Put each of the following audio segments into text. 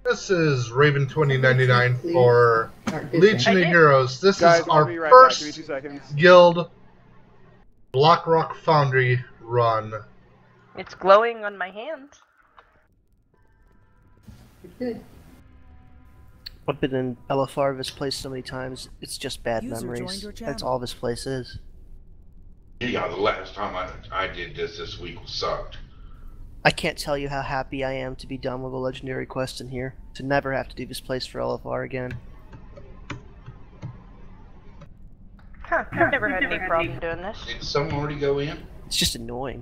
This is Raven 2099 for Legion of Heroes. This Guys, is I'll our be right first back. Give me 2 seconds. guild BlackRock Foundry run. It's glowing on my hands. Good. I've been in LFR this place so many times, it's just bad memories. That's all this place is. Yeah, the last time I did this week sucked. I can't tell you how happy I am to be done with a legendary quest in here. To never have to do this place for LFR again. Huh, I've never had any problem doing this. Did someone already go in? It's just annoying.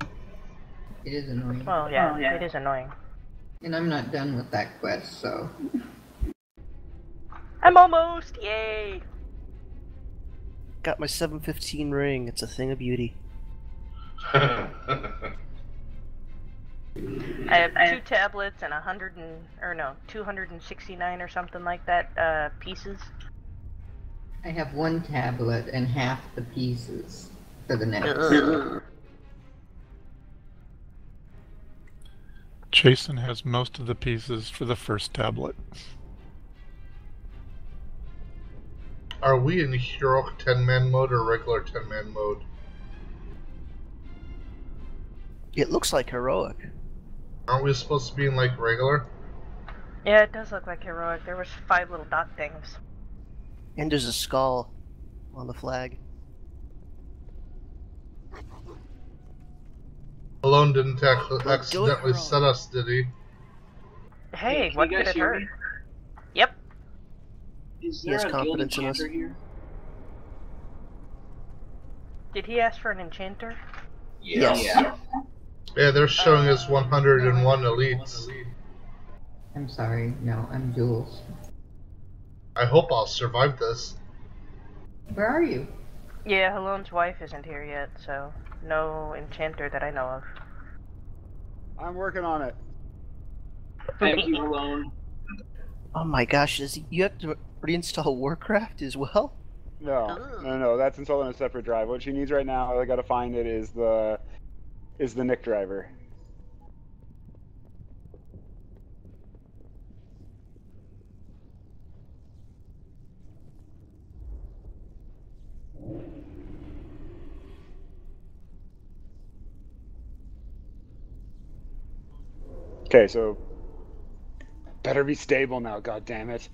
It is annoying. Well, yeah, it is annoying. And I'm not done with that quest, so... I'm almost! Yay! Got my 715 ring, it's a thing of beauty. I have 2 tablets and 269 or something like that, pieces. I have 1 tablet and half the pieces for the next. Jason has most of the pieces for the first tablet. Are we in heroic 10-man mode or regular 10-man mode? It looks like heroic. Aren't we supposed to be in like regular? Yeah, it does look like heroic. There was 5 little dot things. And there's a skull on the flag. Alone didn't accidentally set us, did he? Hey, what could it hurt? Yep. Is He there has a guild confidence in us. enchanter here? Did he ask for an enchanter? Yes. Yeah, they're showing us 101 elites. I'm sorry, no, I'm Jules. I hope I'll survive this. Where are you? Yeah, Halone's wife isn't here yet, so no enchanter that I know of. I'm working on it. Thank you, Alone. Oh my gosh, you have to reinstall Warcraft as well? No, that's installed on a separate drive. What she needs right now, I gotta find it, is the NIC driver. Okay, so better be stable now, god damn it.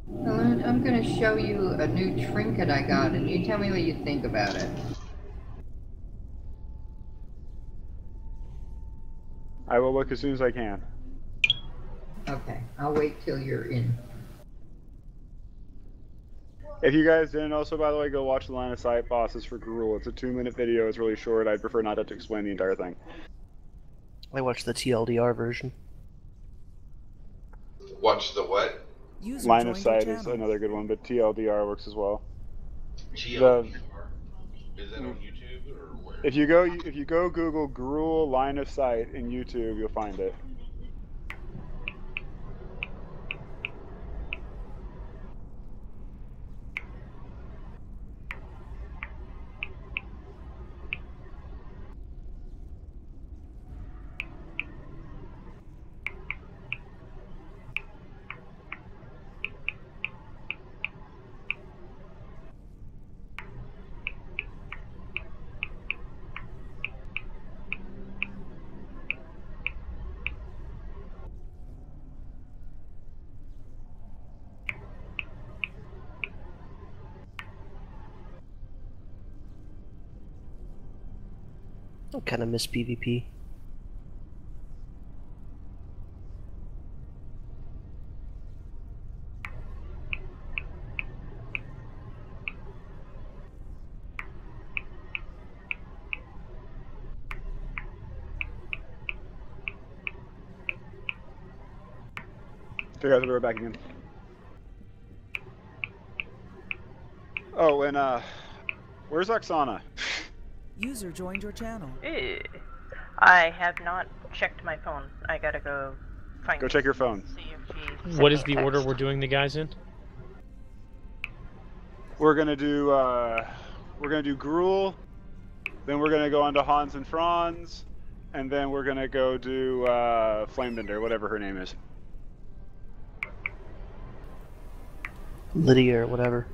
Well, I'm going to show you a new trinket I got, and you tell me what you think about it. I will look as soon as I can. Okay, I'll wait till you're in. If you guys didn't also, by the way, go watch the line of sight bosses for Gruul. It's a 2-minute video, it's really short. I'd prefer not to have to explain the entire thing. I watched the TLDR version. Watch the what? Line of sight is another good one, but TLDR works as well. TLDR? Is that on YouTube or where? If you go Google Gruul line of sight in YouTube, you'll find it. I kind of miss PvP. Okay, guys, we're back again. Oh, and where's Oksana? User joined your channel. I have not checked my phone. I gotta go find. Go check your phone. See if she's What is the order we're doing the guys in? We're gonna do Gruel, then we're gonna go on to Hans and Franz, and then we're gonna go do Flamebender, whatever her name is. Lydia or whatever.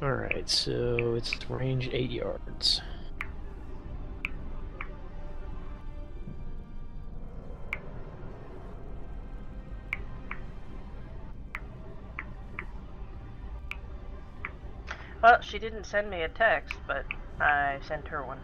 Alright, so it's range 8 yards. Well, she didn't send me a text, but I sent her one.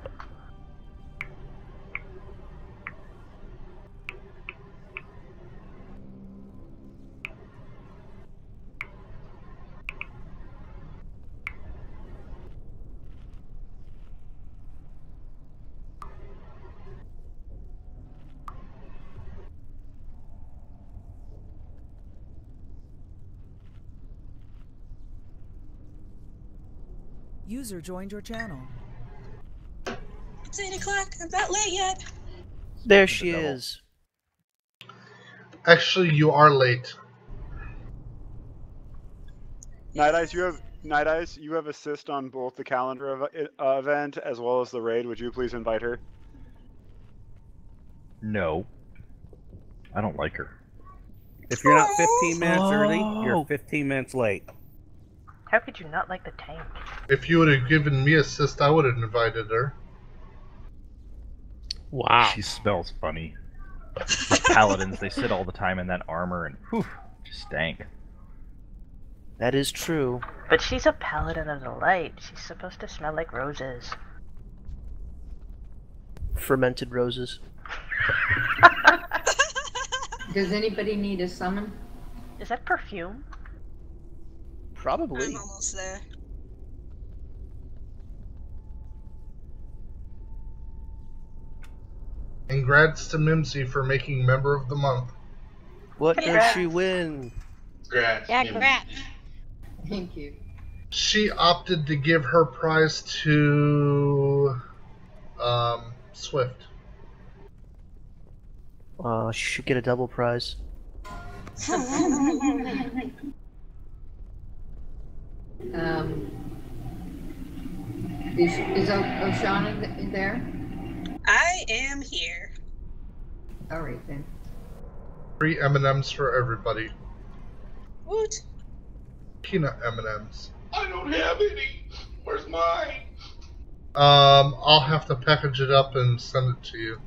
User joined your channel. It's 8 o'clock. I'm not late yet. There she is. Actually, you are late. Night Eyes, you have assist on both the calendar event as well as the raid. Would you please invite her? No. I don't like her. If you're not 15 minutes early, you're 15 minutes late. How could you not like the tank? If you would have given me assist, I would have invited her. Wow. She smells funny. The paladins, they sit all the time in that armor and whew, just stank. That is true. But she's a paladin of the light. She's supposed to smell like roses. Fermented roses. Does anybody need a summon? Is that perfume? Probably. I'm almost there. Congrats to Mimsy for making Member of the Month. What does she win? Congrats. Yeah, congrats. Thank you. She opted to give her prize to Swift. She should get a double prize. Is Oshana there? I am here. All right then. Free M&Ms for everybody. What? Peanut M&Ms. I don't have any. Where's mine? I'll have to package it up and send it to you.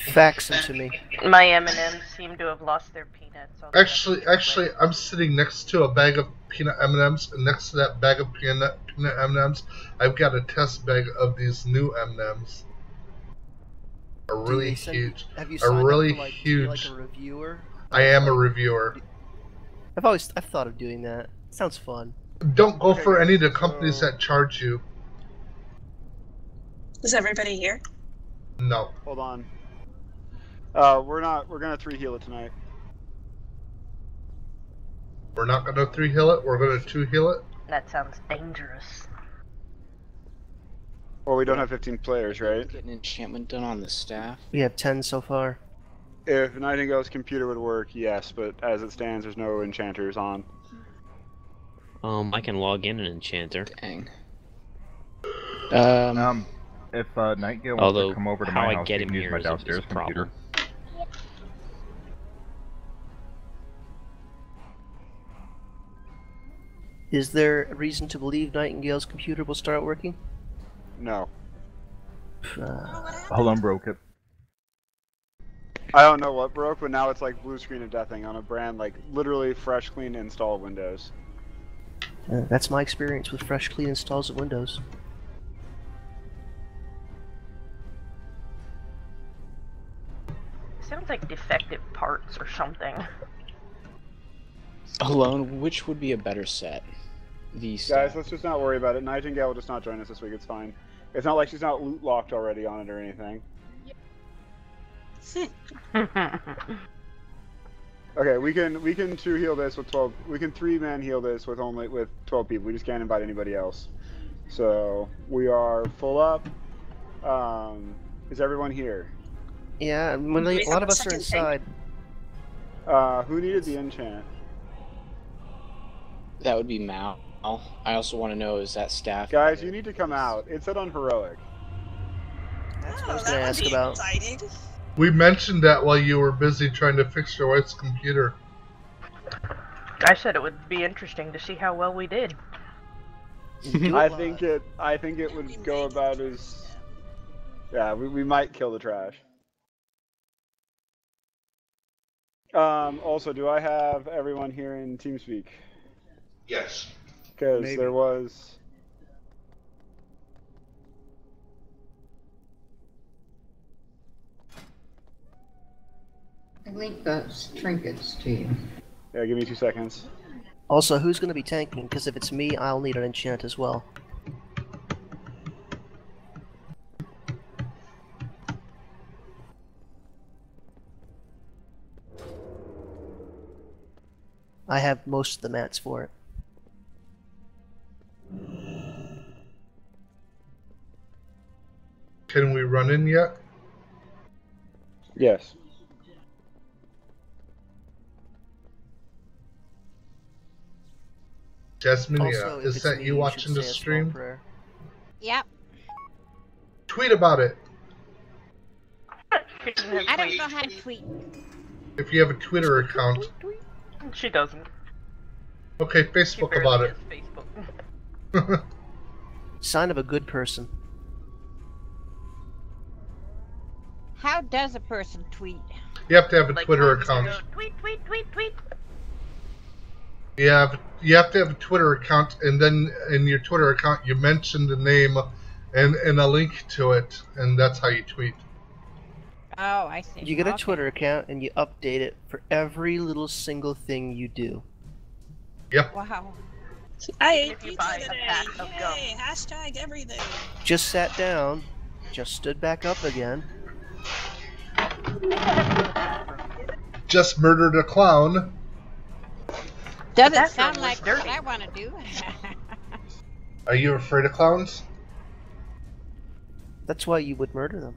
Fax them to me. My M&Ms seem to have lost their peanuts. Actually, I'm sitting next to a bag of peanut M&Ms, and next to that bag of peanut M&Ms, I've got a test bag of these new M&Ms. A really huge. Have you a signed really up for, huge. like a reviewer? I am a reviewer. I've thought of doing that. Sounds fun. Don't go for any of the companies that charge you. Is everybody here? No. Hold on. We're gonna 3-heal it tonight. We're not gonna 3-heal it. We're gonna 2-heal it. That sounds dangerous. Well, we don't have 15 players, right? Get an enchantment done on the staff. We have 10 so far. If Nightingale's computer would work, yes, but as it stands, there's no enchanters on. I can log in an enchanter. Dang. If Nightingale wants to come over to my house, get you can use my downstairs computer. Is there a reason to believe Nightingale's computer will start working? No. Hold broke it. I don't know what broke, but now it's like blue screen of deathing on a brand like literally fresh, clean install Windows. That's my experience with fresh, clean installs of Windows. Sounds like defective parts or something. Alone, which would be a better set? The Guys, let's just not worry about it. Nightingale will just not join us this week. It's fine. It's not like she's not loot locked already on it or anything. Okay, we can two heal this with 12. We can 3-man heal this with 12 people. We just can't invite anybody else. So we are full up. Is everyone here? Yeah, a lot of us are inside. Who needed the enchant? That would be Mal. I also want to know, is that staff? Guys, you need to come out. It said on heroic. That's what I was going to ask about. Exciting. We mentioned that while you were busy trying to fix your wife's computer. I said it would be interesting to see how well we did. I think it would go about as... Yeah, we might kill the trash. Also, do I have everyone here in TeamSpeak? Yes. Because there was... I linked those trinkets to you. Yeah, give me 2 seconds. Also, who's going to be tanking? Because if it's me, I'll need an enchant as well. I have most of the mats for it. Can we run in yet? Yes. Jasmine, Also, is that you watching the stream? Yep. Tweet about it. I don't know how to tweet. If you have a Twitter account. She doesn't. Okay, Facebook about it. Facebook. Sign of a good person. How does a person tweet? You have to have a Twitter account. Tweet, tweet, tweet, tweet. Yeah, you have to have a Twitter account, and then in your Twitter account you mention the name and a link to it, and that's how you tweet. Oh, I see. You get a Twitter account and you update it for every little single thing you do. Yep. Wow. I ate If you pizza buy a today. pack of gum. Yay! Hashtag everything. Just sat down, just stood back up again. Just murdered a clown. Doesn't sound like what I want to do. Are you afraid of clowns? That's why you would murder them.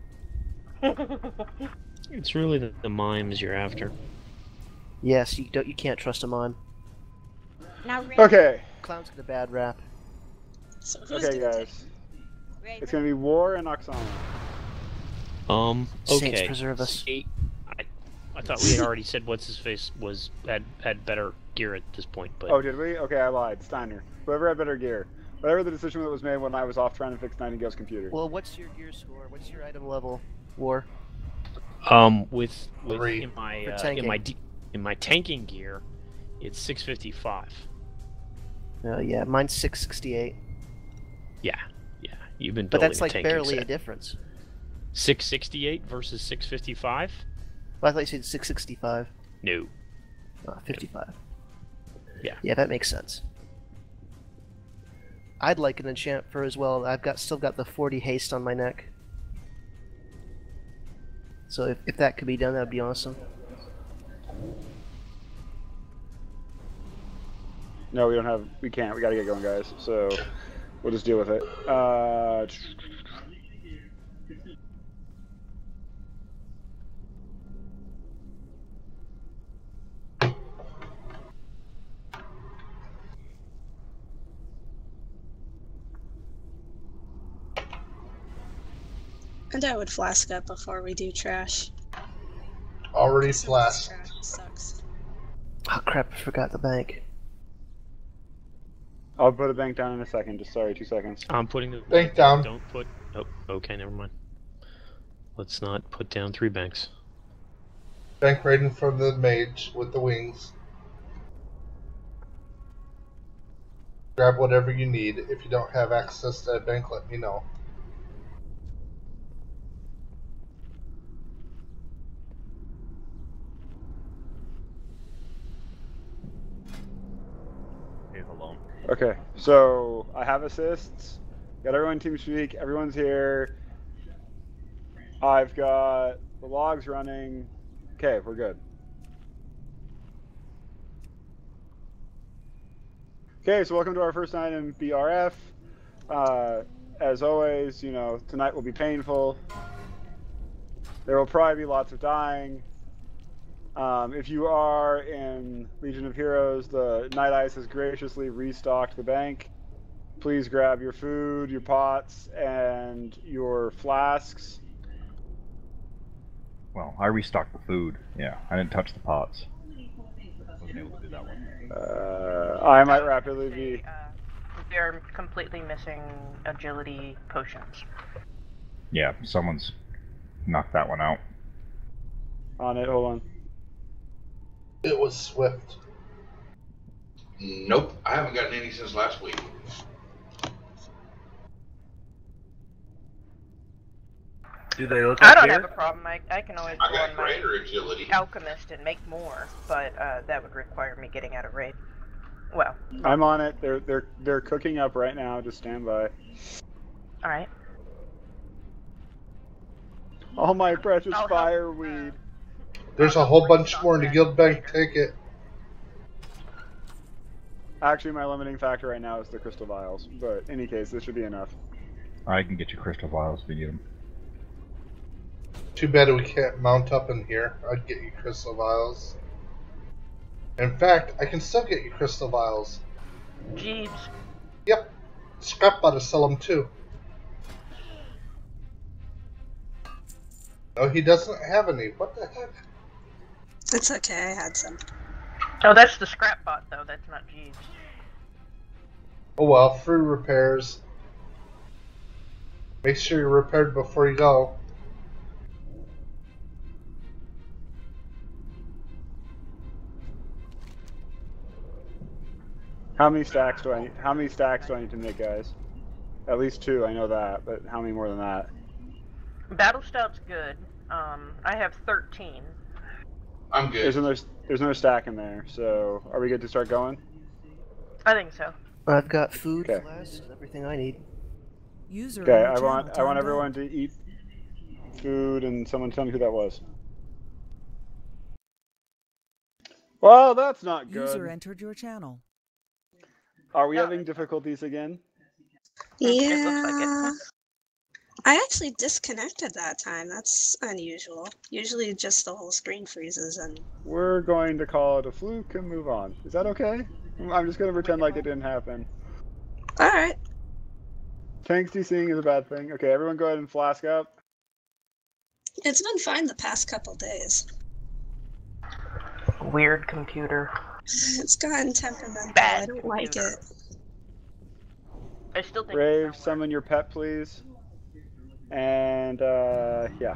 It's really the mimes you're after. Yes, you can't trust a mime. Now, Okay. Clowns get a bad rap. So who's Okay, gonna guys. It's gonna be War and Oksana. Okay. Saints preserve us. I thought we had already said what's his face had better gear at this point, but Oh, did we? Okay, I lied. Steiner. Whoever had better gear. Whatever the decision that was made when I was off trying to fix Nightingale's computer. Well, what's your gear score? What's your item level? War. with in my tanking gear, it's 655. Yeah, mine's 668. Yeah, you've been building. But that's a like tanking barely set. a difference. 668 versus 655. Well, I thought you said 665. No. 55. Yeah. Yeah, that makes sense. I'd like an enchant for as well. Still got the 40 haste on my neck. So if that could be done, that'd be awesome. No, we can't. We gotta get going, guys. So we'll just deal with it. And I would flask up before we do trash. Already flashed. Trash sucks. Oh crap, I forgot the bank. I'll put a bank down in a second. Just sorry, 2 seconds. I'm putting the bank down. Don't put. Oh, okay, never mind. Let's not put down 3 banks. Bank right in front of the mage with the wings. Grab whatever you need. If you don't have access to that bank, let me know. stays alone. Okay, so I have assists. Got everyone team speak. Everyone's here. I've got the logs running. Okay, we're good. Okay, so welcome to our first night in BRF. As always, you know, tonight will be painful. There will probably be lots of dying. If you are in Legion of Heroes, the Night Ice has graciously restocked the bank. Please grab your food, your pots, and your flasks. Well, I restocked the food. Yeah, I didn't touch the pots. Wasn't able to do that one. I might rapidly be. They're completely missing agility potions. Yeah, someone's knocked that one out. On it, hold on. It was Swift. Nope, I haven't gotten any since last week. Do they look I up don't here? have a problem. I can always I go got on my greater agility. alchemist and make more, but that would require me getting out of raid. Well, I'm on it. They're cooking up right now. Just stand by. All right. All my precious fireweed. There's a whole bunch more in the guild bank. Take it. Actually, my limiting factor right now is the crystal vials. But in any case, this should be enough. I can get you crystal vials if you need them. Too bad we can't mount up in here. I'd get you crystal vials. In fact, I can still get you crystal vials. Jeeves. Yep. Scrap bought to sell them too. No, he doesn't have any. What the heck? It's okay, I had some. Oh, that's the scrap bot, though. That's not Jeeves. Oh well, free repairs. Make sure you're repaired before you go. How many stacks do I need to make, guys? At least 2, I know that, but how many more than that? Battle Stout's good. I have 13. I'm good. There's no stack in there, so are we good to start going? I think so. I've got food, Okay. flasks, everything I need. User Okay, on your I want channel everyone to eat food, and someone tell me who that was. Well, that's not good. User entered your channel. Are we having difficulties again? Yeah. It looks like it. I actually disconnected that time. That's unusual. Usually just the whole screen freezes and... We're going to call it a fluke and move on. Is that okay? I'm just going to pretend like it didn't happen. Alright. Tanks DCing is a bad thing. Okay, everyone go ahead and flask up. It's been fine the past couple days. Weird computer. It's gotten temperamental. Bad I don't like computer. it. I still think Brave, summon your pet, please. And, yeah.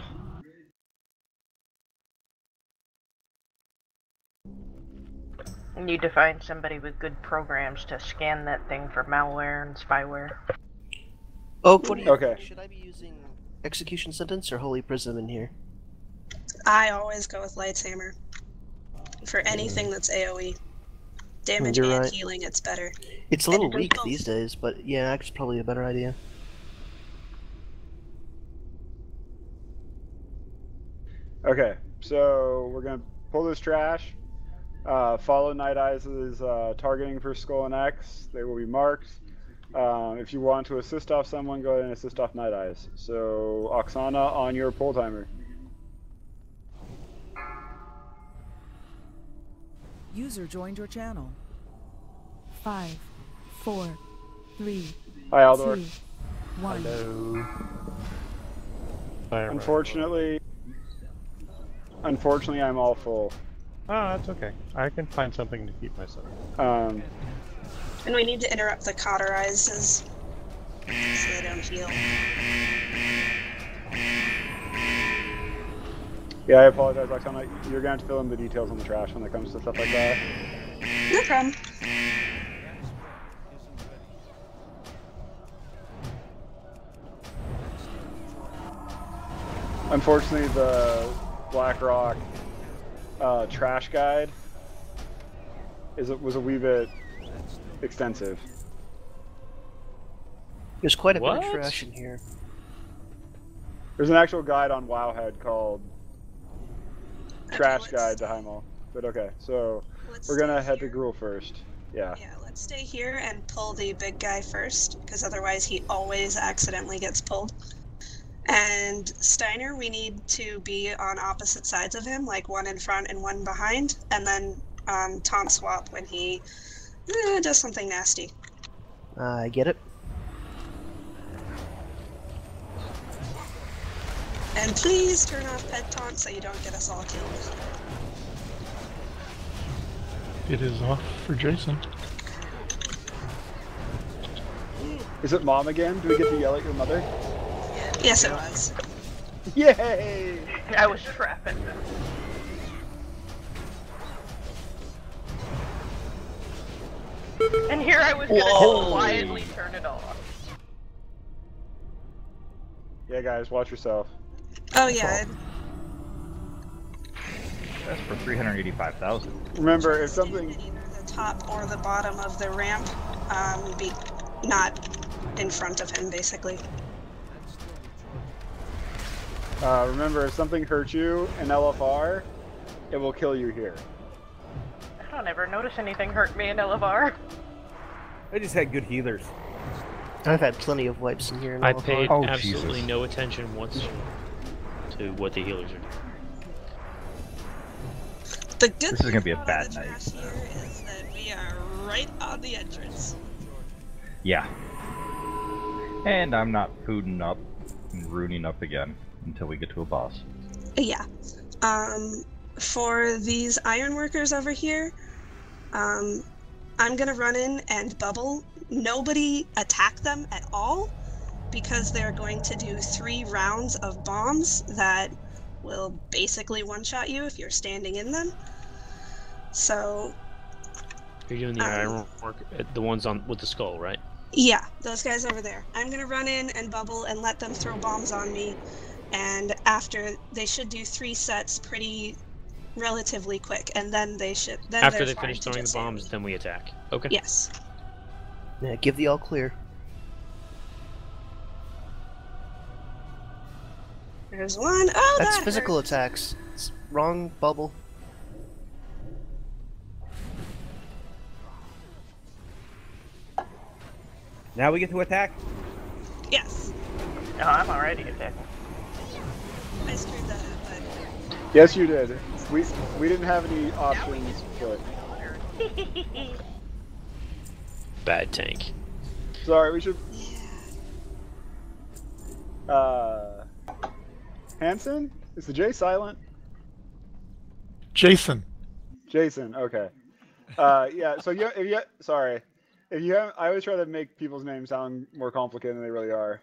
I need to find somebody with good programs to scan that thing for malware and spyware. Oh, what do you Okay. think? Should I be using Execution Sentence or Holy Prism in here? I always go with Light's Hammer. For anything that's AoE. Damage You're and right. healing, it's better. It's a little And it weak does these days, but yeah, it's probably a better idea. Okay, so we're going to pull this trash. Follow Night Eyes' targeting for Skull and X. They will be marked. If you want to assist off someone, go ahead and assist off Night Eyes. So, Oksana, on your pull timer. User joined your channel. 5, 4, 3, Hi, Aldor. 2, 1. Hello. Unfortunately, I'm all full. Oh, that's okay. I can find something to keep myself. And we need to interrupt the cauterizes so they don't heal. Yeah, I apologize, Oksana. You're going to have to fill in the details on the trash when it comes to stuff like that. No problem. Unfortunately, the BlackRock trash guide was a wee bit extensive. There's quite a bit What? of trash in here. There's an actual guide on Wowhead called Trash Guide to Heimel. But okay, so we're gonna head to Gruul first. Yeah. Yeah, let's stay here and pull the big guy first, because otherwise he always accidentally gets pulled. And Steiner, we need to be on opposite sides of him, like one in front and one behind, and then taunt swap when he does something nasty. I get it. And please turn off pet taunt so you don't get us all killed. It is off for Jason. Is it Mom again? Do we get to yell at your mother? Yes, it was. Yay! I was trapping them. And here I was gonna just quietly turn it off. Yeah, guys, watch yourself. Oh yeah. That's for 385,000. Remember, if something... Either the top or the bottom of the ramp, be not in front of him, basically. Remember, if something hurts you in LFR, it will kill you here. I don't ever notice anything hurt me in LFR. I just had good healers. I've had plenty of wipes in here. In I LFR. paid Oh, absolutely Jesus. no attention whatsoever to what the healers are doing. The good This is gonna be a thing bad about the night. trash here is that we are right on the entrance. Yeah. And I'm not fooding up and ruining up again until we get to a boss. Yeah. For these ironworkers over here, I'm gonna run in and bubble. Nobody attack them at all, because they're going to do 3 rounds of bombs that will basically one-shot you if you're standing in them. So... You're doing the iron work, the ones on with the skull, right? Yeah, those guys over there. I'm gonna run in and bubble and let them throw bombs on me, and after they should do 3 sets pretty relatively quick, and then they should. Then After they're they fine finish to throwing the just hit bombs, me. then we attack. Okay. Yes. Yeah, give the all clear. There's one. Oh, That's that physical hurt. attacks. It's wrong bubble. Now we get to attack. Yes. No, I'm already attacking. I screwed that up, but Yes, you did. We didn't have any options, but... Bad tank. Sorry, we should... Hanson? Is the J silent? Jason. Jason, okay. Yeah, so sorry. If you haven't, I always try to make people's names sound more complicated than they really are.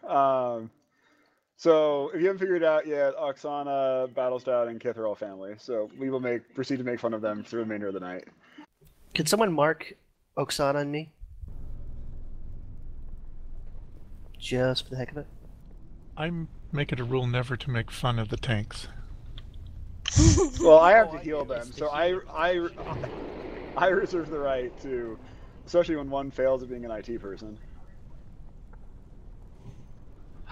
So if you haven't figured it out yet, Oksana, Battlestout, and Kith are all family. So we will proceed to make fun of them through the remainder of the night. Could someone mark Oksana and me? Just for the heck of it. I make it a rule never to make fun of the tanks. Well, I have to heal them, so I reserve the right to, especially when one fails at being an IT person.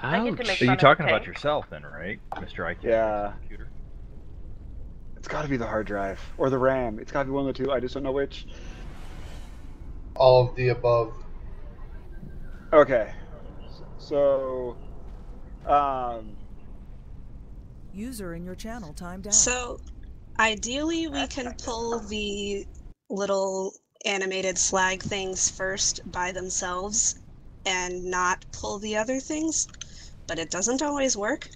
I get to make So you're fun of talking the about tank. yourself then, right, Mr. IT? Yeah. Computer? It's got to be the hard drive or the RAM. It's got to be one of the two. I just don't know which. All of the above. Okay. So, User in your channel timed out. So, ideally, we can pull the little animated slag things first by themselves and not pull the other things, but it doesn't always work.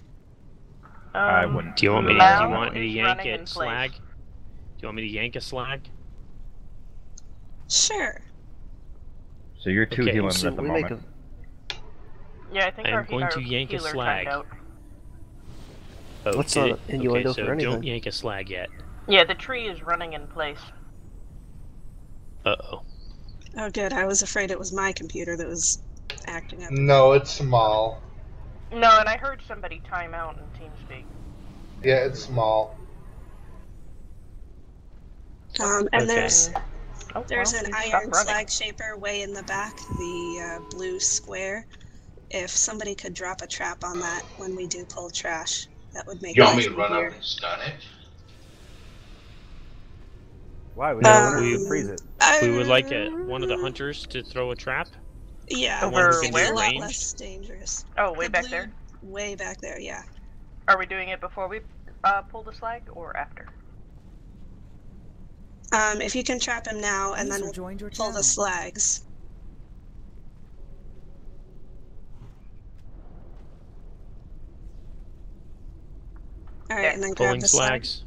I wouldn't. Do you want me to? Mal Do you want me to is yank running in it place. slag? Do you want me to yank a slag? Sure. So you're two Okay, healing so at the we moment. Yeah, I think I our am going to our yank a healer slag. timed out. Oh, What's did the it? innuendo Okay, so for anything? don't yank a slag yet. Yeah, the tree is running in place. Uh-oh. Oh, good. I was afraid it was my computer that was acting up. No, it's small. No, and I heard somebody time out in TeamSpeak. Yeah, it's small. And Okay. there's Oh, There's well, an stop iron running. slag shaper way in the back, the blue square. If somebody could drop a trap on that when we do pull trash, that would make You want me life to run easier. up and stun it? Why? We No, don't want to freeze it. We would like one of the hunters to throw a trap. Yeah, One who Over can it's do a lot ranged. less dangerous. Oh, way The back blue- there? Way back there, yeah. Are we doing it before we pull the slag or after? If you can trap him now, and then we'll pull the slags. Alright, Yeah, and then grab Pulling the slag. slags.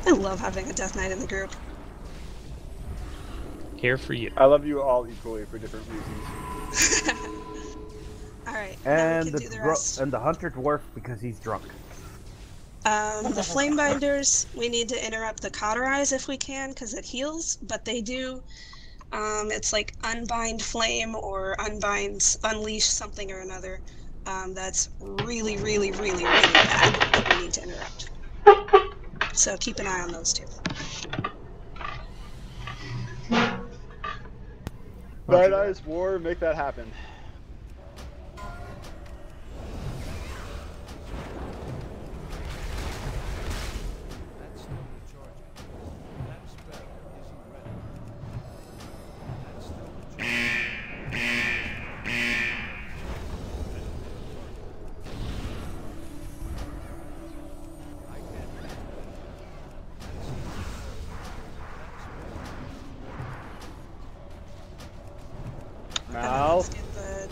I love having a death knight in the group. Here for you. I love you all equally for different reasons. Alright, And do the rest. and the hunter dwarf because he's drunk. The flame binders, we need to interrupt the cauterize if we can, because it heals, but they do. It's like unbind flame or unleash something or another. That's really, really, really, really bad that we need to interrupt. So keep an eye on those two. Bright Eyes War, make that happen. Mal,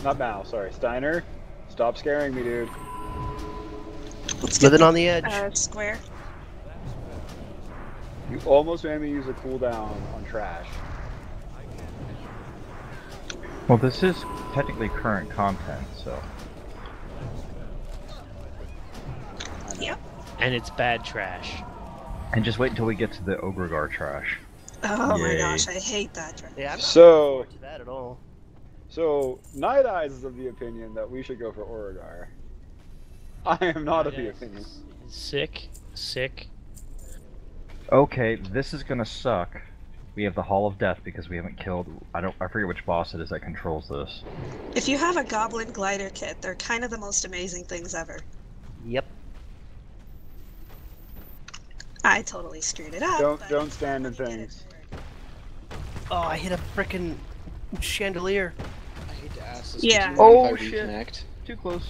not Mal, sorry, Steiner. Stop scaring me, dude. Living on the edge. Square. You almost made me use a cooldown on trash. Well, this is technically current content, so. Yep. And it's bad trash. And just wait until we get to the Ogregar trash. Oh my Yay. gosh, I hate that. Yeah, I'm not So- looking forward to that at all. So, Night Eyes is of the opinion that we should go for Orogar. I am not of the opinion. Sick. Okay, this is gonna suck. We have the Hall of Death because we haven't killed. I forget which boss it is that controls this. If you have a goblin glider kit, they're kind of the most amazing things ever. Yep. I totally screwed it up. Don't stand in things. Oh, I hit a frickin' chandelier. I hate to ask this. Yeah. But do you Oh, mind if I shit. reconnect? Too close.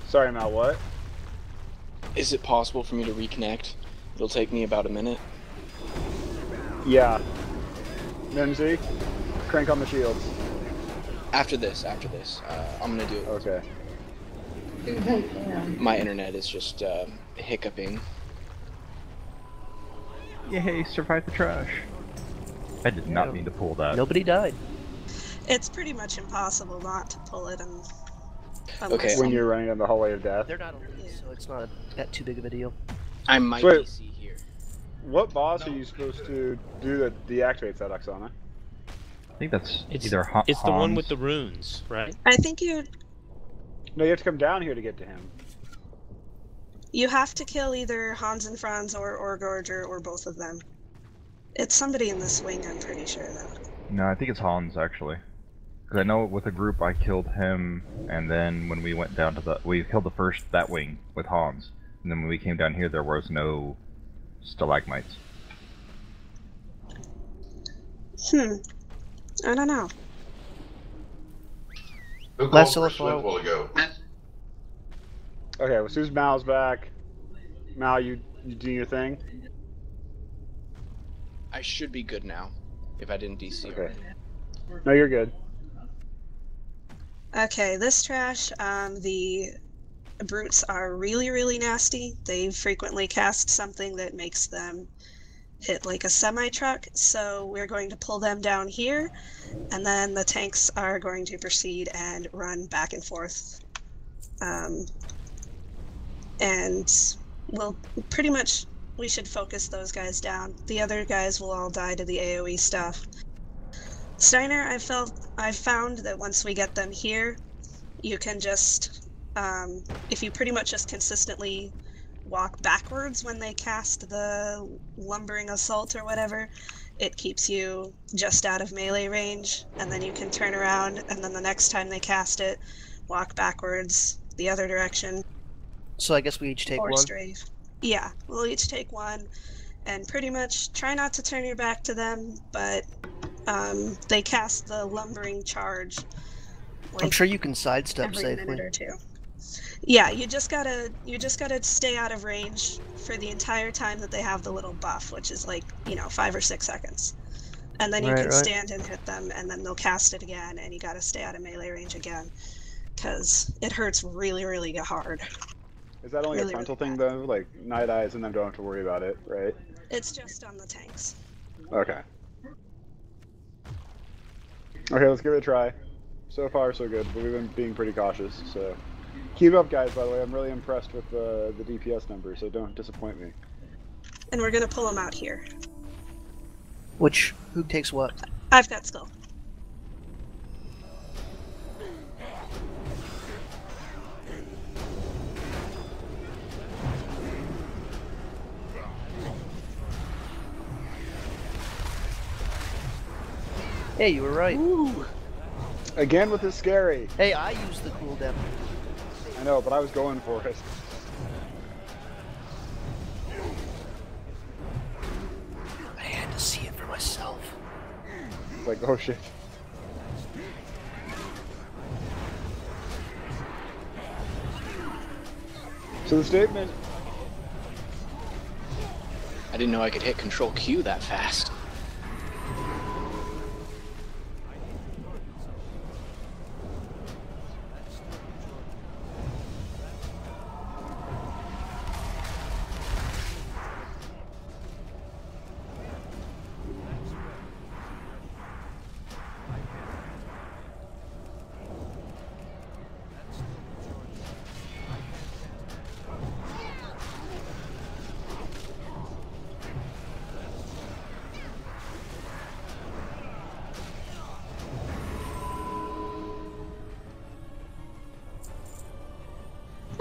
Sorry, Mal, what? Is it possible for me to reconnect? It'll take me about a minute. Yeah. Mimsy, crank on the shields. After this, I'm gonna do it. Okay. My internet is just hiccuping. Yay, survive the trash. I did not mean to pull that. Nobody died. It's pretty much impossible not to pull it. Okay. When you're running down the hallway of death. They're not elite, so it's not that too big of a deal. I might Wait. DC here. What boss are you supposed to do that deactivates that, Oksana? I think that's It's either It's the one Hans- with the runes, right? I think you No, you have to come down here to get to him. have to kill either Hans and Franz or Gorger or both of them. It's somebody in the swing, I'm pretty sure, though. No, I think it's Hans actually. Because I know with a group I killed him, and then when we went down to we killed that wing with Hans, and then when we came down here there was no stalagmites. I don't know. Who Last called for telephone. Swift while ago? Okay, well, as soon as Mal's back, Mal, you do your thing. I should be good now, if I didn't DC Okay. already. No, you're good. Okay, this trash, the brutes are really, really nasty. They frequently cast something that makes them hit like a semi-truck, so we're going to pull them down here, and then the tanks are going to proceed and run back and forth. And we'll pretty much, we should focus those guys down. The other guys will all die to the AoE stuff. Steiner, I found that once we get them here, you can just, if you pretty much just consistently walk backwards when they cast the lumbering assault or whatever, it keeps you just out of melee range, and then you can turn around, and then the next time they cast it, walk backwards the other direction. So I guess we each take or one? strafe. Yeah, we'll each take one, and pretty much try not to turn your back to them, but they cast the lumbering charge. Like, I'm sure you can sidestep every safely. minute or two. Yeah, you just gotta stay out of range for the entire time that they have the little buff, which is like, 5 or 6 seconds. And then you can stand and hit them, and then they'll cast it again, and you gotta stay out of melee range again, because it hurts really, really hard. Is that only Really, a frontal really thing though? Like Night Eyes and them don't have to worry about it, right? It's just on the tanks. Okay. Okay, let's give it a try. So far, so good, but we've been being pretty cautious, so... Keep up, guys, by the way. I'm really impressed with the DPS numbers, so don't disappoint me. And we're gonna pull them out here. Who takes what? I've got Skull. Hey, you were right. Ooh. Again with the scary. Hey, I used the cooldown. I know, but I was going for it. I had to see it for myself. It's like, oh shit. So the statement... I didn't know I could hit Control Q that fast.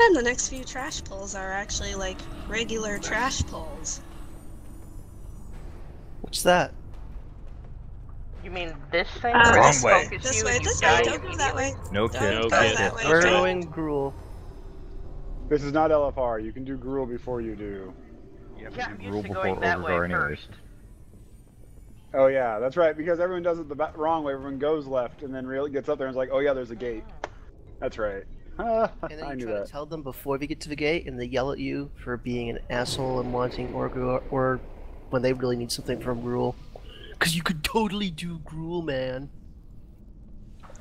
And the next few trash pulls are actually like regular trash pulls. What's that? You mean this thing? Wrong way. This way, this way, don't go that way. No Don't kid. go that way. We're going gruel. This is not LFR. You can do gruel before you do. You have Yeah, to I'm do used rule to before going that way overgar anyways. first. Oh yeah, that's right, because everyone does it the wrong way. Everyone goes left and then really gets up there and is like, oh yeah, there's a gate. That's right. And then I you knew try that. to tell them before we get to the gate, and they yell at you for being an asshole and wanting or when they really need something from gruel. Because you could totally do gruel, man.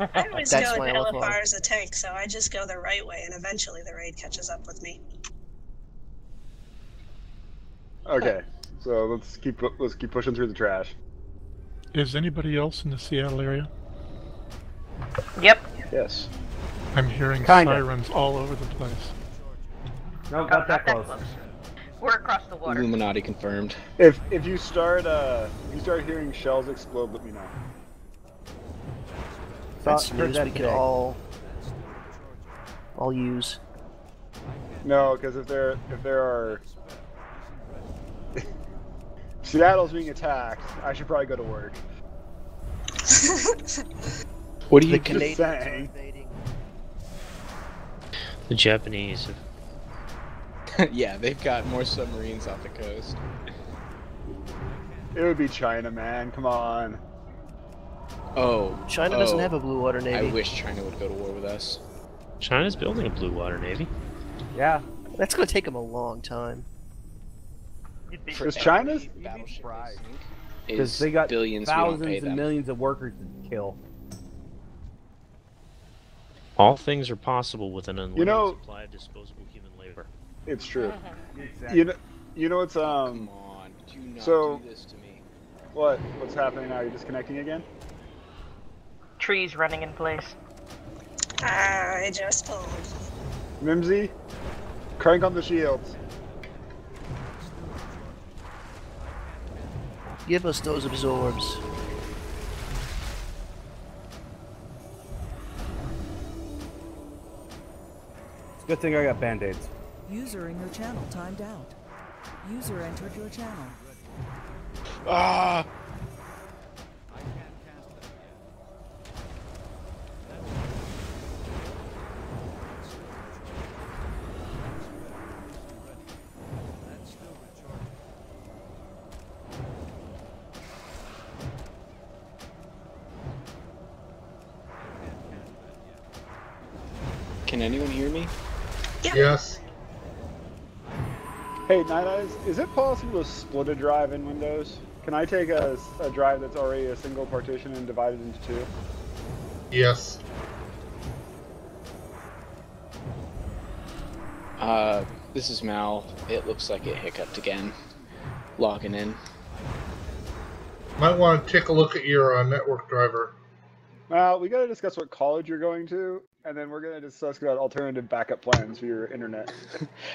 I always That's go my with LFR. LFR as a tank, so I just go the right way, and eventually the raid catches up with me. Okay, so let's keep pushing through the trash. Is anybody else in the Seattle area? Yep. Yes. I'm hearing Kinda. sirens all over the place. No, not that close. We're across the water. Illuminati confirmed. If you start hearing shells explode, let me know. That's Heard news that we could today. all use. No, because if there are Seattle's being attacked, I should probably go to work. What do The you Canadians are saying. invading. The Japanese have Yeah, they've got more submarines off the coast. It would be China, man. Come on. Oh. China doesn't have a blue water navy. I wish China would go to war with us. China's building a blue water navy. Yeah. That's gonna take them a long time. Because China's Battleship Because is they got billions. We don't pay thousands them. and millions of workers to kill. All things are possible with an unlimited know- supply of disposable human labor. It's true. Exactly. You know it's Come on, do not so- do this to me. what's happening now? Are you disconnecting again? Trees running in place. I just pulled. Mimsy, crank on the shields. Give us those absorbs. Good thing I got band-aids. User in your channel timed out. User entered your channel. Ah! Can anyone hear me? Yeah. Yes. Hey, Night Eyes, is it possible to split a drive in Windows? Can I take a drive that's already a single partition and divide it into two? Yes. This is Mal. It looks like it hiccuped again. Logging in. Might want to take a look at your network driver. Well, we gotta discuss what college you're going to, and then we're gonna discuss about alternative backup plans for your internet.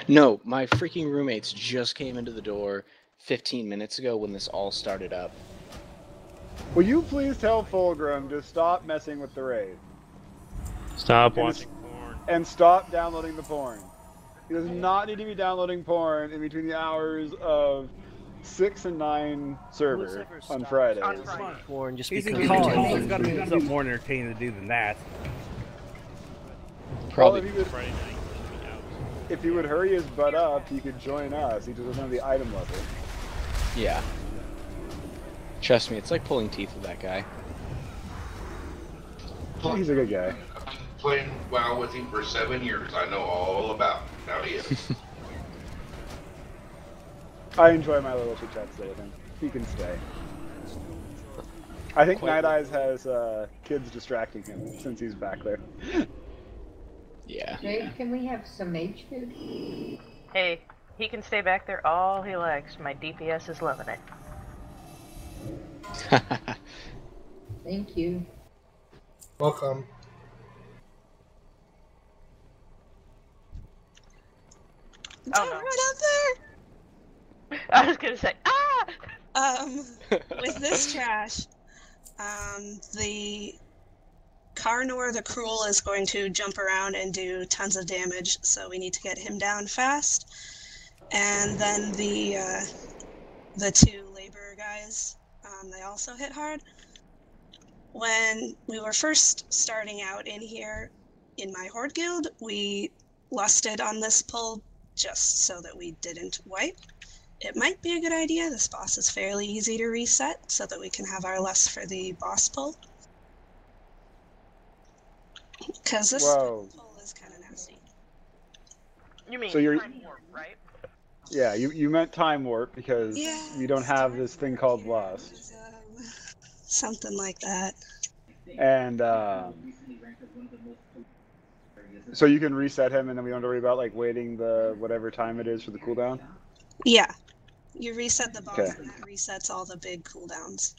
No, my freaking roommates just came into the door 15 minutes ago when this all started up. Will you please tell Fulgrim to stop messing with the raid? Stop watching porn. And stop downloading the porn. He does not need to be downloading porn in between the hours of 6 and 9 server on Friday. Porn just He's because in college. There's got to be something more entertaining to do than that. Probably well, if he would hurry his butt up, he could join us. He just doesn't have the item level. Yeah. Trust me, it's like pulling teeth with that guy. He's a good guy. I've been playing WoW with him for 7 years. I know all about him. Now he is. I enjoy my little chit chats with him. He can stay. I think Night Eyes has kids distracting him since he's back there. Yeah. Dave, can we have some mage food? Hey, he can stay back there all he likes. My DPS is loving it. Thank you. Welcome. Don't run up there! I was gonna say, ah! With this trash, the Carnor the Cruel is going to jump around and do tons of damage, so we need to get him down fast. And then the two labor guys, they also hit hard. When we were first starting out in here, in my Horde guild, we lusted on this pull just so that we didn't wipe. It might be a good idea. This boss is fairly easy to reset so that we can have our lust for the boss pull. Because this pull is kind of nasty. You mean So you're, time warp, right? Yeah, you meant time warp because we don't have this thing called lust. Something like that. And so you can reset him, and then we don't have to worry about like waiting the whatever time it is for the cooldown. Yeah, you reset the boss, Okay. and that resets all the big cooldowns.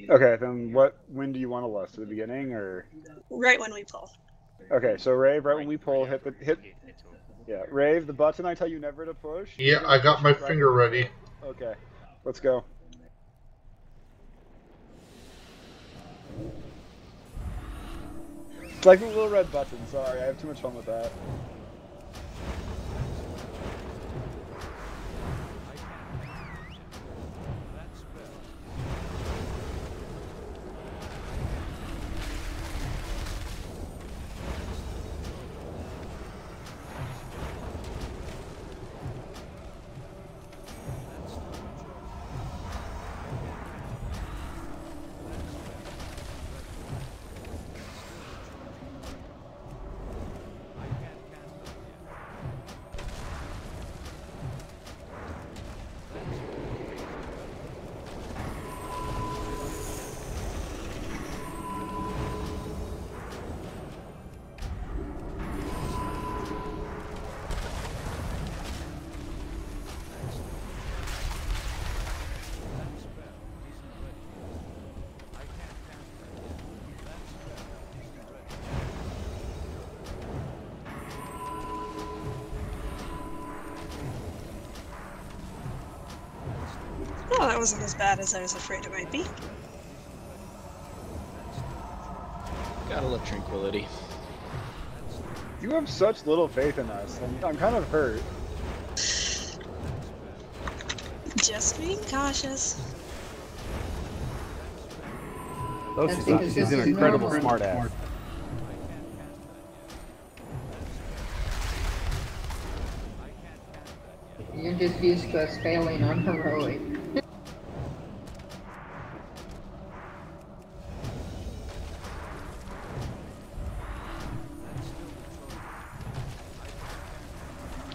Okay, then when do you want to lust? At the beginning or? Right when we pull. Okay, so Rave, right when we pull, hit. Yeah, Rave, the button I tell you never to push. Yeah, I got my finger ready. Okay, let's go. It's like the little red button. Sorry, I have too much fun with that. Oh, that wasn't as bad as I was afraid it might be. Gotta love tranquility. You have such little faith in us. I'm kind of hurt. Just being cautious. Oh, she's an incredible smartass. You're just used to us failing on heroic.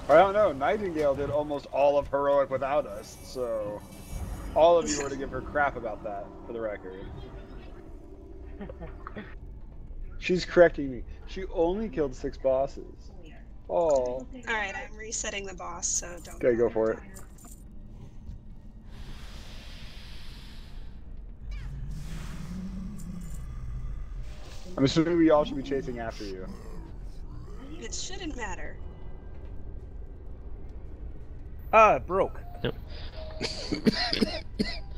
I don't know. Nightingale did almost all of heroic without us, so all of you were to give her crap about that, for the record. She's correcting me. She only killed 6 bosses. Oh. Alright, I'm resetting the boss, so don't. Okay, go for it. I'm assuming we all should be chasing after you. It shouldn't matter. Ah, it broke. Yep.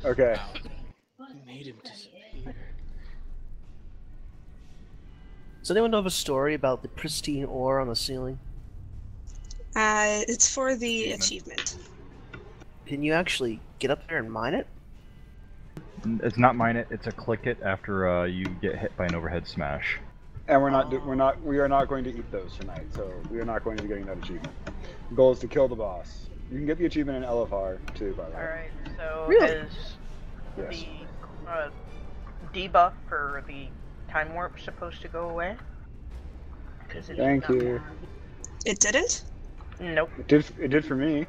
Okay. Made him disappear. Does anyone know of a story about the pristine ore on the ceiling? It's for the achievement. Can you actually get up there and mine it? It's not mine it. It's a click it after you get hit by an overhead smash. And we are not going to eat those tonight, so we are not going to be getting that achievement. The goal is to kill the boss. You can get the achievement in LFR too, by the way. Alright, so Really? is Yes. the debuff for the time warp supposed to go away? Thank you. It didn't? Nope. It did for me.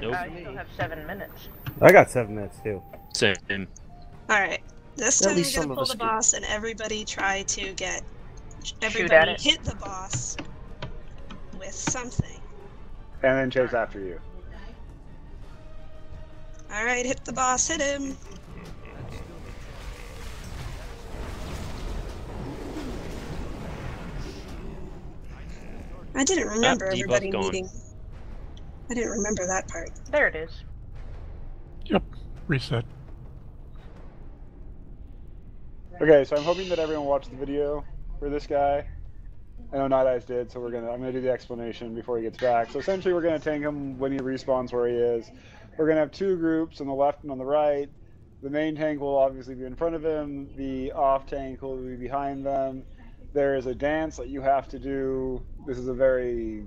Nope. You still have 7 minutes. I got 7 minutes too. Same. Alright. This At time least we're some gonna of pull us the could. boss and everybody try to get... at Everybody it. hit the boss with something. And then chase after you. Alright, hit the boss, hit him! I didn't remember debuff everybody gone. meeting. I didn't remember that part. There it is. Yep. Reset. Okay, so I'm hoping that everyone watched the video for this guy. I know Night Eyes did, so I'm gonna do the explanation before he gets back. So essentially, we're gonna tank him when he respawns where he is. We're gonna have 2 groups on the left and on the right. The main tank will obviously be in front of him. The off tank will be behind them. There is a dance that you have to do. This is a very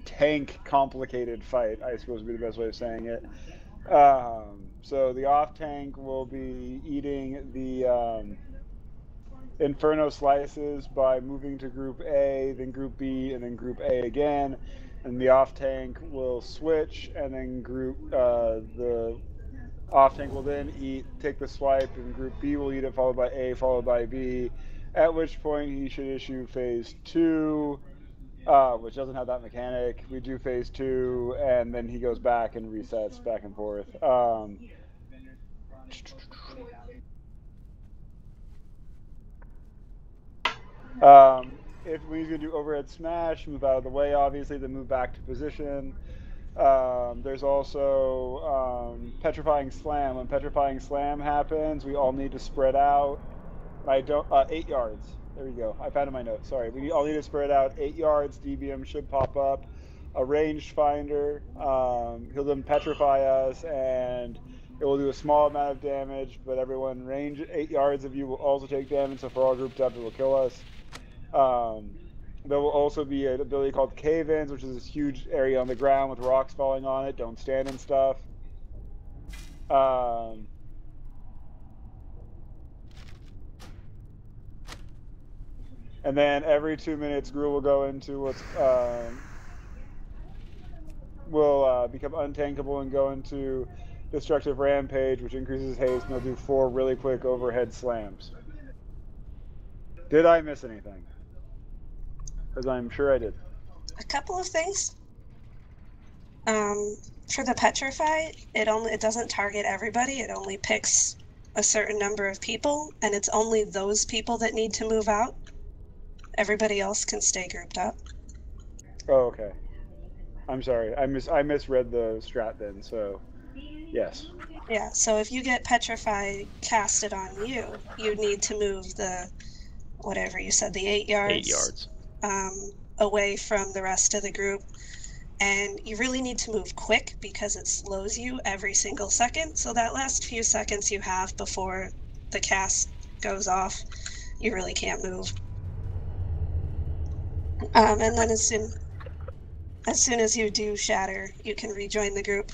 tank complicated fight, I suppose would be the best way of saying it. So the off tank will be eating the Inferno slices by moving to Group A, then Group B, and then Group A again. And the off tank will switch, and then the off tank will then take the swipe, and Group B will eat it, followed by A, followed by B. At which point he should issue Phase 2, which doesn't have that mechanic. We do Phase 2, and then he goes back and resets back and forth. When he's going to do overhead smash, move out of the way, obviously, then move back to position. There's also Petrifying Slam. When Petrifying Slam happens, we all need to spread out. 8 yards. There we go. I found it in my notes. Sorry. We all need to spread out 8 yards. DBM should pop up. A ranged finder. He'll then petrify us, and it will do a small amount of damage, but everyone range 8 yards of you will also take damage, so if we're all grouped up, it will kill us. There will also be an ability called Cave-Ins, which is this huge area on the ground with rocks falling on it. Don't stand and stuff. And then every 2 minutes, Gruul will go into what's will become untankable and go into Destructive Rampage, which increases haste, and they'll do 4 really quick overhead slams. Did I miss anything? Because I'm sure I did. A couple of things. For the petrify, it doesn't target everybody. It only picks a certain number of people, and it's only those people that need to move out. Everybody else can stay grouped up. Oh, okay. I'm sorry. I misread the strat then, so yes. Yeah, so if you get petrify casted on you, you need to move the, whatever you said, the 8 yards. 8 yards. away from the rest of the group. And you really need to move quick because it slows you every single second. So that last few seconds you have before the cast goes off, you really can't move. And then as soon as you do shatter, you can rejoin the group.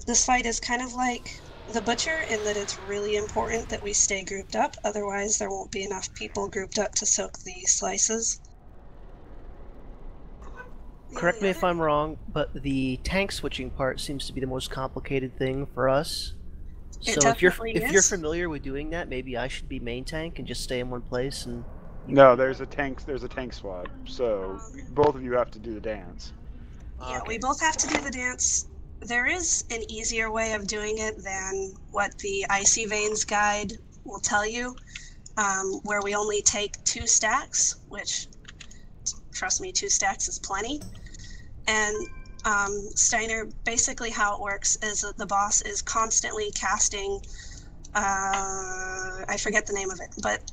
This fight is kind of like the Butcher in that it's really important that we stay grouped up. Otherwise, there won't be enough people grouped up to soak the slices. Correct me if I'm wrong, but the tank switching part seems to be the most complicated thing for us. So if you're familiar with doing that, maybe I should be main tank and just stay in one place and. No, there's a tank squad, so both of you have to do the dance. Yeah, we both have to do the dance. There is an easier way of doing it than what the Icy Veins guide will tell you, where we only take 2 stacks, which, trust me, 2 stacks is plenty. And Steiner, basically how it works is that the boss is constantly casting, I forget the name of it, but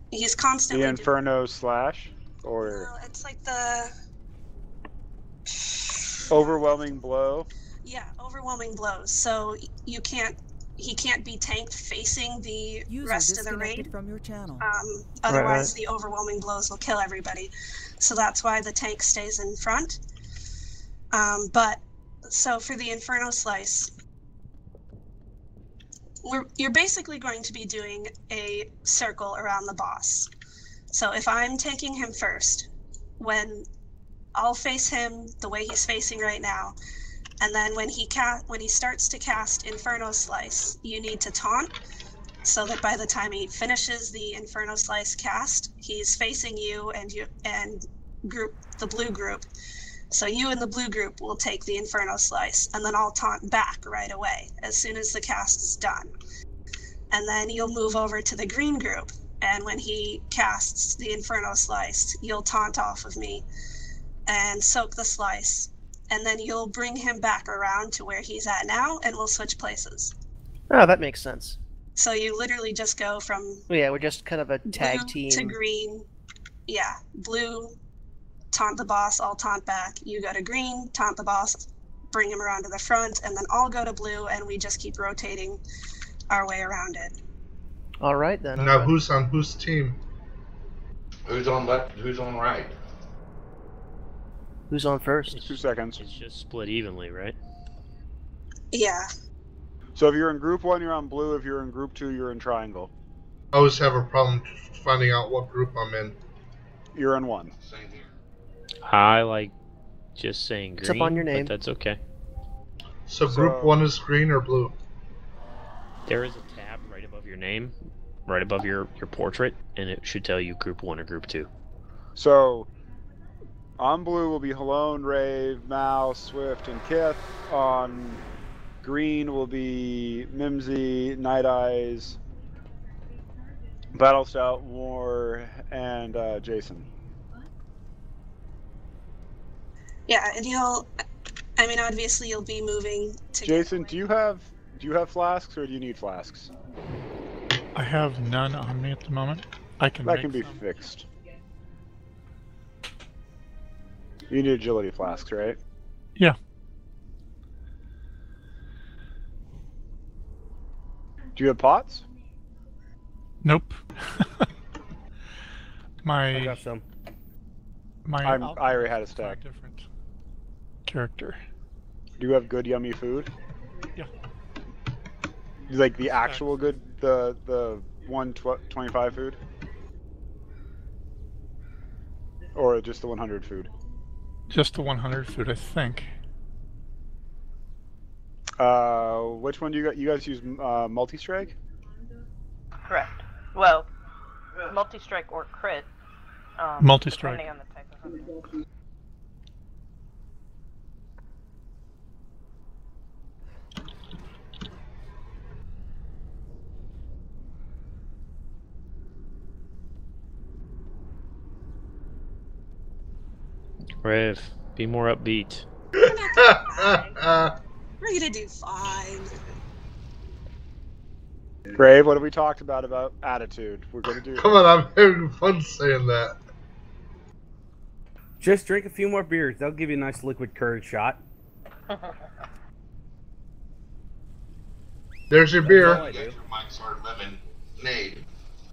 he's constantly... The Inferno Slash? Or... No, it's like the... Overwhelming Blow? Yeah, overwhelming blows. So he can't be tanked facing the rest of the raid. From your channel. Otherwise, the overwhelming blows will kill everybody. So that's why the tank stays in front. So for the Inferno Slice, you're basically going to be doing a circle around the boss. So if I'm tanking him first, when I'll face him the way he's facing right now, and then when he starts to cast Inferno Slice, you need to taunt, so that by the time he finishes the Inferno Slice cast, he's facing you and the blue group. So you and the blue group will take the Inferno Slice, and then I'll taunt back right away as soon as the cast is done. And then you'll move over to the green group, and when he casts the Inferno Slice, you'll taunt off of me and soak the slice, and then you'll bring him back around to where he's at now, and we'll switch places. Oh, that makes sense. So you literally just go from... Yeah, we're just kind of a tag team. to green. Yeah, blue, taunt the boss, I'll taunt back. You go to green, taunt the boss, bring him around to the front, and then I'll go to blue, and we just keep rotating our way around it. All right, then. Now, who's on whose team? Who's on left? Who's on right? Who's on first? 2 seconds. It's just split evenly, right? Yeah. So if you're in group 1, you're on blue. If you're in group 2, you're in triangle. I always have a problem finding out what group I'm in. You're in 1. Same here. I like just saying green, it's up on your name. but that's okay. So group 1 is green or blue? There is a tab right above your name, right above your portrait, and it should tell you group 1 or group 2. So on blue will be Halone, Rave, Mal, Swift, and Kith. On green will be Mimsy, Night Eyes, Battle Stout, War, and Jason. Yeah, and obviously you'll be moving to... Jason, do you have flasks, or do you need flasks? I have none on me at the moment. That can be fixed. You need agility flasks, right? Yeah. Do you have pots? Nope. I got some. I already had a stack. Different character. Do you have good, yummy food? Yeah. Like the actual good, the 125 food? Or just the 100 food? Just the 100 food, I think. Which one do you got? You guys use multi-strike? Correct. Well, multi-strike or crit. Multi-strike. Depending on the type of hunter. Rev, be more upbeat. We're gonna do fine. Grave, what have we talked about attitude? We're gonna do. Come on, I'm having fun saying that. Just drink a few more beers. They'll give you a nice liquid courage shot. There's your beer.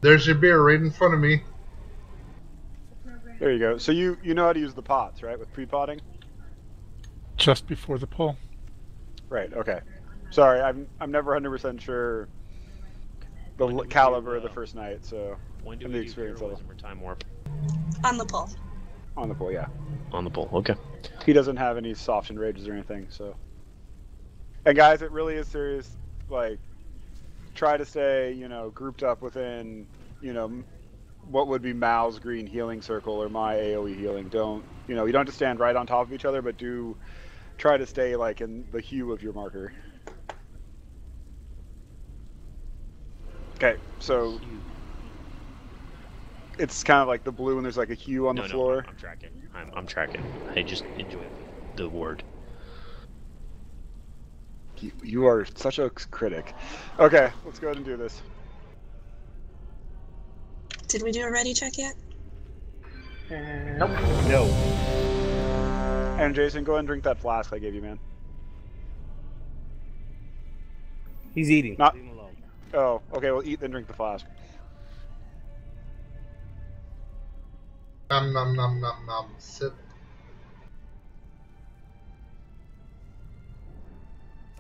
There's your beer right in front of me. There you go. So you know how to use the pots, right? With pre-potting? Just before the pull. Right, okay. Sorry, I'm never 100% sure the caliber of the first night, so when do and we the do experience level. heroism or time warp? On the pull. On the pull, yeah. On the pull, okay. He doesn't have any softened rages or anything, so. And guys, it really is serious. Like, try to stay, you know, grouped up within, you know, what would be Mal's green healing circle or my AoE healing. Don't, you know, you don't have to stand right on top of each other, but do try to stay like in the hue of your marker. Okay, so it's kind of like the blue and there's like a hue on the floor. I'm tracking. I'm tracking. I just enjoy the word. You are such a critic. Okay, let's go ahead and do this. Did we do a ready check yet? Nope. No. And Jason, go ahead and drink that flask I gave you, man. He's eating. Not. Leave him alone. Oh, okay. Well, eat then drink the flask. Nom nom nom nom nom. Sip.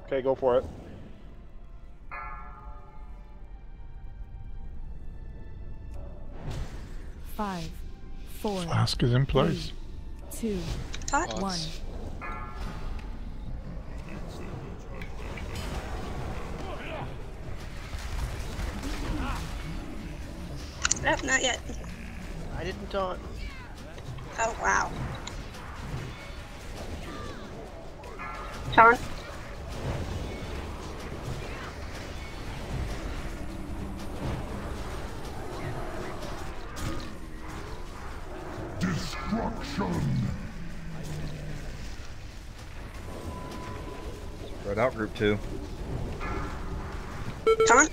Okay, go for it. Five, 4, Flask is in place. 3, 2, 1. Nope, not yet. I didn't taunt. Oh, wow. Taunt. Destruction. Spread out, group 2. Taunt.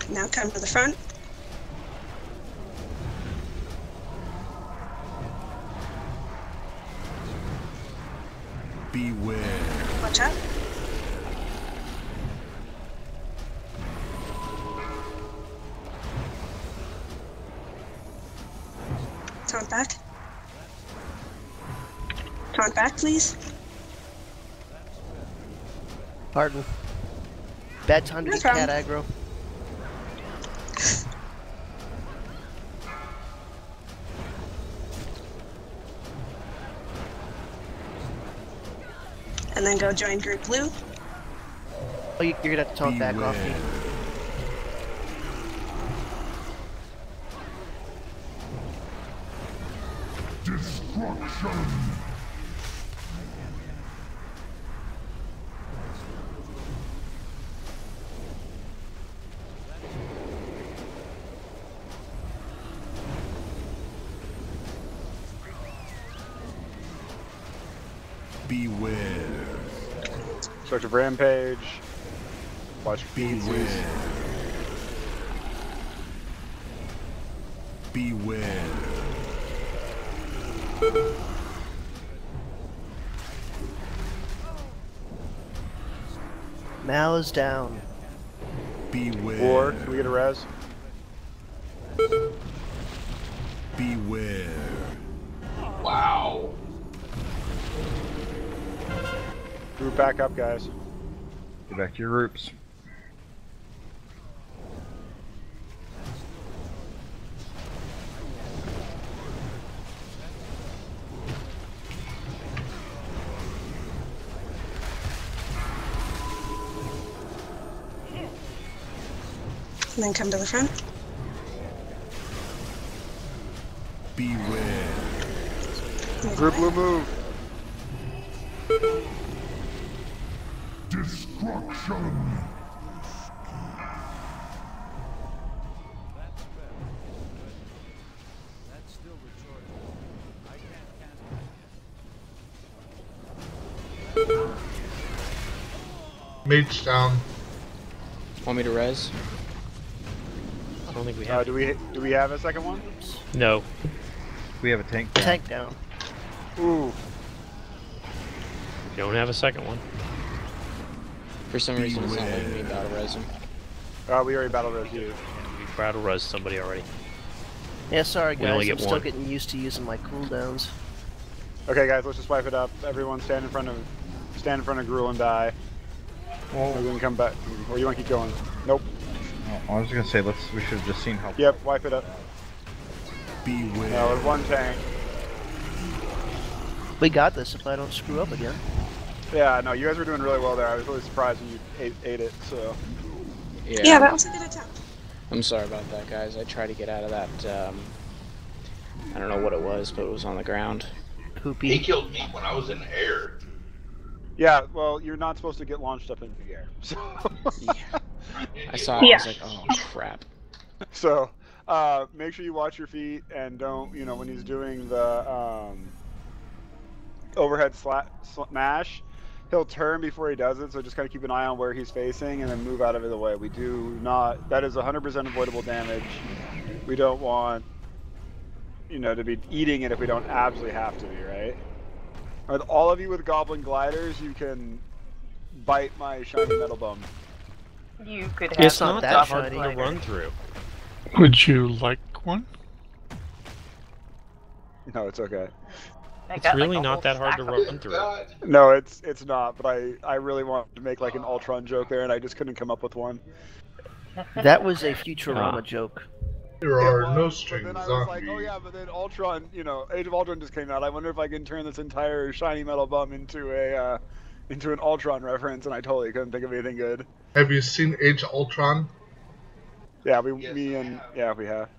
Now come to the front. Beware. Watch out. Taunt back. Taunt back, please. Pardon. Bad time to No get problem. cat aggro. And then go join group blue. Oh, you're gonna have to taunt back off me. Destruction. Beware. Start of rampage. Watch Beware. Beware. Mal is down. Beware. Or can we get a res? Beware. Wow. Group back up, guys. Get back to your groups. And then come to the front. Beware. Group blue move. Destruction. Mage down. Want me to res? I don't think we have. Do we have a second one? No. We have a tank down. Tank down. Ooh. You don't have a second one. For some reason, it's not letting me battle res him. We already battle res you. We battle res somebody already. Yeah, sorry We only guys, I'm get still one. getting used to using my cooldowns. Okay, guys, let's just wipe it up. Everyone stand in front of Gruel and die. Or we can come back. Or you want to keep going? Nope. Oh, I was gonna say we should have just seen how. Yep, wipe it up. Beware. Now with one tank. We got this if I don't screw up again. Yeah, no, you guys were doing really well there. I was really surprised when you ate it. So. Yeah, that was a good attempt. I'm sorry about that, guys. I tried to get out of that. I don't know what it was, but it was on the ground. Poopy. He killed me when I was in the air. Yeah, well, you're not supposed to get launched up into the air. So. Yeah. I saw it. I was like, oh crap. So, make sure you watch your feet and don't, when he's doing the overhead smash, he'll turn before he does it. So just kind of keep an eye on where he's facing and then move out of the way. We do not. That is 100% avoidable damage. We don't want, to be eating it if we don't absolutely have to be, right? With all of you with goblin gliders, you can bite my shiny metal bum. You could have It's not that hard glider. to run through. Would you like one? No, it's okay. It's really not that hard to run through. No, it's not, but I really wanted to make like an Ultron joke there, and I just couldn't come up with one. That was a Futurama joke. There are no strings Then I was on like, me. oh yeah, but then Ultron, Age of Ultron just came out. I wonder if I can turn this entire shiny metal bum into an Ultron reference, and I totally couldn't think of anything good. Have you seen Age of Ultron? Yeah, we have.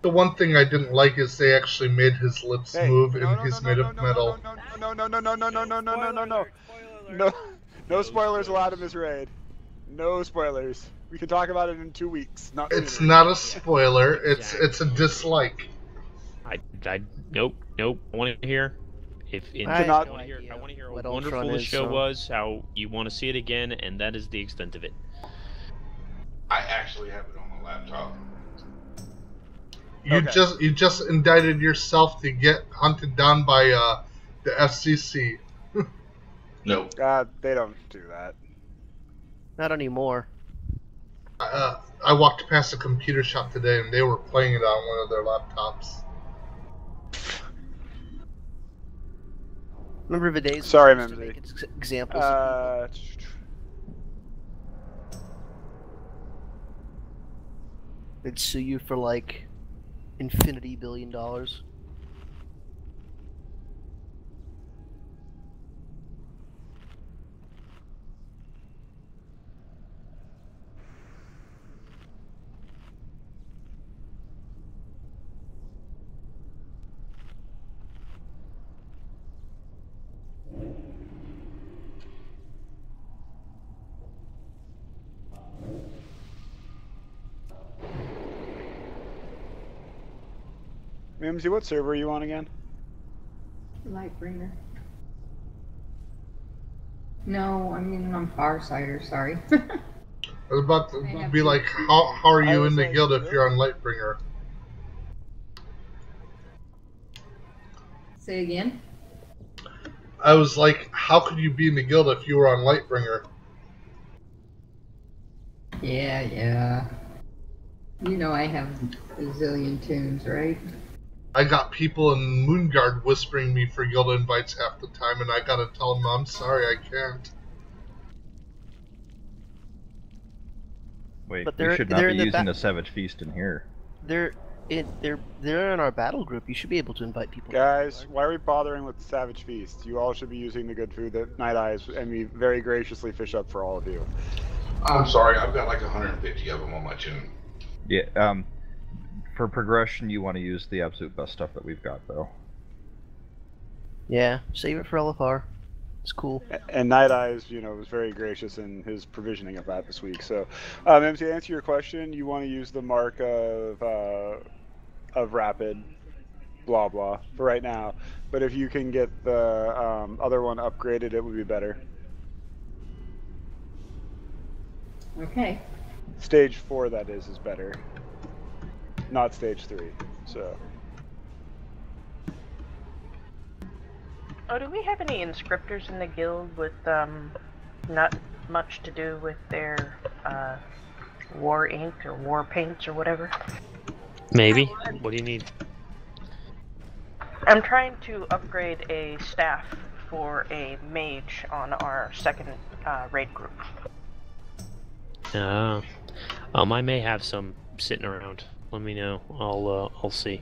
The one thing I didn't like is they actually made his lips move, and he's made of metal. No spoilers allowed in this raid. No spoilers. We can talk about it in 2 weeks. It's not a spoiler. It's a dislike. Nope. I want to hear I want to hear how wonderful the show was, how you want to see it again, and that is the extent of it. I actually have it on the laptop. You just indicted yourself to get hunted down by the FCC. No. They don't do that. Not anymore. I walked past a computer shop today and they were playing it on one of their laptops. Remember the days? Sorry, we used to Mimsy. make examples. Of people? They'd sue you for like infinity $billion. Mimsy, what server are you on again? Lightbringer. No, I mean I'm Farsighter, sorry. I was about to be like, how are you in the guild if you're on Lightbringer? Say again? I was like, how could you be in the guild if you were on Lightbringer? Yeah. You know I have a zillion tunes, right? I got people in Moonguard whispering me for guild invites half the time, and I gotta tell them, I'm sorry, I can't. Wait, But we should not be using the Savage Feast in here. They're in our battle group. You should be able to invite people. Guys, why are we bothering with Savage Feast? You all should be using the good food that Night Eyes and me very graciously fish up for all of you. I'm sorry, I've got like 150 of them on my tune. Yeah, for progression, you want to use the absolute best stuff that we've got, though. Yeah, save it for LFR. It's cool. And Night Eyes, was very gracious in his provisioning of that this week. So, MC, to answer your question, you want to use the mark of rapid, blah blah, for right now. But if you can get the other one upgraded, it would be better. Okay. Stage 4, that is better. Not stage 3. So. Oh, do we have any inscriptors in the guild with not much to do with their war ink or war paints or whatever? Maybe. What do you need? I'm trying to upgrade a staff for a mage on our second raid group. I may have some sitting around. Let me know. I'll see.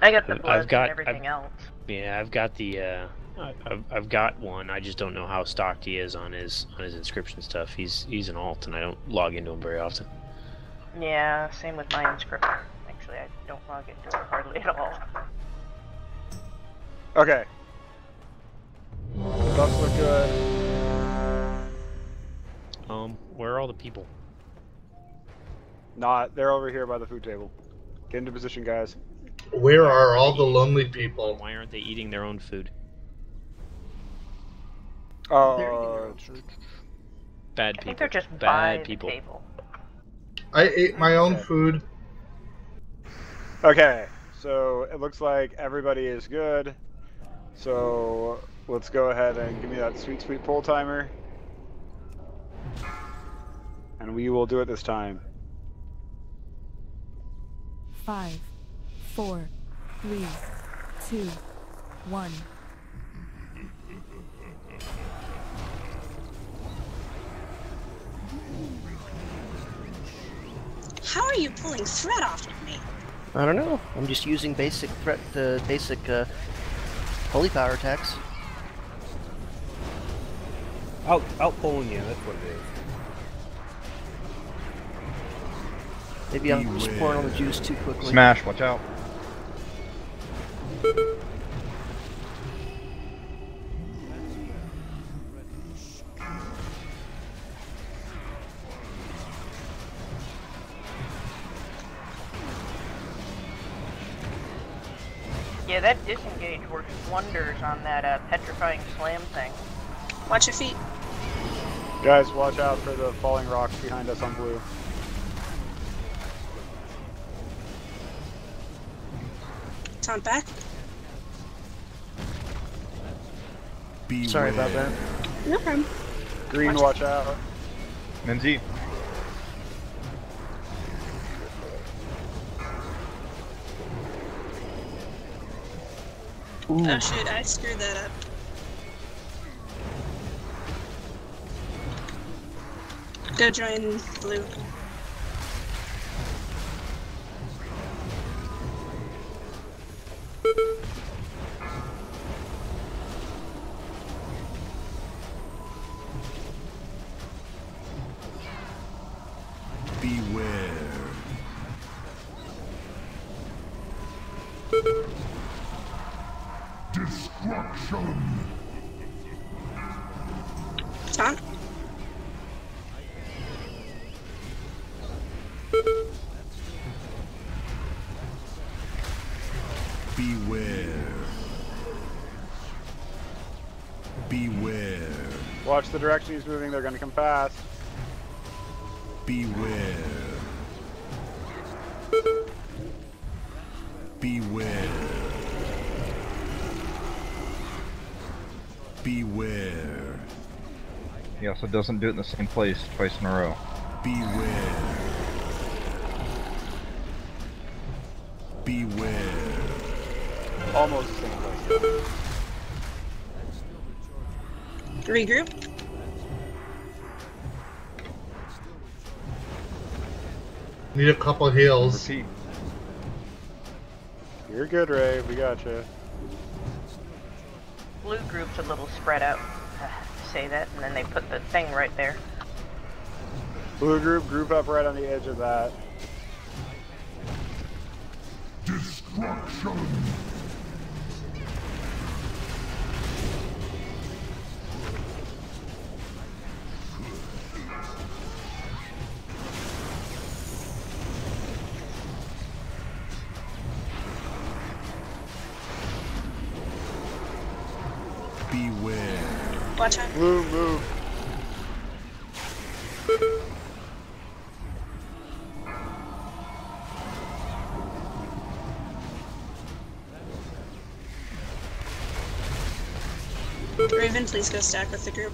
I got the bloods and everything else. Yeah, I've got the I've got one. I just don't know how stocked he is on his inscription stuff. He's an alt, and I don't log into him very often. Yeah, same with my inscriptor. Actually, I don't log into it hardly at all. Okay. Stuff's look good. Where are all the people? They're over here by the food table. Get into position, guys. Where are all the lonely people? Why aren't they eating their own food? Bad people. I think they're just bad people. Table. I ate my own food. Okay, so it looks like everybody is good. So let's go ahead and give me that sweet pull timer. And we will do it this time. 5, 4, 3, 2, 1. How are you pulling threat off of me? I don't know. I'm just using basic holy power attacks. Out pulling you, that's what it is. Maybe I'm just pouring on the juice too quickly. Smash, watch out. Yeah, that disengage works wonders on that petrifying slam thing. Watch your feet. Guys, watch out for the falling rocks behind us on blue. Taunt back. Beware. Sorry about that. No problem. Green, watch out. Minzy. Ooh. Oh shit, I screwed that up. Go join blue. Beware. Destruction. Taunt. Beware. Beware. Watch the direction he's moving, they're gonna come fast. Beware. Beware. Beware. He also doesn't do it in the same place twice in a row. Beware. Beware. Almost the same place. Regroup. Need a couple heals. Repeat. You're good, Ray. We got you. Blue group's a little spread out. Say that, and then they put the thing right there. Blue group up right on the edge of that. Destruction. Beware. Watch out. Blue, move. Raven, please go stack with the group.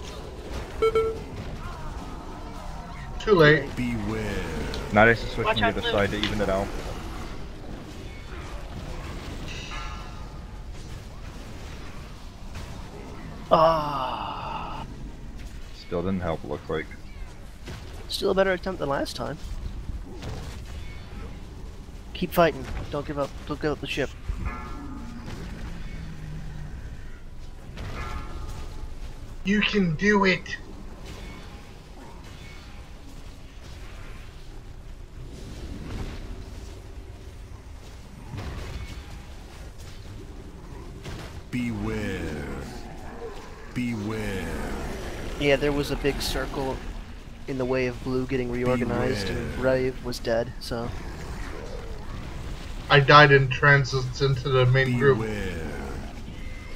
Too late. Beware. Not as to switch to the other side to even it out. Ah. Still didn't help, looks like. Still a better attempt than last time. Keep fighting. Don't give up. Don't give up the ship. You can do it. Beware. Beware. Yeah, there was a big circle in the way of blue getting reorganized, and Rave was dead, so... I died in transits into the main group.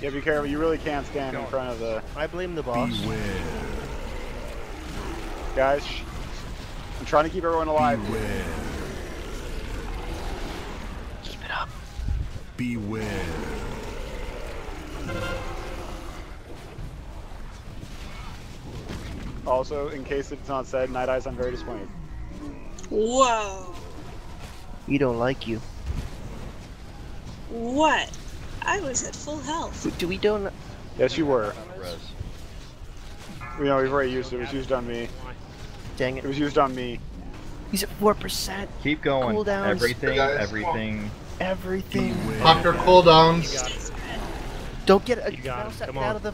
Yeah, be careful. You really can't stand in front of the... I blame the boss. Guys, I'm trying to keep everyone alive. Keep it up. Beware. Also, in case it's not said, Night Eyes, I'm very disappointed. Whoa. We don't like you. What? I was at full health. Do we don't... Yes, you were. We know we've already used it. It was used on me. Dang it. It was used on me. He's at 4%. Keep going. Cooldowns. Everything. Pop your cooldowns. Don't get You got it. Come out on. of the...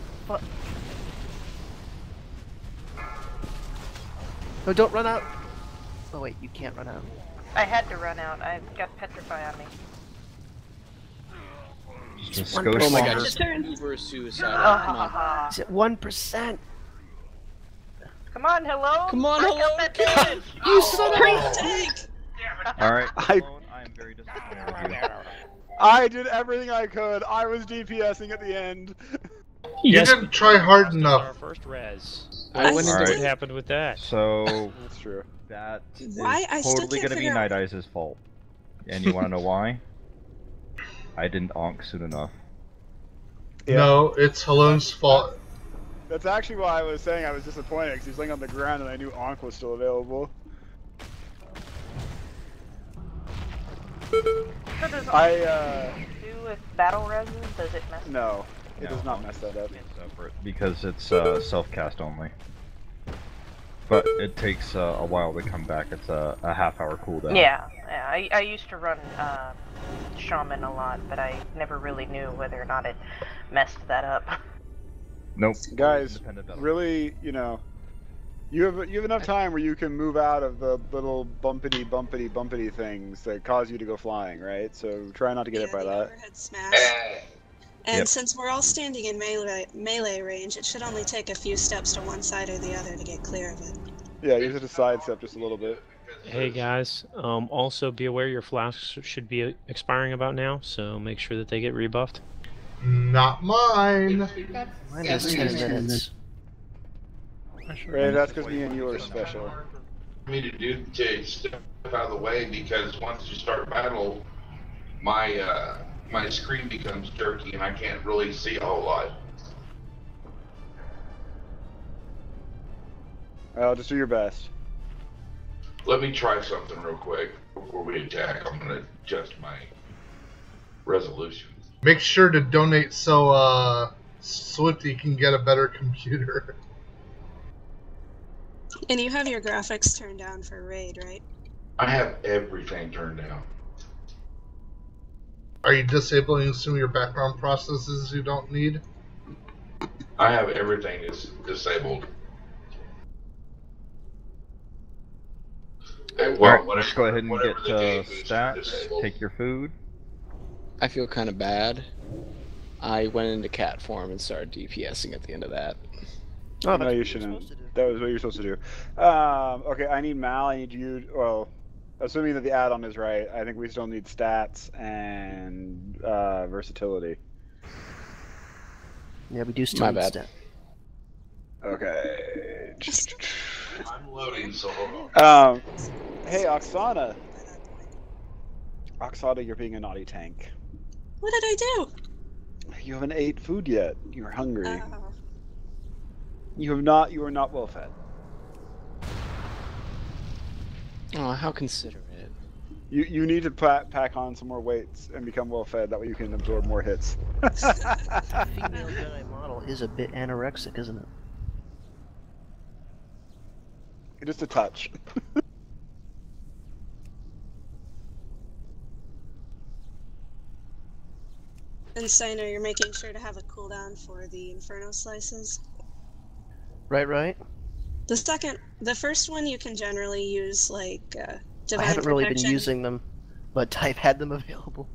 No, don't run out. Oh wait, you can't run out. I had to run out. I've got Petrify on me. Just go Oh my god, slower. just uber suicidal. Come on. He's at 1%. Come on, hello? Come on, Back hello? up that damage. You son of a... Tank! Alright, I am very disappointed with you. I did everything I could. I was DPSing at the end. You didn't try hard enough. Our first res. I went into What it. happened with that? So, That's true. that is Why? I still totally can't gonna be figure out- Night Eyes' fault. And you wanna know why? I didn't onk soon enough. Yeah. No, it's Halone's fault. That's actually why I was saying I was disappointed, because he was laying on the ground and I knew Ankh was still available. So does do with battle resin? Does it mess? No, it does not mess that up. Separate, because it's self-cast only. But it takes a while to come back. It's a half-hour cooldown. Yeah, I used to run Shaman a lot, but I never really knew whether or not it messed that up. Nope. Guys, really, you know, you have enough time where you can move out of the little bumpity things that cause you to go flying, right? So try not to get hit by that. Overhead smash. And since we're all standing in melee range, it should only take a few steps to one side or the other to get clear of it. Yeah, use it to sidestep just a little bit. Hey guys, also be aware your flasks should be expiring about now, so make sure that they get rebuffed. Not mine. Mine is 10 minutes. Right, that's because me and you are special. Me to do to step out of the way, because once you start battle, my my screen becomes jerky and I can't really see a whole lot. Well, just do your best. Let me try something real quick before we attack. I'm gonna adjust my resolution. Make sure to donate so Swifty can get a better computer. And you have your graphics turned down for Raid, right? I have everything turned down. Are you disabling some of your background processes you don't need? I have everything disabled. Well, let's go ahead and get stats. Take your food. I feel kind of bad. I went into cat form and started DPSing at the end of that. Oh, no, you shouldn't. That was what you're supposed to do. Okay, I need Mal. I need you. Well, assuming that the add-on is right, I think we still need stats and versatility. Yeah, we do still need stats. Okay. I'm loading, so hold on. Hey, Oksana. Oksana, you're being a naughty tank. What did I do? You haven't ate food yet. You're hungry. You have not. You are not well fed. Oh, how considerate. You need to pack on some more weights and become well fed. That way you can absorb more hits. The female Jedi model is a bit anorexic, isn't it? Just a touch. And Steiner, you're making sure to have a cooldown for the Inferno Slices. Right. The first one you can generally use like Divine I haven't really been Protection. using them, but I've had them available.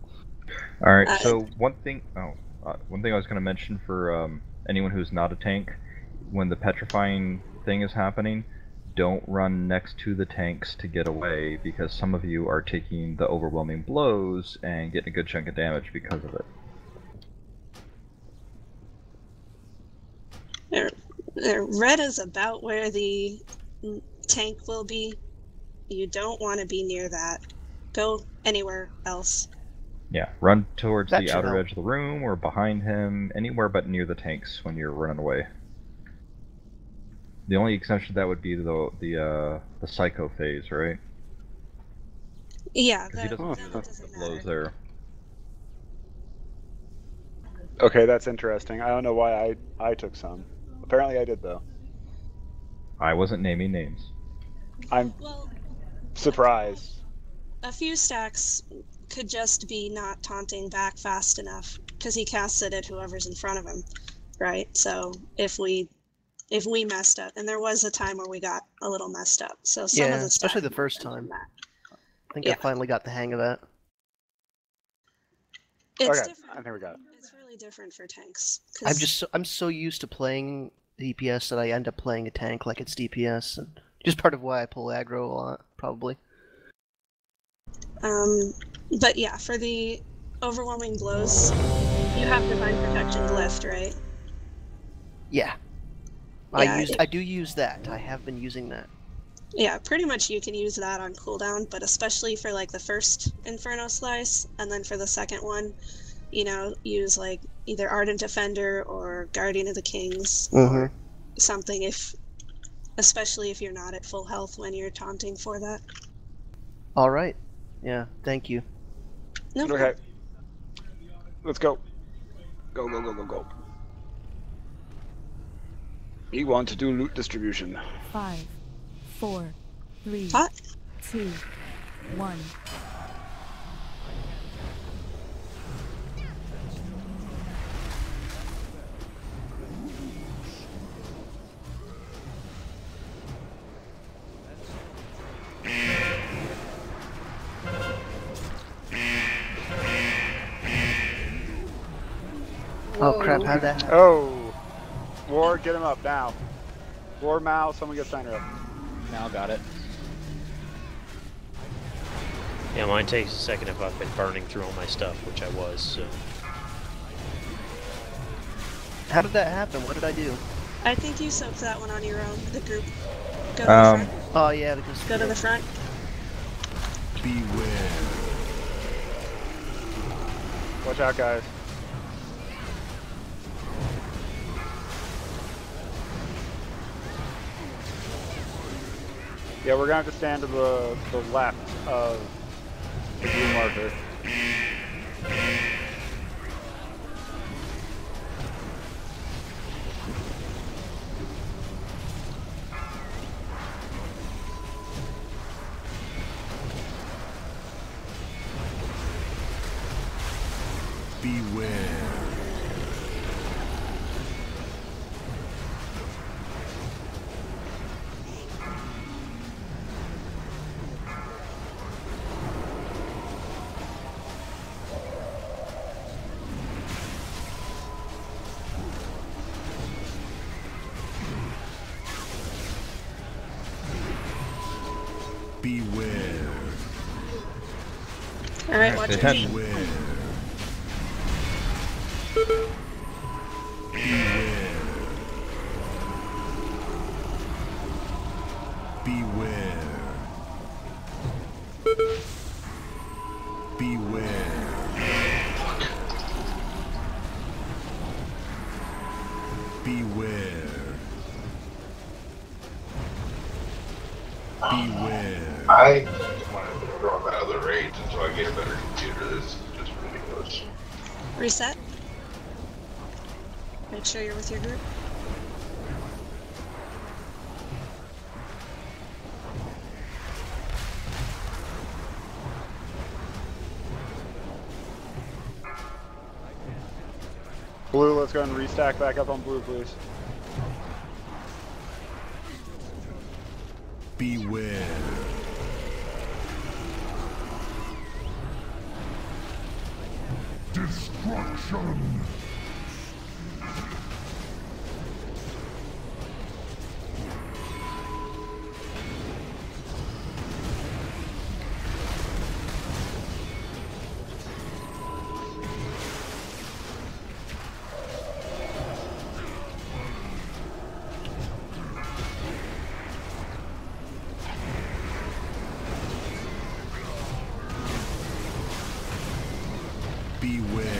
All right. So one thing I was going to mention for anyone who's not a tank, when the petrifying thing is happening, don't run next to the tanks to get away, because some of you are taking the overwhelming blows and getting a good chunk of damage because of it. Red is about where the tank will be. You don't want to be near that. Go anywhere else. Yeah, run towards That the should outer help. edge of the room or behind him, anywhere but near the tanks when you're running away. The only exception to that would be the psycho phase, right? Yeah, Because he doesn't do the blows there. Okay, that's interesting. I don't know why I took some. Apparently I did, though. I wasn't naming names. I'm surprised. A few stacks could just be not taunting back fast enough because he casts it at whoever's in front of him, right? So if we messed up, and there was a time where we got a little messed up, so some of the especially stacks the first time. I think Yeah. I finally got the hang of that. It's Okay, different. I think we got it. It's really different for tanks. 'cause I'm so used to playing DPS that I end up playing a tank like it's DPS, and just part of why I pull aggro a lot, probably. But yeah, for the overwhelming blows, you have Divine Protection glyphed, right? Yeah. Yeah, I do use that. I have been using that. Yeah, pretty much you can use that on cooldown, but especially for like the first Inferno Slice, and then for the second one, use like either Ardent Defender or Guardian of the Kings or something, especially if you're not at full health when you're taunting for that. All right. Yeah, thank you. No. Okay. Let's go. Go. We want to do loot distribution. 5, 4, 3, 2, 1. Oh crap, how'd that happen? Oh! War, get him up now. War, Mal, someone get Steiner up. Mal got it. Yeah, mine takes a second if I've been burning through all my stuff, which I was, so... How did that happen? What did I do? I think you soaked that one on your own, the group. Go to the front. Oh yeah, because... Go to the front. Beware. Watch out, guys. Yeah, we're gonna have to stand to the left of the blue marker. Beware. Beware. Alright, watch your feet. Beware. Beware. Beware. Beware. Beware. I want to drop out of the raids until I get a better computer. This is just ridiculous. Reset. Make sure you're with your group. Blue, let's go and restack back up on blue, please. Beware. Destruction. Beware.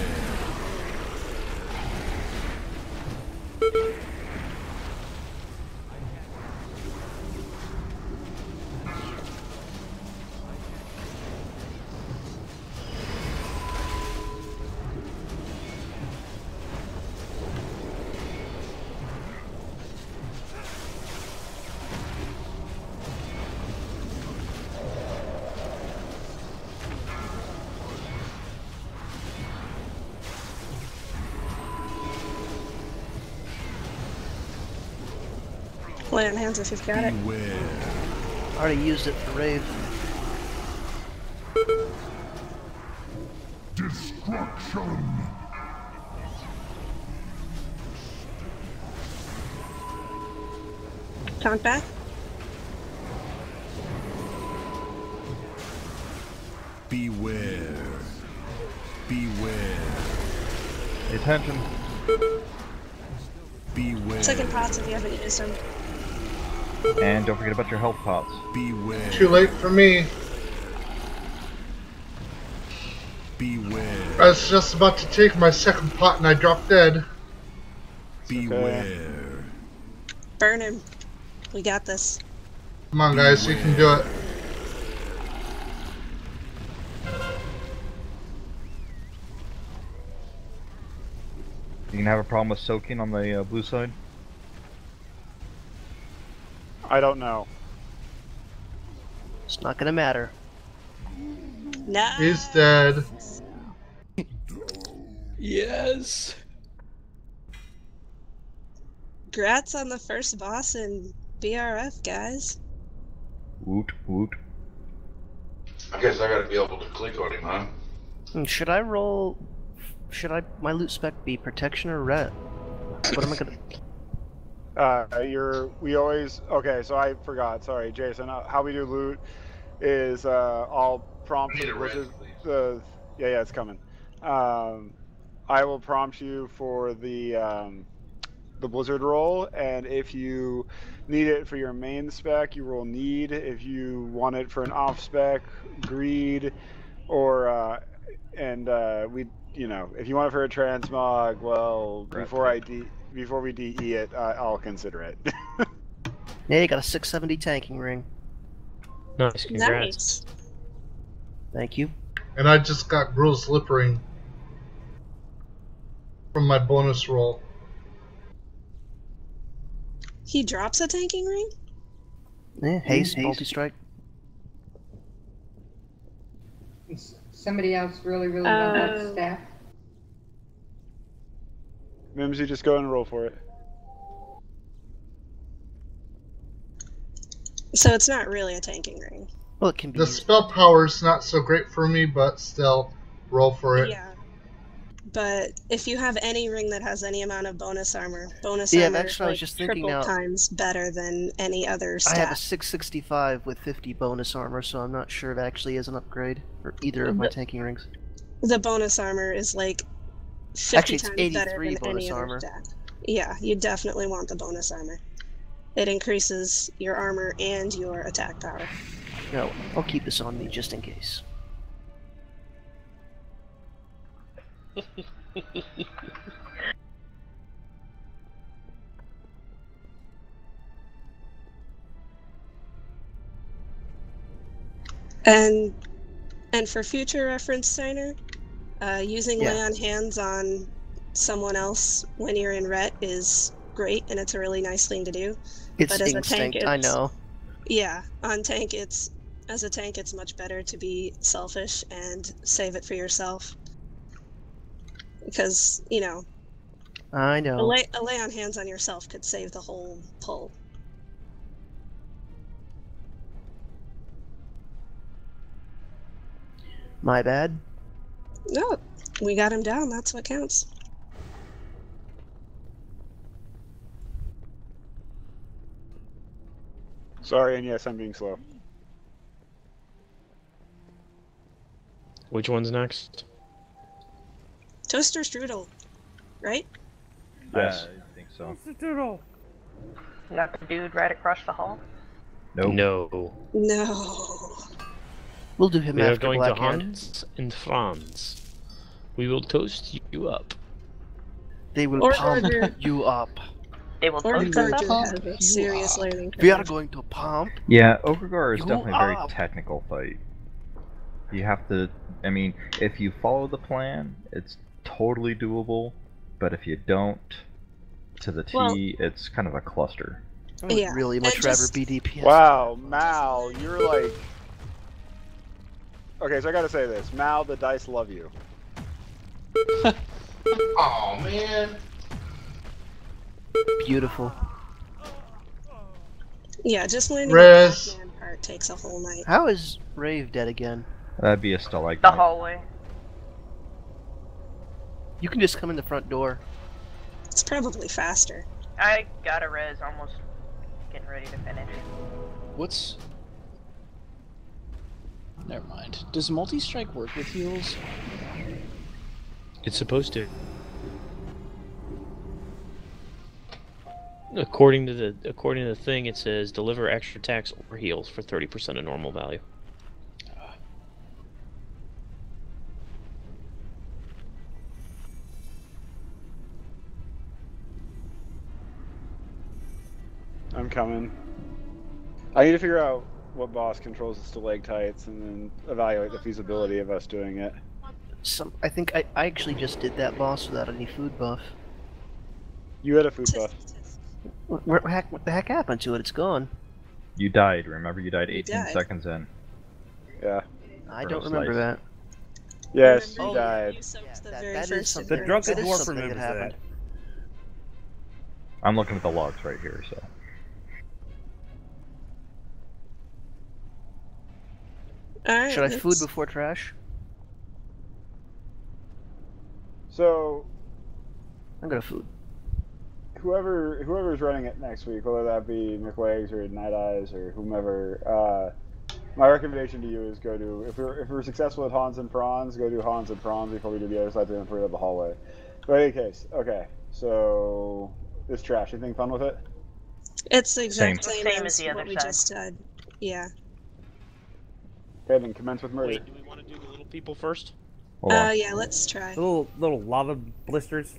Lay on hands if you've got it. I already used it for raid. Destruction. Count back. Beware. Beware. Pay attention. Beware. Second pots if you haven't used them. And don't forget about your health pots. Beware. Too late for me. Beware. I was just about to take my second pot and I dropped dead. Beware. Burn him. We got this. Come on, guys, you can do it. You can have a problem with soaking on the blue side? I don't know. It's not gonna matter. No. He's dead. Yes. Congrats on the first boss in BRF, guys. Woot woot. I guess I gotta be able to click on him, huh? Should I roll? Should my loot spec be protection or ret? What am I gonna? We always, okay, so I forgot, sorry, Jason, how we do loot is, I'll prompt I need a red, yeah, it's coming. I will prompt you for the Blizzard roll, and if you need it for your main spec, you roll need. If you want it for an off spec, greed, or, you know, if you want it for a transmog, well, before we DE it, I'll consider it. Yeah, you got a 670 tanking ring. Nice, congrats. Nice. Thank you. And I just got Gruel's lip ring from my bonus roll. He drops a tanking ring? Yeah, haste, multi-strike. Somebody else really want that staff? Mimsy, just go and roll for it. So it's not really a tanking ring. Well, it can be. The spell power's not so great for me, but still, roll for it. Yeah. But if you have any ring that has any amount of bonus armor armor that's what I was like just thinking triple now. times better than any other stat. I have a 665 with 50 bonus armor, so I'm not sure it actually is an upgrade for either of my tanking rings. The bonus armor is like 50 Actually, it's times 83 better than bonus any armor. other stat. Yeah, you definitely want the bonus armor. It increases your armor and your attack power. No, I'll keep this on me just in case. And for future reference, Steiner, using lay on hands on someone else when you're in ret is great, and it's a really nice thing to do. It's but as instinct, a tank, I know. Yeah, on tank, as a tank, it's much better to be selfish and save it for yourself. Because, you know, I know. a lay on hands on yourself could save the whole pull. My bad. No, we got him down. That's what counts. Sorry, and yes, I'm being slow. Which one's next? Toaster strudel, right? Yes. I think so. Strudel. Not the dude right across the hall? Nope. No. No. We'll do him we are after going Black to Hand. Hans and Franz. We will toast you up. They will Or pump Roger. you up. They will Or toast us Roger up? has a serious learning curve. We are going to pump. Yeah, Ogregar is You definitely a very up. technical fight. You have to, I mean, if you follow the plan, it's totally doable, but if you don't, to the T, Well- it's kind of a cluster. I would Yeah, really and much rather just- be DPS. Wow, Mal, you're like... Okay, so I gotta say this. Mal, the dice love you. Oh man. Beautiful. Yeah, just learning Rez. the Batman part takes a whole night. How is Rave dead again? That'd be a stalagmite. The hallway. You can just come in the front door. It's probably faster. I got a res, almost getting ready to finish. What's... Never mind. Does multi-strike work with heals? It's supposed to. According to the thing, it says deliver extra attacks or heals for 30% of normal value. I'm coming. I need to figure out what boss controls the stalactites and then evaluate the feasibility of us doing it. I think I actually just did that boss without any food buff. You had a food buff. What the heck happened to it? It's gone. You died, remember? You died 18 died. seconds in. Yeah. I For don't no remember slice. that. Yes, Remember you died. You soaked the that- very that is first something- The appearance. drunken That is dwarf something that remembers happened. that. I'm looking at the logs right here, so. Alright, Should I let's- food before trash? So, I'm gonna food. whoever's running it next week, whether that be McWags or Night Eyes or whomever, my recommendation to you is go to, if we're successful at Hans and Franz, go do Hans and Franz before we do the other side and through the hallway. But in any case, okay, so this trash, anything fun with it? It's the exact Same. same, Same as as the what other we side. just did. Yeah. Okay, then commence with murder. Wait, do we want to do the little people first? Hold on. Yeah, let's try. Little lava blisters.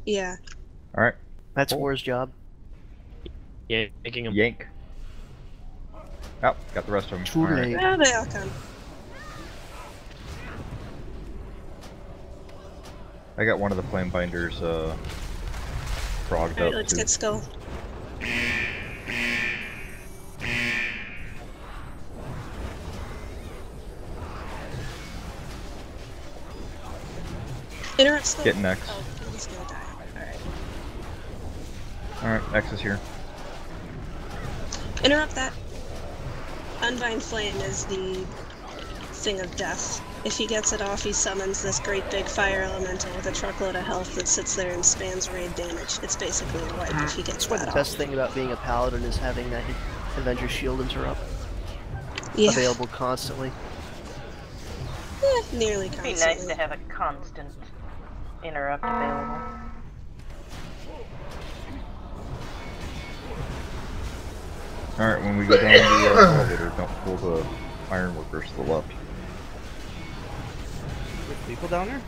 Yeah. Alright, That's Cool. War's job. Yeah, making them. yank. Oh, got the rest of them. Too Alright. late. Oh, they all come. I got one of the flame binders frogged Alright, up let's too. get Skull. Interrupt Skull. Get next. Oh, he's gonna die. Alright. Alright, X is here. Interrupt that. Unbind Flame is the thing of death. If he gets it off, he summons this great big fire elemental with a truckload of health that sits there and spams raid damage. It's basically a wipe if he gets That's why that the off. best thing about being a paladin is having that Avenger Shield interrupt Yeah, available constantly. nearly It'd be constantly. nice to have a constant interrupt available. Alright, when we go down the elevator, don't pull the ironworkers to the left. There's people down there?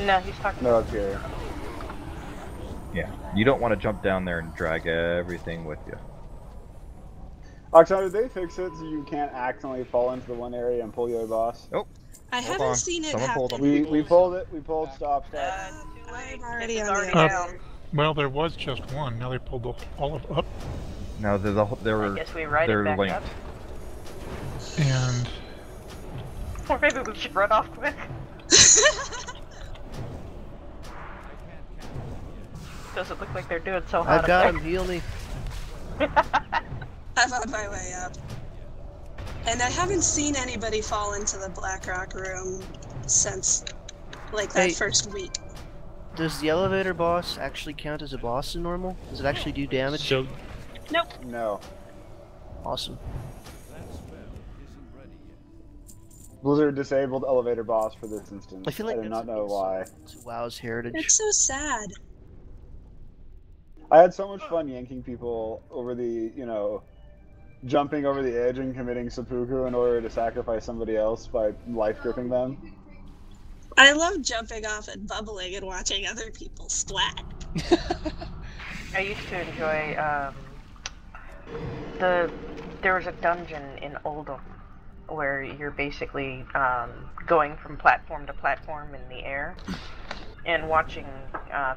No, he's talking No, it's here. Yeah, you don't want to jump down there and drag everything with you. Oksana, did they fix it so you can't accidentally fall into the one area and pull your boss? Oh. I haven't seen it happen. We pulled it. We pulled stop. I'm already on the other. Well, there was just one. Now they pulled all of up. No, I guess we ride it back linked. up. And Or maybe we should run off quick. Doesn't look like they're doing so hot. I've got him. Heal me. I'm on my way up. And I haven't seen anybody fall into the BlackRock room since, like, that first week. Does the elevator boss actually count as a boss in normal? Does it actually do damage? So, nope. No. Awesome. Blizzard disabled elevator boss for this instance. I feel like I do not know why. It's WoW's heritage. It's so sad. I had so much fun yanking people over the, jumping over the edge and committing seppuku in order to sacrifice somebody else by life gripping them. I love jumping off and bubbling and watching other people splat. I used to enjoy, there was a dungeon in Oldham where you're basically going from platform to platform in the air and watching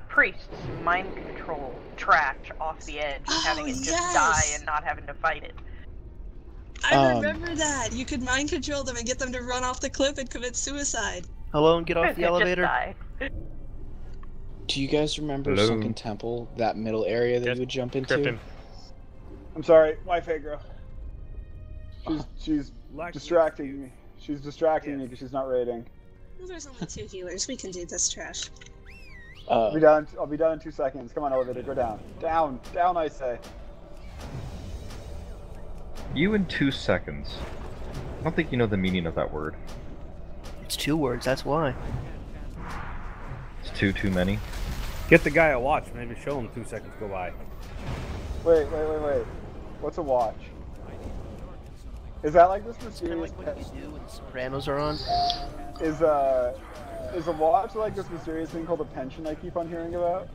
priests mind control trash off the edge, having it just die and not having to fight it. I remember that. You could mind control them and get them to run off the cliff and commit suicide. Hello, and get off the elevator. Do you guys remember Sunken Temple, that middle area that you would jump into? I'm sorry, my fake girl. She's distracting me. She's distracting me because she's not raiding. Well, there's only 2 healers. We can do this trash. I'll be done in 2 seconds. Come on, elevator, go down. Down, I say. You in 2 seconds. I don't think you know the meaning of that word. It's 2 words, that's why. It's too many. Get the guy a watch, maybe show him 2 seconds go by. Wait. What's a watch? Is that like this mysterious? Kind of like what you do when the Sopranos are on. Is a watch like this mysterious thing called a pension I keep on hearing about?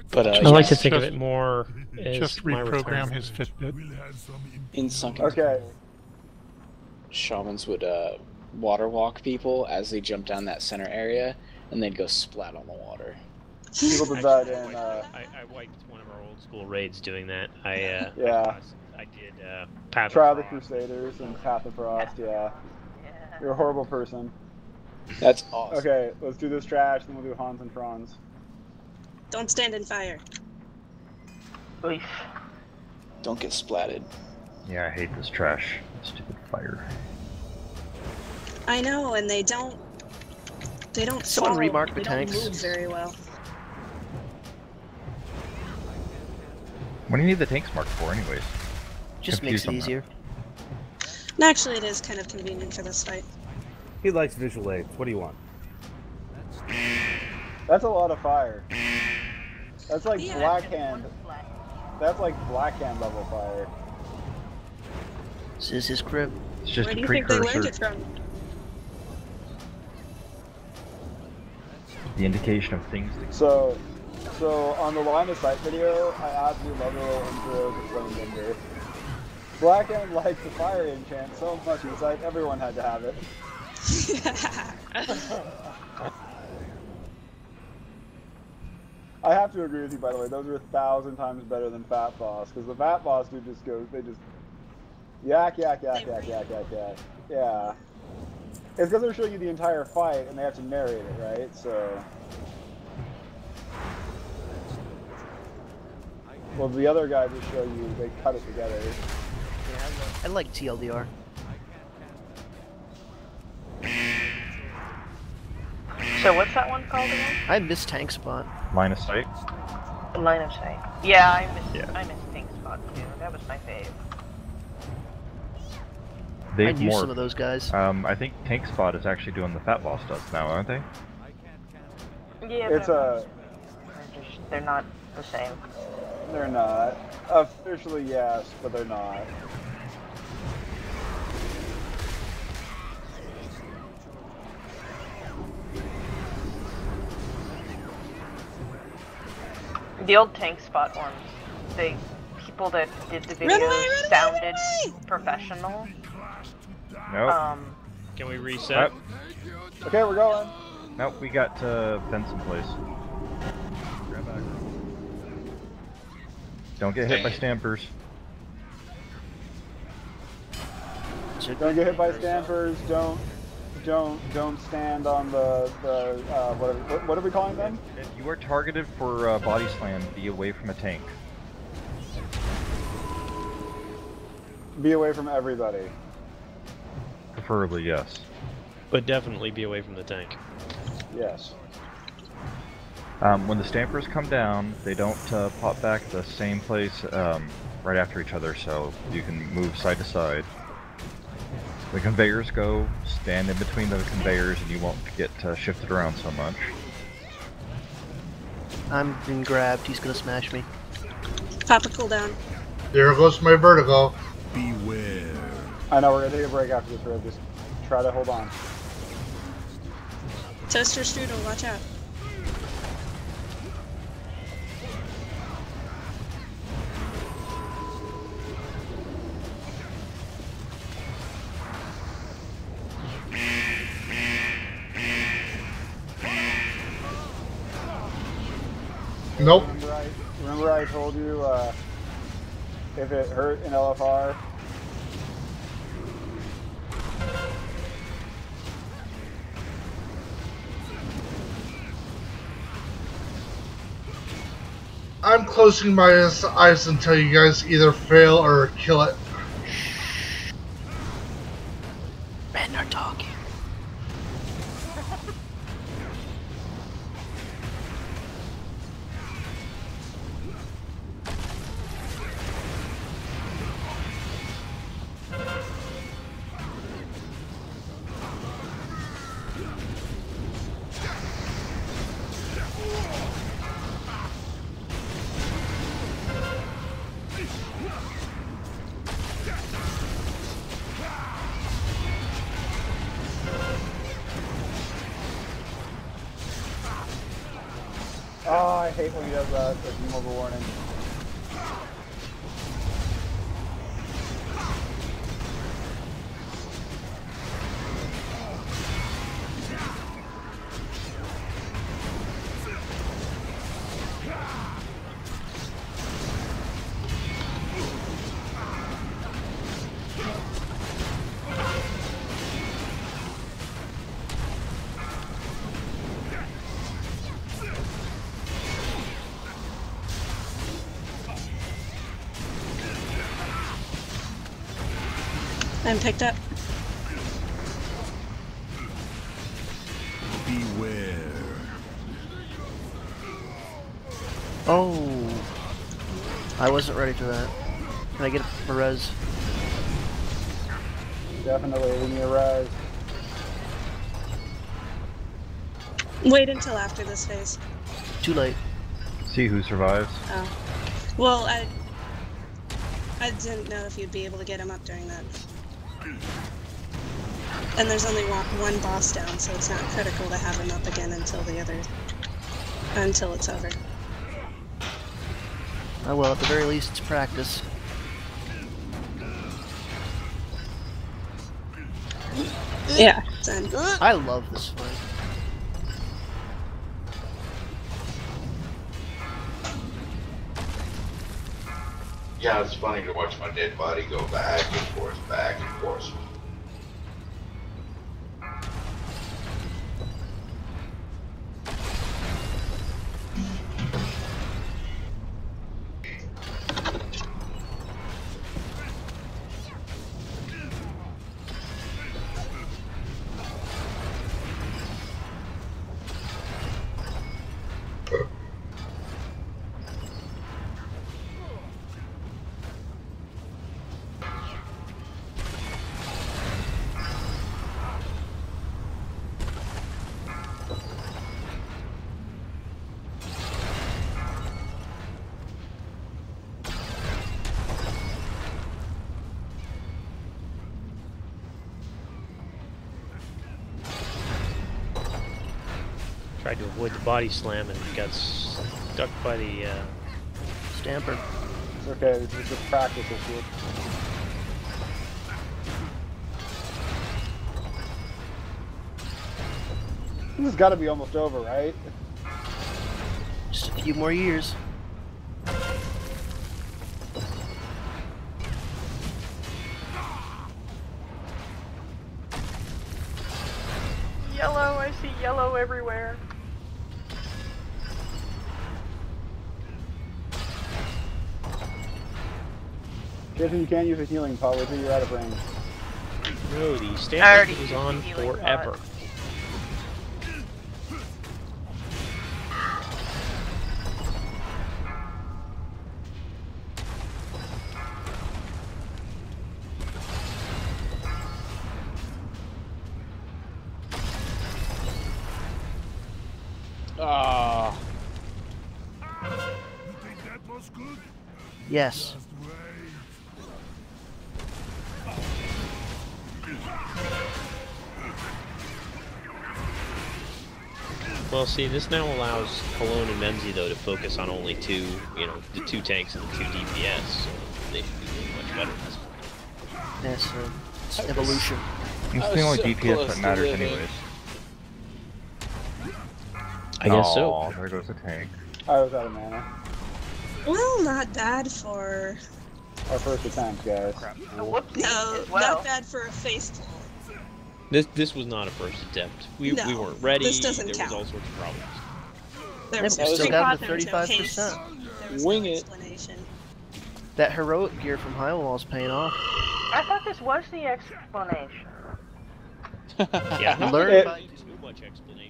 But I like to think of it more as just reprogram his Fitbit. In Sunken Okay. Shamans would water walk people as they jump down that center area, and they'd go splat on the water. People did that in. I wiped one of our old school raids doing that. I did Path Trial of of the Frost. Crusaders and Path of Frost. Yeah. You're a horrible person. That's awesome. Okay, let's do this trash, then we'll do Hans and Franz. Don't stand in fire. Don't get splatted. Yeah, I hate this trash. Stupid fire. I know, and they don't Someone fall, remark the they tanks. don't move very well. What do you need the tanks marked for, anyways? Just makes it easier. And actually, it is kind of convenient for this fight. He likes visual aids. What do you want? That's a lot of fire. That's like Yeah. Black Hand. That's like Black Hand level fire. This is his crib. It's just Where a do you think they learned precursor. it from? The indication of things that... So on the line of sight video, I absolutely love the little intro to Flamebender. Black Hand likes the fire enchant so much, it's like everyone had to have it. I have to agree with you, by the way. Those are 1,000 times better than Fat Boss, because the Fat Boss dude just goes, they just yak. Yeah. It's because they're showing you the entire fight, and they have to narrate it, right? So. Well, the other guys just show you, they cut it together. Yeah, I like TLDR. So what's that one called again? I miss Tank Spot. Line of sight? Line of Sight. Yeah, I miss Tank Spot too. That was my fave. They've I use morphed. some of those guys. I think Tank Spot is actually doing the Fat Boss stuff now, aren't they? Yeah, It's they're not the same. They're not. Officially, yes, but they're not. The old tank spot ones. The people that did the videos sounded professional. Nope. Can we reset? Okay, we're going. Nope, we got fence in place. Grab back. Don't get hit by stampers. Don't get hit by stampers. Don't stand on the what are we calling them? If you are targeted for body slam, be away from a tank. Be away from everybody. Preferably, yes. But definitely be away from the tank. Yes. When the stampers come down, they don't pop back the same place right after each other, so you can move side to side. The conveyors go, stand in between the conveyors, and you won't get shifted around so much. I'm being grabbed. He's gonna smash me. Pop a cooldown. There goes my vertigo. Beware. I know we're gonna take a break after this road. Just try to hold on. Toaster strudel, watch out. Nope. Remember I told you if it hurt in LFR. I'm closing my eyes until you guys either fail or kill it. Men are talking. Oh, I hate when he does that. There's a mobile warning. I'm picked up. Beware. Oh, I wasn't ready for that. Can I get a res? Definitely, we need a res. Wait until after this phase. Too late. See who survives. Oh. Well, I didn't know if you'd be able to get him up during that. And there's only one boss down, so it's not critical to have him up again until it's over. Oh well, at the very least, it's practice. Yeah. I love this fight. Yeah, it's funny to watch my dead body go back and forth, back and forth. Tried to avoid the body slam and got stuck by the Stamper. It's okay, this is just practice issue. This has got to be almost over, right? Just a few more years. Yellow, I see yellow everywhere. Jason, you can't use a healing pot until you're out of range. No, the stamper is on forever. Ah. You think that was good? Yes. Well, see, this now allows Cologne and Menzi, though, to focus on only two, the 2 tanks and the 2 DPS, so they should be doing much better at this point. Yes, it's evolution. It's the only DPS that matters anyways. I guess so. There goes the tank. I was out of mana. Well, not bad for... Our first attempt, guys. No, not bad for a faithful. This was not a first attempt. We weren't ready. This doesn't there count. was all sorts of problems. There was still down to 35%. Wing it. That heroic gear from Highwall is paying off. I thought this was the explanation. Yeah,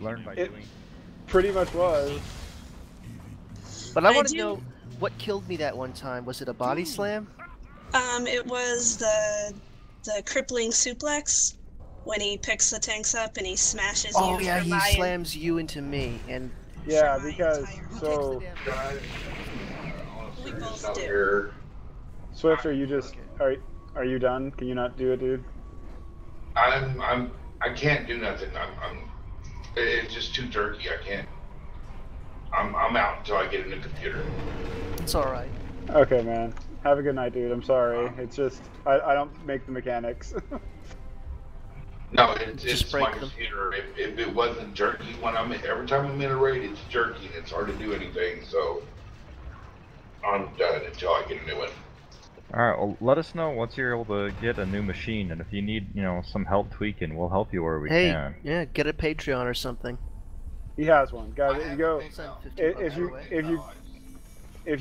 Learn by doing. Pretty much was. But I want to know what killed me that one time. Was it a body slam? It was the crippling suplex when he picks the tanks up and he smashes you. Oh yeah, he lying. slams you into me and. Yeah, because so. We both do. Swift, are you just are you done? Can you not do it, dude? I can't do nothing. It's just too jerky. I can't. I'm out until I get a new computer. It's all right. Okay, man. Have a good night, dude. I'm sorry. It's just I don't make the mechanics. No, it's my computer. If it wasn't jerky when every time I'm in a raid, it's jerky and it's hard to do anything. So I'm done until I get a new one. Alright, well, let us know once you're able to get a new machine, and if you need, some help tweaking, we'll help you where we can. Yeah, get a Patreon or something. He has one, guys. If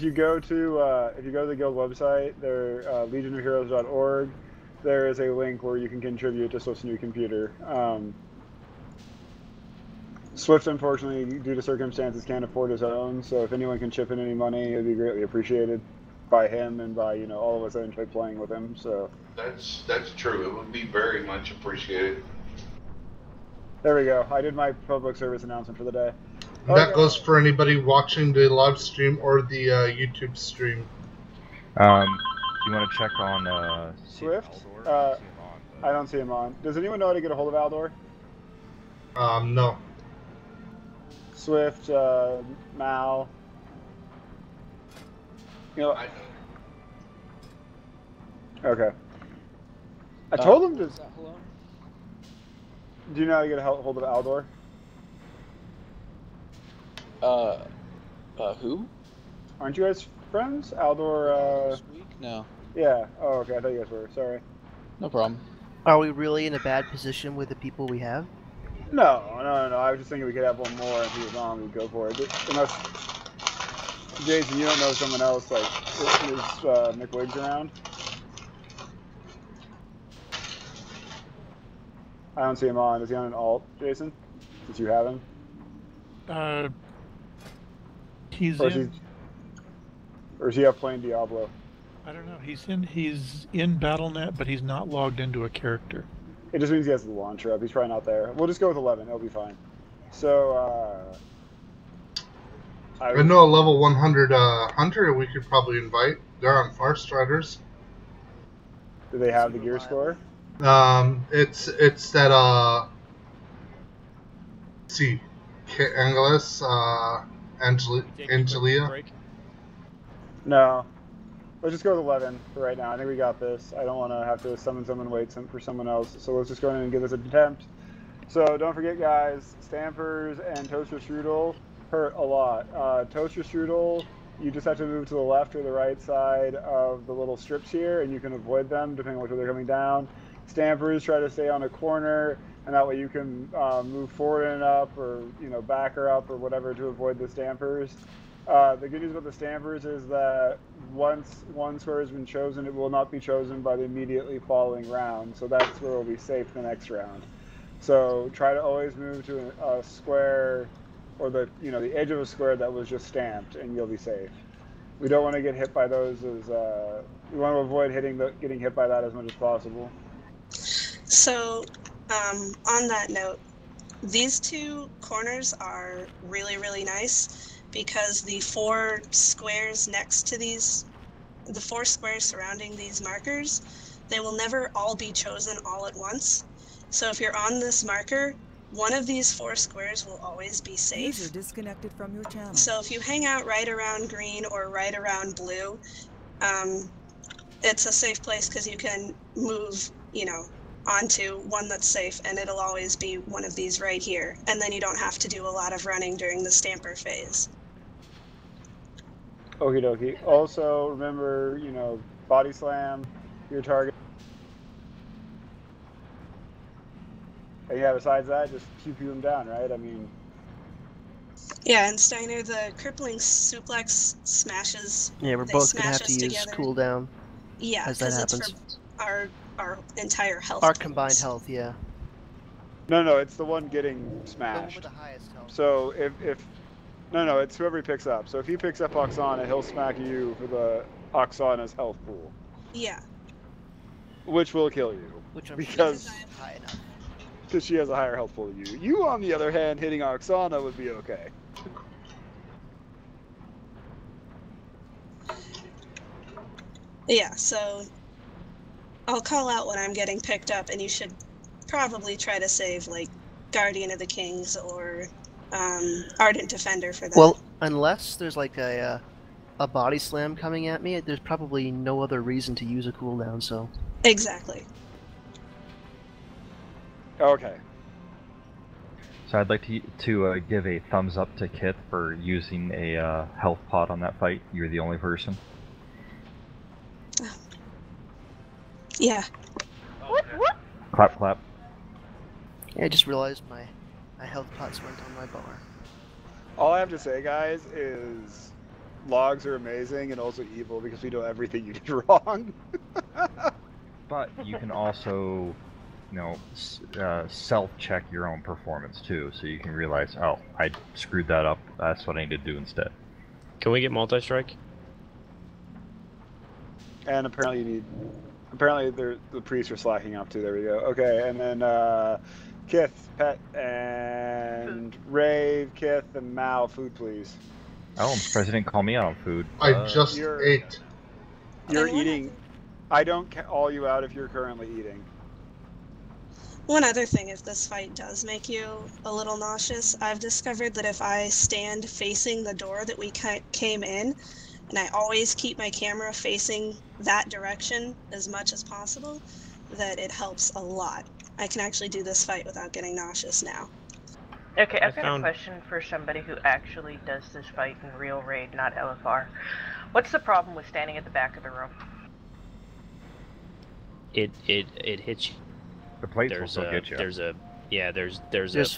you go to the guild website, their legionofheroes.org, there is a link where you can contribute to Swift's new computer. Swift, unfortunately, due to circumstances, can't afford his own, so if anyone can chip in any money, it would be greatly appreciated by him and by all of us that enjoy playing with him. So that's true. It would be very much appreciated. There we go. I did my public service announcement for the day. That goes for anybody watching the live stream or the YouTube stream. Do you want to check on Swift? I don't see him on. Does anyone know how to get a hold of Aldor? No. Swift, Mal. Okay. I told him to. Do you know how to get a hold of Aldor? Who? Aren't you guys friends? Aldor, No. Yeah. Oh, okay. I thought you guys were. Sorry. No problem. Are we really in a bad position with the people we have? No. I was just thinking we could have one more if he was on, we'd go for it. Unless, Jason, you don't know someone else, like, is McWiggs around? I don't see him on. Is he on an alt, Jason? Since you have him? He's or is he up playing Diablo? I don't know. He's in BattleNet, but he's not logged into a character. It just means he has the launcher up. He's probably not there. We'll just go with 11. It'll be fine. So, I know a level 100 hunter we could probably invite. They're on Farstriders. Do they have the gear score? It's that see, Angelis, Angelia. No. Let's just go with 11 for right now. I think we got this. I don't want to have to summon someone, wait for someone else. So let's just go in and give this an attempt. So don't forget, guys, Stampers and Toaster Strudel hurt a lot. Toaster Strudel, you just have to move to the left or the right side of the little strips here, and you can avoid them depending on which way they're coming down. Stampers, try to stay on a corner, and that way you can move forward and up, or back or up, or whatever to avoid the Stampers. The good news about the Stampers is that once one square has been chosen, it will not be chosen by the immediately following round, so that's where it'll be safe the next round. So try to always move to a square, or the edge of a square that was just stamped, and you'll be safe. We don't want to get hit by those we want to avoid getting hit by that as much as possible. So, on that note, these two corners are really, really nice because the 4 squares next to the 4 squares surrounding these markers, they will never all be chosen all at once. So if you're on this marker, one of these 4 squares will always be safe. User disconnected from your channel. So if you hang out right around green or right around blue, it's a safe place because you can move, onto one that's safe, and it'll always be one of these right here. And then you don't have to do a lot of running during the stamper phase. Okie dokie. Also, remember, body slam your target. And yeah, besides that, just pew them down, right? I mean... Yeah, and Steiner, the crippling suplex smashes... Yeah, we're both going to have to use cooldown. Yeah, as that happens. It's for our entire health. Our combined health, yeah. No, it's the one getting smashed. With the highest health. So No, it's whoever he picks up. So if he picks up Oksana, he'll smack you for the Oksana's health pool. Yeah. Which will kill you. Because she has a higher health pool than you. You, on the other hand, hitting Oksana would be okay. Yeah, so I'll call out when I'm getting picked up, and you should probably try to save, like, Guardian of the Kings or Ardent Defender for that. Well, unless there's like a body slam coming at me, there's probably no other reason to use a cooldown, so... Exactly. Okay. So I'd like to give a thumbs up to Kith for using a health pot on that fight. You're the only person. Yeah. What? Clap, clap. Yeah, I just realized my health pots went on my bar. All I have to say, guys, is logs are amazing and also evil because we know everything you did wrong. But you can also, self-check your own performance too, so you can realize, oh, I screwed that up. That's what I need to do instead. Can we get multi-strike? And apparently the priests are slacking off too. There we go. Okay, and then Kith, Pet, and Rave, Kith, and Mao, food, please. Oh, I'm surprised you didn't call me out on food. I just ate. You're eating. I don't call you out if you're currently eating. One other thing, if this fight does make you a little nauseous, I've discovered that if I stand facing the door that we came in, and I always keep my camera facing that direction as much as possible, that it helps a lot. I can actually do this fight without getting nauseous now. Okay, I've got a question for somebody who actually does this fight in real raid, not LFR. What's the problem with standing at the back of the room? It hits you. The plates will still get you. There's a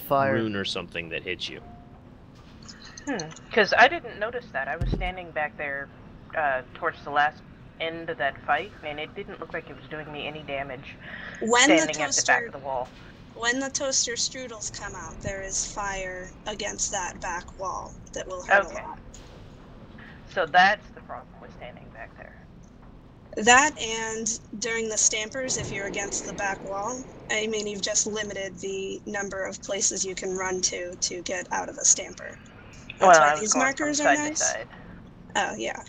fire. rune or something that hits you. Because I didn't notice that. I was standing back there towards the last end of that fight, and it didn't look like it was doing me any damage standing at the back of the wall. When the toaster strudels come out, there is fire against that back wall that will hurt a lot. So that's the problem with standing back there. That, and during the stampers, if you're against the back wall, I mean, you've just limited the number of places you can run to get out of a stamper. That's why these markers are nice. Oh, yeah.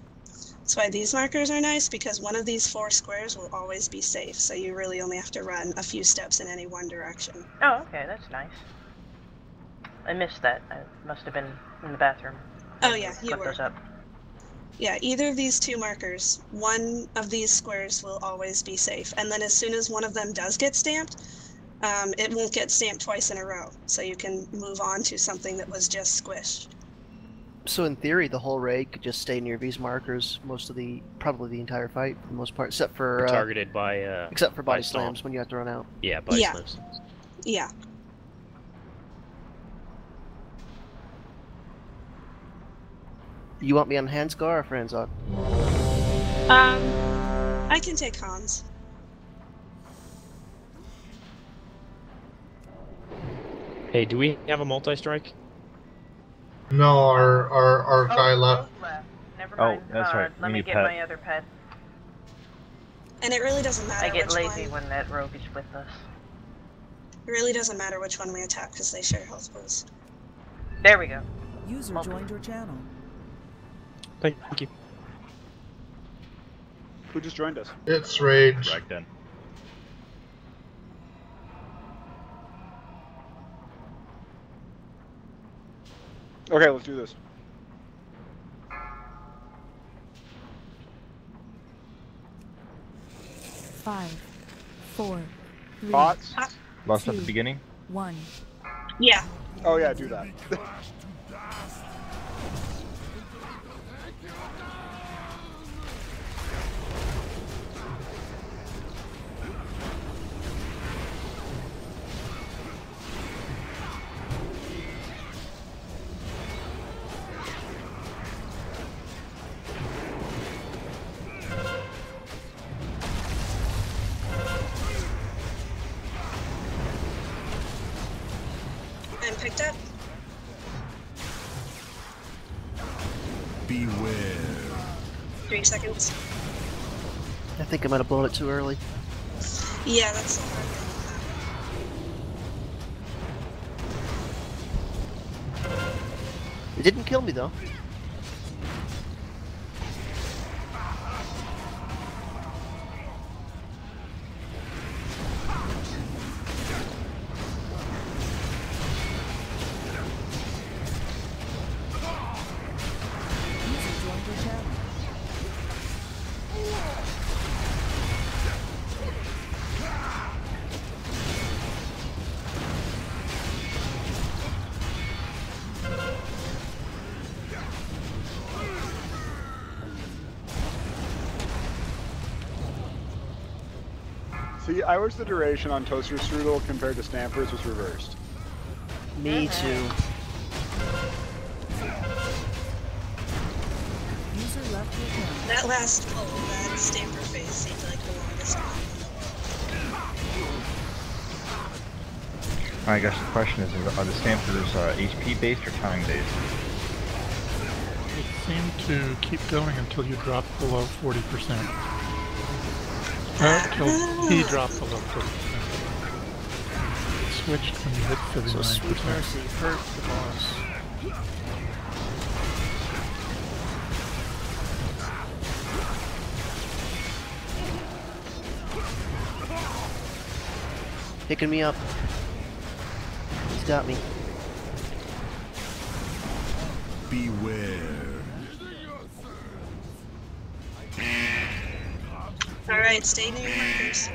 That's why these markers are nice, because one of these 4 squares will always be safe, so you really only have to run a few steps in any one direction. Oh, okay, that's nice. I missed that. I must have been in the bathroom. Oh, yeah, you were. Those up. Yeah, either of these two markers, one of these squares will always be safe. And then as soon as one of them does get stamped, it won't get stamped twice in a row. So you can move on to something that was just squished. So in theory, the whole raid could just stay near these markers probably the entire fight for the most part, except for targeted by except for body by stomp. slams when you have to run out. Yeah, body slams. Yeah. You want me on Hansgar or Franzok? I can take Hans. Hey, do we have a multi-strike? No, our guy left. Never mind. Oh, that's right. Let me get my other pet. And it really doesn't matter. I get which lazy one. when that rogue is with us. It really doesn't matter which one we attack because they share health pools. There we go. User joined your channel. Thank you. Who just joined us? It's Rage. Ragden. Okay, let's do this. Five, 4, 3, Bots? Lost at the beginning? 1. Yeah. Oh yeah, do that. I'm picked up. Beware. 3 seconds. I think I might have blown it too early. Yeah, that's the hard one. It didn't kill me though. User joined your channel. See, I wish the duration on Toaster Strudel compared to Stampers was reversed. Me too. User left your channel. That last pull, that stamper phase seemed like the longest one. I guess the question is, are the stampers HP based or time based? It seemed to keep going until you drop below 40%. Until he dropped below 40%. It switched when you hit 39%. So Sweet Mercy hurt the boss. Picking me up. He's got me. Beware. Alright, stay near your markers.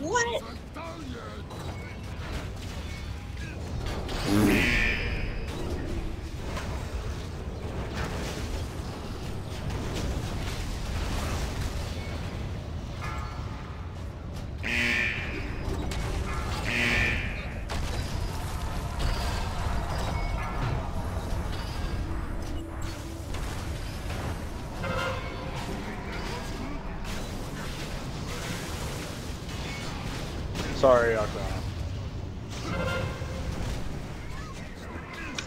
What? Sorry, Octana.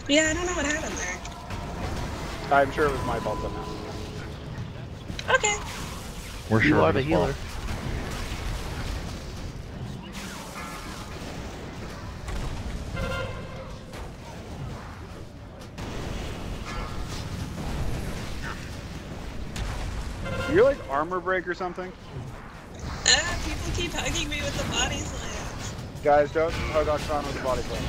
Yeah, I don't know what happened there. I'm sure it was my fault somehow. Okay. We're sure you are of the it as well. healer. You're like armor break or something? People keep hugging me with the body slams. Guys, don't hug Oksana with the body slam.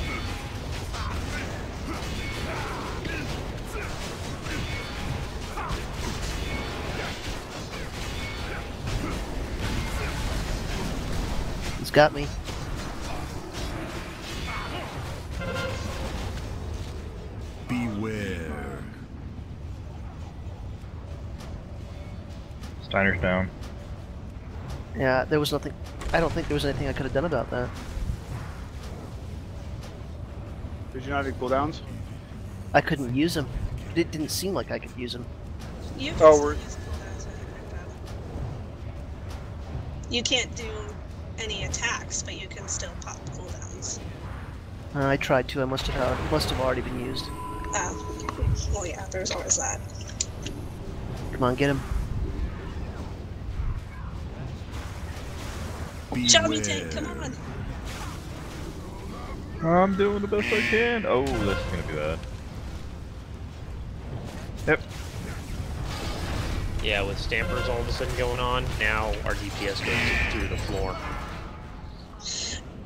He's got me. Beware. Steiner's down. Yeah, there was nothing. I don't think there was anything I could have done about that. Did you not have any cooldowns? I couldn't use them. It didn't seem like I could use them. You can Oh, still we're... use cooldowns on your button. You can't do any attacks, but you can still pop cooldowns. I tried to. I must have already been used. Oh, well, yeah. There's always that. Come on, get him. Show me tank, come on! I'm doing the best I can. Oh, this is gonna be bad. Yep. Yeah, with Stampers all of a sudden going on, now our DPS goes through the floor.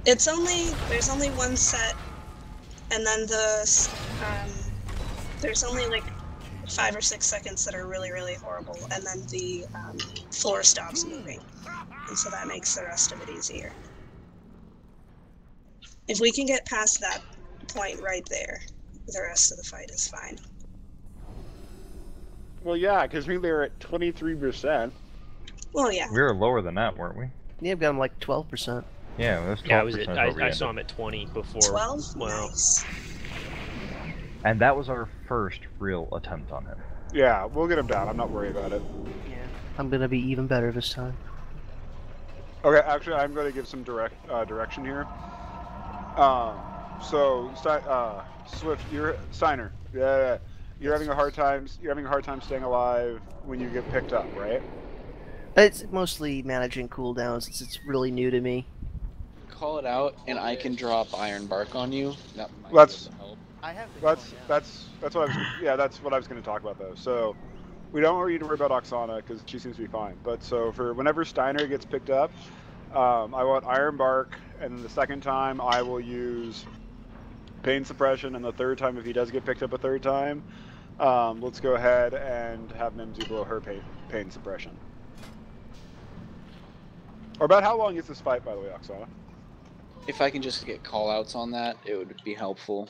It's only, there's only one set, and then there's only like 5 or 6 seconds that are really, really horrible, and then the floor stops moving. And so that makes the rest of it easier. If we can get past that point right there, the rest of the fight is fine. Well, yeah, because we were at 23%. Well, yeah. We were lower than that, weren't we? Yeah, I've got him like 12%. Yeah, it was 12%. Yeah, I saw him at 20 before. 12? Well, nice. And that was our first real attempt on him. Yeah, we'll get him down. I'm not worried about it. Yeah. I'm gonna be even better this time. Okay, actually, I'm going to give some direction here. So, Swift, Steiner. Yeah. You're having a hard time. You're having a hard time staying alive when you get picked up, right? It's mostly managing cooldowns. It's really new to me. Call it out, and I can drop Iron Bark on you. That might That's help. that's what I was. Yeah, that's what I was going to talk about though. So, we don't need to worry about Oksana because she seems to be fine. But so for whenever Steiner gets picked up, I want Iron Bark, and then the second time I will use Pain Suppression, and the third time, if he does get picked up a third time, let's go ahead and have Mimsy blow her pain Suppression. Or about how long is this fight, by the way, Oksana? If I can just get call-outs on that, it would be helpful.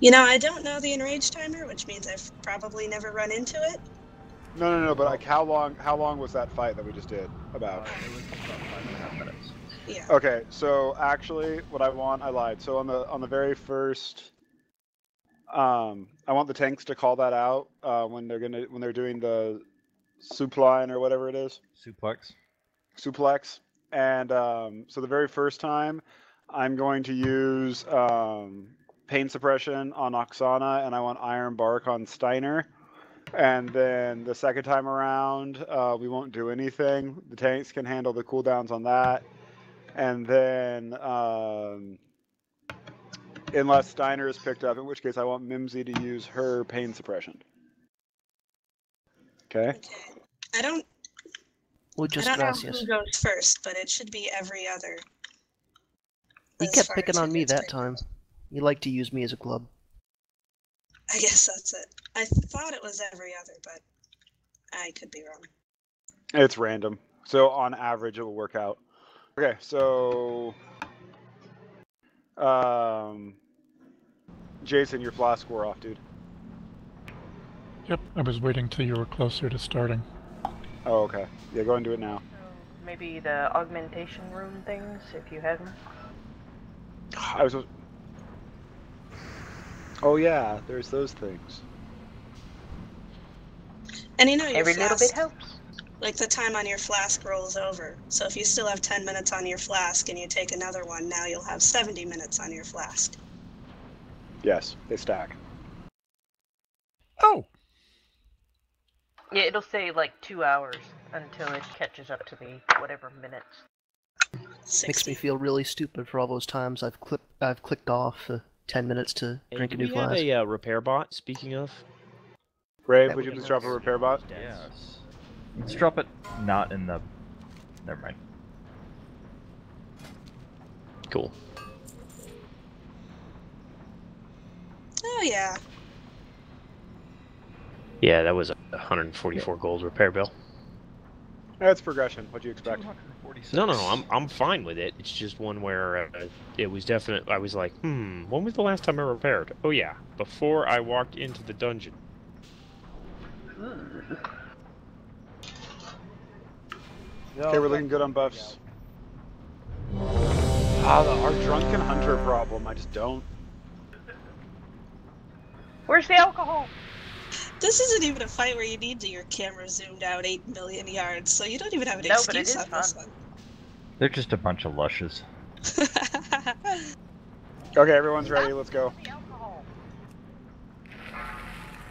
You know, I don't know the enrage timer, which means I've probably never run into it. No, but like how long was that fight that we just did? About? It was about 5.5 minutes. Yeah. Okay, so actually, what I lied. So on the very first, I want the tanks to call that out when they're doing the soup line or whatever it is. Suplex. And so the very first time, I'm going to use Pain Suppression on Oksana, and I want Iron Bark on Steiner. And then the second time around, we won't do anything. The tanks can handle the cooldowns on that. And then, unless Steiner is picked up, in which case I want Mimsy to use her Pain Suppression. Okay? I don't know who goes first, but it should be every other. He kept picking on me that time. You like to use me as a club. I guess that's it. I thought it was every other, but I could be wrong. It's random. So on average, it will work out. Okay, so Jason, your flask wore off, dude. Yep, I was waiting till you were closer to starting. Oh, okay. Yeah, go and do it now. Maybe the augmentation room things, if you have them. Oh yeah, there's those things. And you know, every little bit helps. Like the time on your flask rolls over. So if you still have 10 minutes on your flask and you take another one, now you'll have 70 minutes on your flask. Yes, they stack. Oh! Yeah, it'll say like 2 hours until it catches up to the whatever minutes. 60. Makes me feel really stupid for all those times I've clicked off 10 minutes to drink a new flask. We have a repair bot, speaking of. Rave, would you please drop a repair bot? Yes. Let's drop it not in the... Never mind. Cool. Oh, yeah. Yeah, that was a 144 gold repair bill. That's progression. What'd you expect? No, I'm fine with it. It's just one where it was definite. I was like, when was the last time I repaired? Oh yeah, before I walked into the dungeon. Okay, we're looking good on buffs. Our drunken hunter problem. I just don't. Where's the alcohol? This isn't even a fight where you need your camera zoomed out 8 million yards, so you don't even have an excuse on this one. They're just a bunch of lushes. Okay, everyone's ready. Let's go.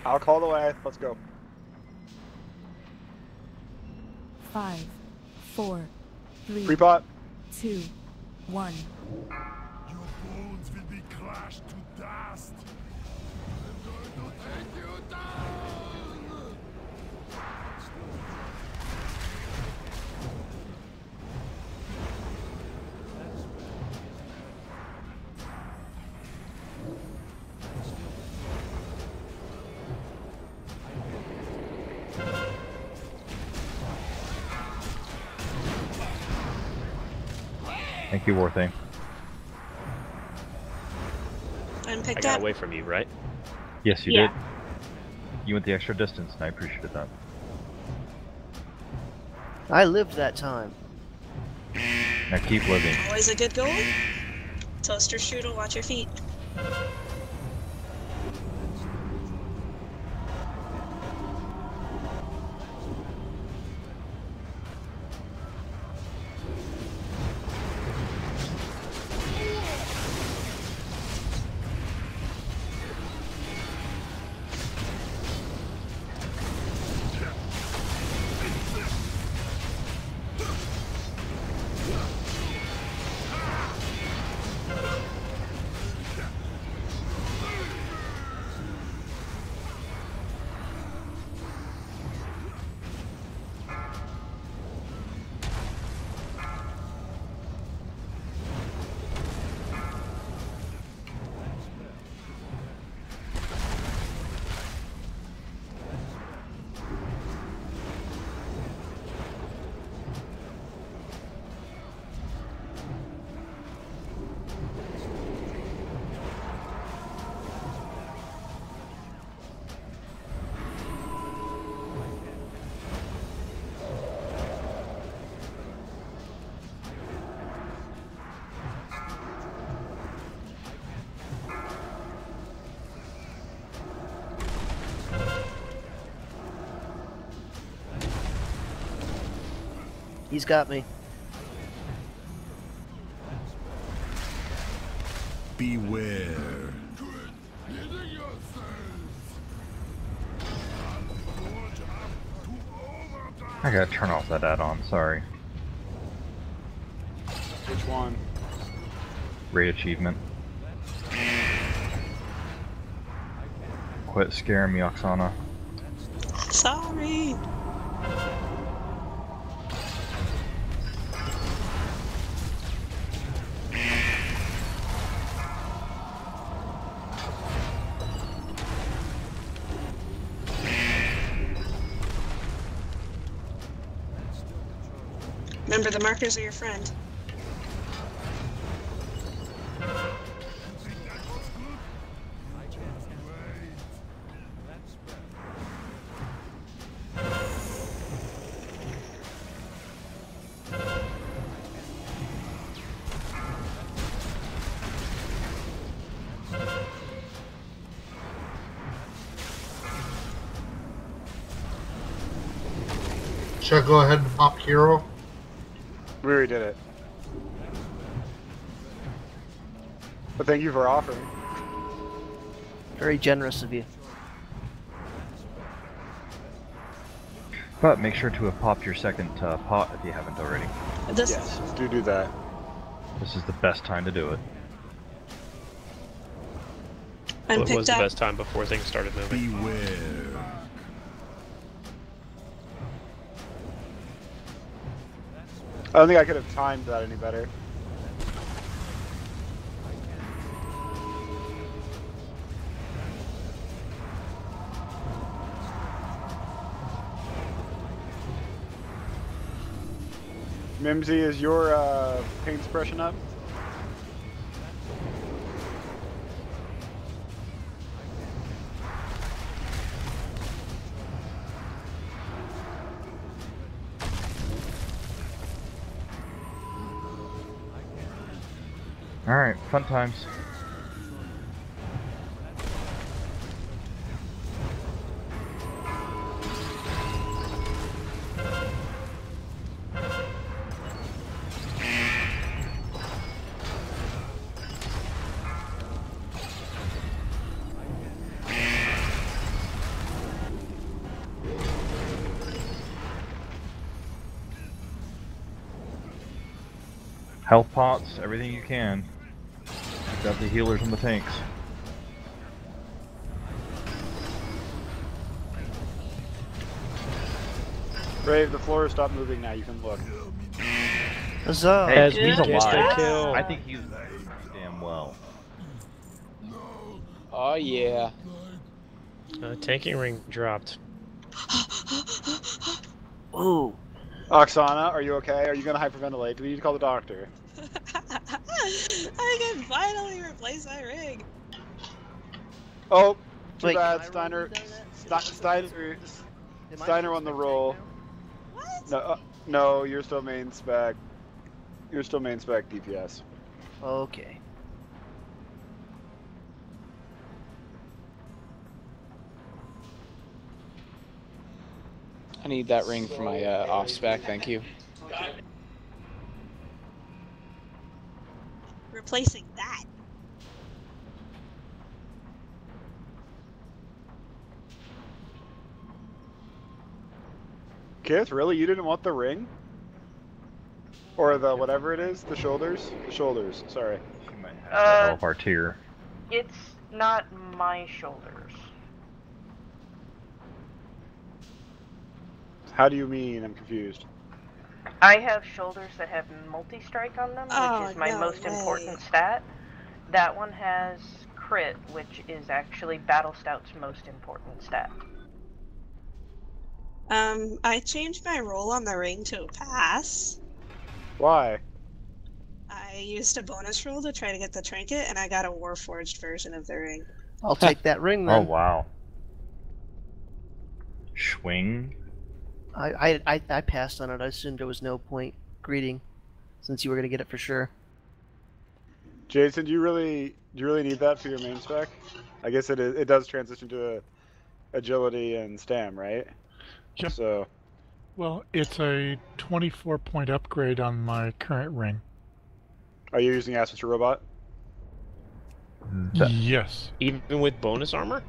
Alcohol the way. Let's go. 5, 4, 3, Pre-pot. 2, 1. Your bones will be crushed to dust. I'm going to take you down. Thank you, Warthane. I'm picked I got up. away from you, right? Yes, you did. You went the extra distance, and I appreciated that. I lived that time. Now keep living. Always a good goal. Toaster strudel, watch your feet. He's got me. Beware. I gotta turn off that add-on, sorry. Which one? Raid achievement. Quit scaring me, Oksana. Sorry. Remember, the markers are your friend. Should I go ahead and pop hero? We already did it. But thank you for offering. Very generous of you. But make sure to have popped your second pot if you haven't already. Yes, do that. This is the best time to do it. Well, it was the best time before things started moving. Beware. I don't think I could have timed that any better. Mimsy, is your paint suppression up? Alright, fun times. Health pots, everything you can. You've got the healers and the tanks. Brave, the floor stopped moving now, you can look. Huzzah! Hey, He's alive. kill. I think he's damn well. Oh yeah. Tanking ring dropped. Ooh. Oksana, are you okay? Are you gonna hyperventilate? Do we need to call the doctor? I can finally replace my ring. Oh, too Wait, bad. can I Steiner, roll Steiner on the roll. What? No, no, you're still main spec. You're still main spec DPS. Okay. I need that ring for my off spec, thank you. Replacing that. Kith, really? You didn't want the ring? Or the whatever it is? The shoulders? The shoulders, sorry. She might have all of our tier. It's not my shoulders. How do you mean? I'm confused. I have shoulders that have multi-strike on them, Oh, which is my no most way. important stat. That one has crit, which is actually Battle Stout's most important stat. I changed my roll on the ring to a pass. Why? I used a bonus roll to try to get the trinket, and I got a Warforged version of the ring. I'll take that ring then. Oh wow. Swing. I passed on it. I assumed there was no point greeting, since you were gonna get it for sure. Jason, do you really need that for your main spec? I guess it does transition to agility and stam, right? Yep. So. Well, it's a 24-point upgrade on my current ring. Are you using Aspect Robot? Yes. Even with bonus armor?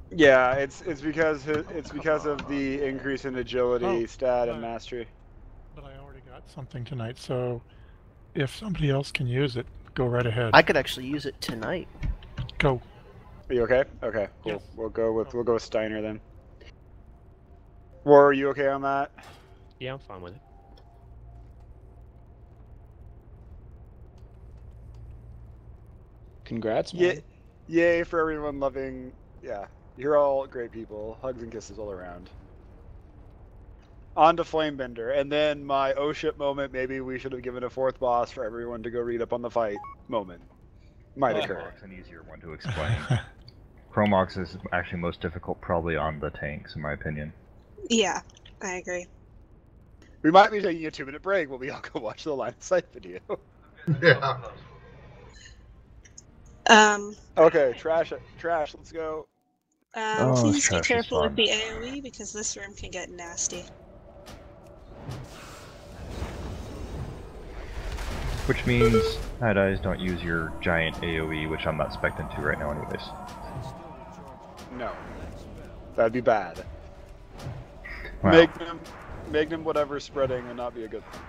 Yeah, it's because of the increase in agility, stat, and mastery. But I already got something tonight, so if somebody else can use it, go right ahead. I could actually use it tonight. Go. Are you okay? Okay, cool. Yes. We'll go with Steiner then. War, are you okay on that? Yeah, I'm fine with it. Congrats, man. Yay for everyone loving. Yeah, you're all great people. Hugs and kisses all around. On to Flamebender, and then my oh shit moment. Maybe we should have given a fourth boss for everyone to go read up on the fight moment. Might occur. Chromox an easier one to explain. Chromox is actually most difficult, probably on the tanks, in my opinion. Yeah, I agree. We might be taking a 2-minute break while we all go watch the line of sight video. Yeah. Okay, trash, let's go. Please be trash is careful with fun. the AoE because this room can get nasty. Which means Night Eyes don't use your giant AoE, which I'm not expecting to right now anyways. No. That'd be bad. Wow. Magnum whatever spreading would not be a good thing.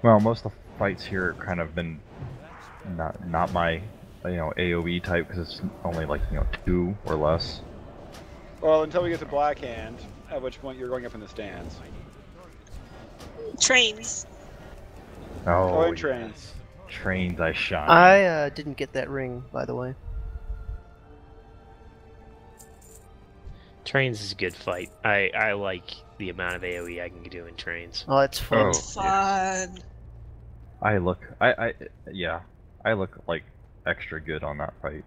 Well, most of the fights here have kind of been not my AoE type because it's only like 2 or less. Well, until we get to Blackhand, at which point you're going up in the stands. Trains. Oh, and trains. Trains, I shine. I didn't get that ring, by the way. Trains is a good fight. I like the amount of AoE I can do in trains. Oh, it's fun. It's fun. I look like extra good on that fight.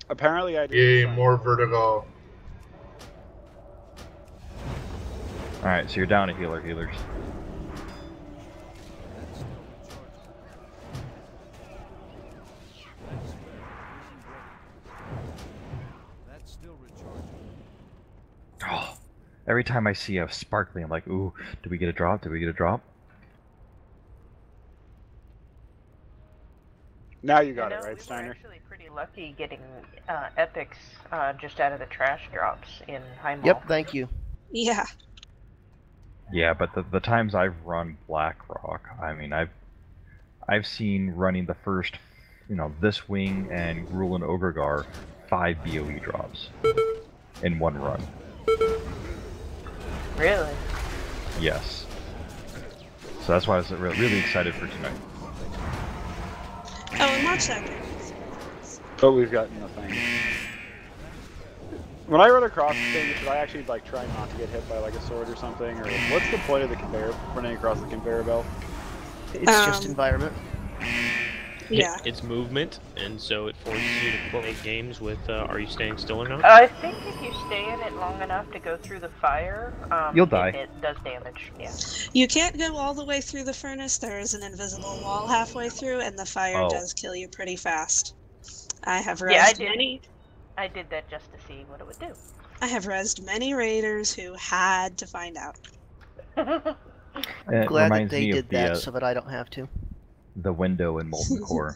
Apparently I do. Yay, more vertigo. Alright, so you're down a healers. Oh, every time I see a sparkly, I'm like, ooh, did we get a drop? Now you got it, right, Steiner? We were actually pretty lucky getting epics just out of the trash drops in High Mall. Yep, thank you. Yeah. Yeah, but the times I've run BlackRock, I mean, I've seen running the first, this wing and Gruul and Ogregar 5 BOE drops in one run. Really? Yes. So that's why I was really excited for tonight. Oh, and watch that. But we've got nothing. When I run across the thing, should I actually try not to get hit by a sword or something, or what's the point of the conveyor running across the conveyor belt? It's just environment. Yeah. It's movement, and so it forces you to play games with, are you staying still or not? I think if you stay in it long enough to go through the fire, you'll die. It does damage, yeah. You can't go all the way through the furnace. There is an invisible wall halfway through, and the fire does kill you pretty fast. I have rezzed many. I did that just to see what it would do. I have rezzed many raiders who had to find out. I'm glad that they did that so that I don't have to. The window in Molten Core.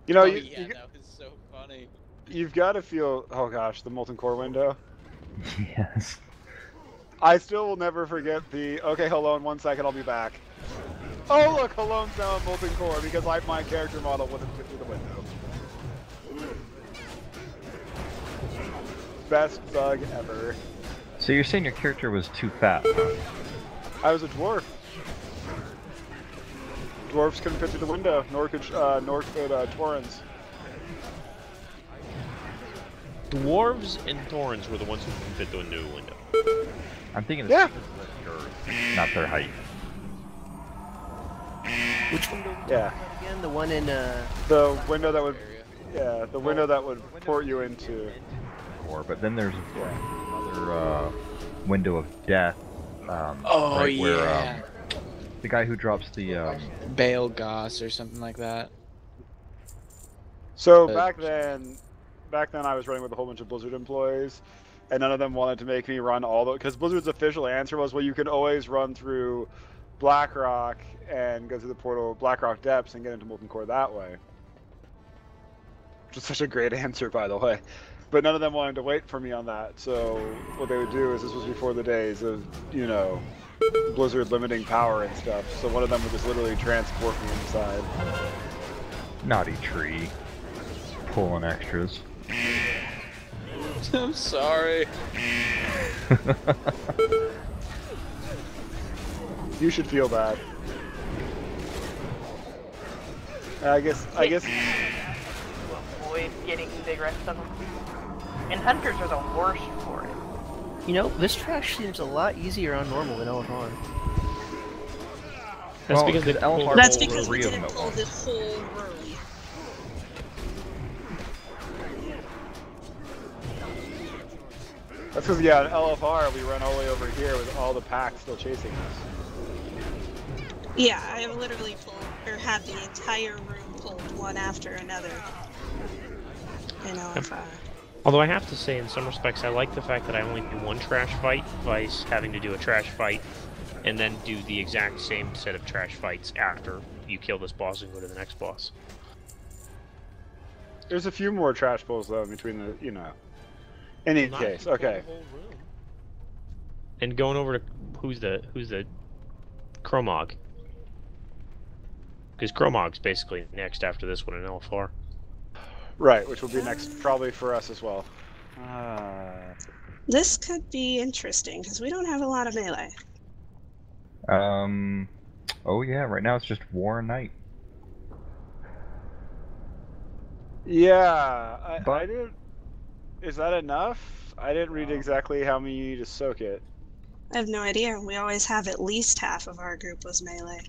That was so funny. You've got to feel, oh gosh, the Molten Core window. Yes. I still will never forget okay, hold on 1 second, I'll be back. Oh look, Halone's now in Molten Core because my character model wouldn't fit through the window. Best bug ever. So you're saying your character was too fat, huh? I was a dwarf. Dwarves couldn't fit through the window, nor could Taurens. Dwarves and Taurens were the ones who couldn't fit through a new window. I'm thinking it's not their height. Which window? Yeah. Again, the one in the window that would, the window that would port you into. But then there's another window of death. Where the guy who drops the Bale Goss or something like that. So back then I was running with a whole bunch of Blizzard employees, and none of them wanted to make me run because Blizzard's official answer was, well, you can always run through BlackRock and go through the portal BlackRock Depths and get into Molten Core that way. Which is such a great answer, by the way. But none of them wanted to wait for me on that, so what they would do is, this was before the days of, Blizzard limiting power and stuff, so one of them would just literally transport me inside. Naughty tree. Pulling extras. I'm sorry. You should feel bad. I guess. Avoid getting the rest of them. And hunters are the worst for it. This trash seems a lot easier on normal than LFR. That's because they LFR. That's because we didn't pull the whole room. That's because, in LFR, we run all the way over here with all the packs still chasing us. Yeah, I have literally had the entire room pulled one after another in LFR. Although I have to say, in some respects, I like the fact that I only do one trash fight, vice having to do a trash fight and then do the exact same set of trash fights after you kill this boss and go to the next boss. There's a few more trash pulls though between the, you know. In any case, okay. And going over to who's the Chromog? Because Chromog's basically next after this one in LFR. Right, which will be next probably for us as well. This could be interesting because we don't have a lot of melee. Oh yeah, right now it's just War and Night. Yeah, I didn't. Is that enough? I didn't read exactly how many you need to soak it. I have no idea. We always have at least half of our group was melee.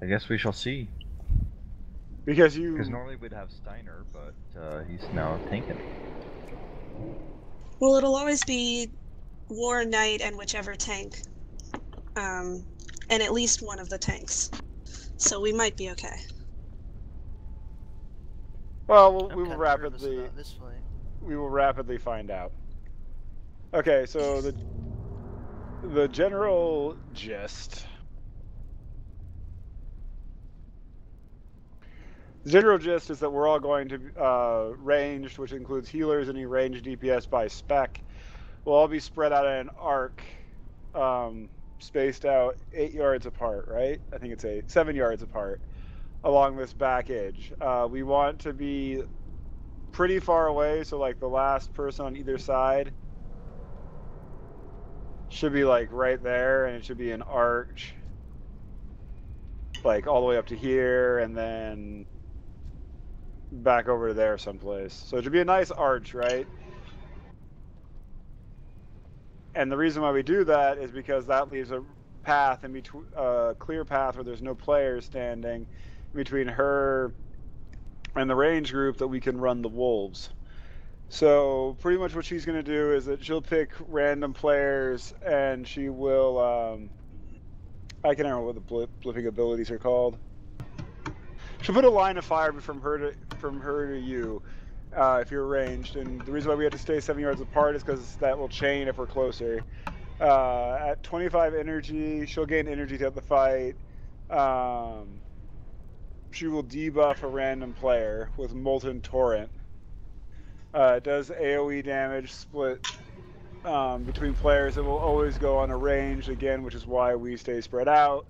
I guess we shall see. Because normally we'd have Steiner, but he's now tanking. Well, it'll always be War, Knight, and whichever tank. And at least one of the tanks. So we might be okay. Well, we will rapidly find out. Okay, so the general gist. The general gist is that we're all going to ranged, which includes healers, any ranged DPS by spec. We'll all be spread out in an arc, spaced out 8 yards apart, right? I think it's 7 yards apart along this back edge. We want to be pretty far away, so like the last person on either side should be like right there, and it should be an arch like all the way up to here, and then back over to there someplace. So it should be a nice arch, right? And the reason why we do that is because that leaves a path in between, clear path where there's no players standing between her and the range group that we can run the wolves. So pretty much what she's going to do is that she'll pick random players, and she will I can't remember what the blipping abilities are called. She'll put a line of fire from her to you if you're ranged, and the reason why we have to stay 7 yards apart is because that will chain if we're closer. At 25 energy, she'll gain energy throughout the fight. She will debuff a random player with Molten Torrent. It does AoE damage split between players. It will always go on a range again, which is why we stay spread out.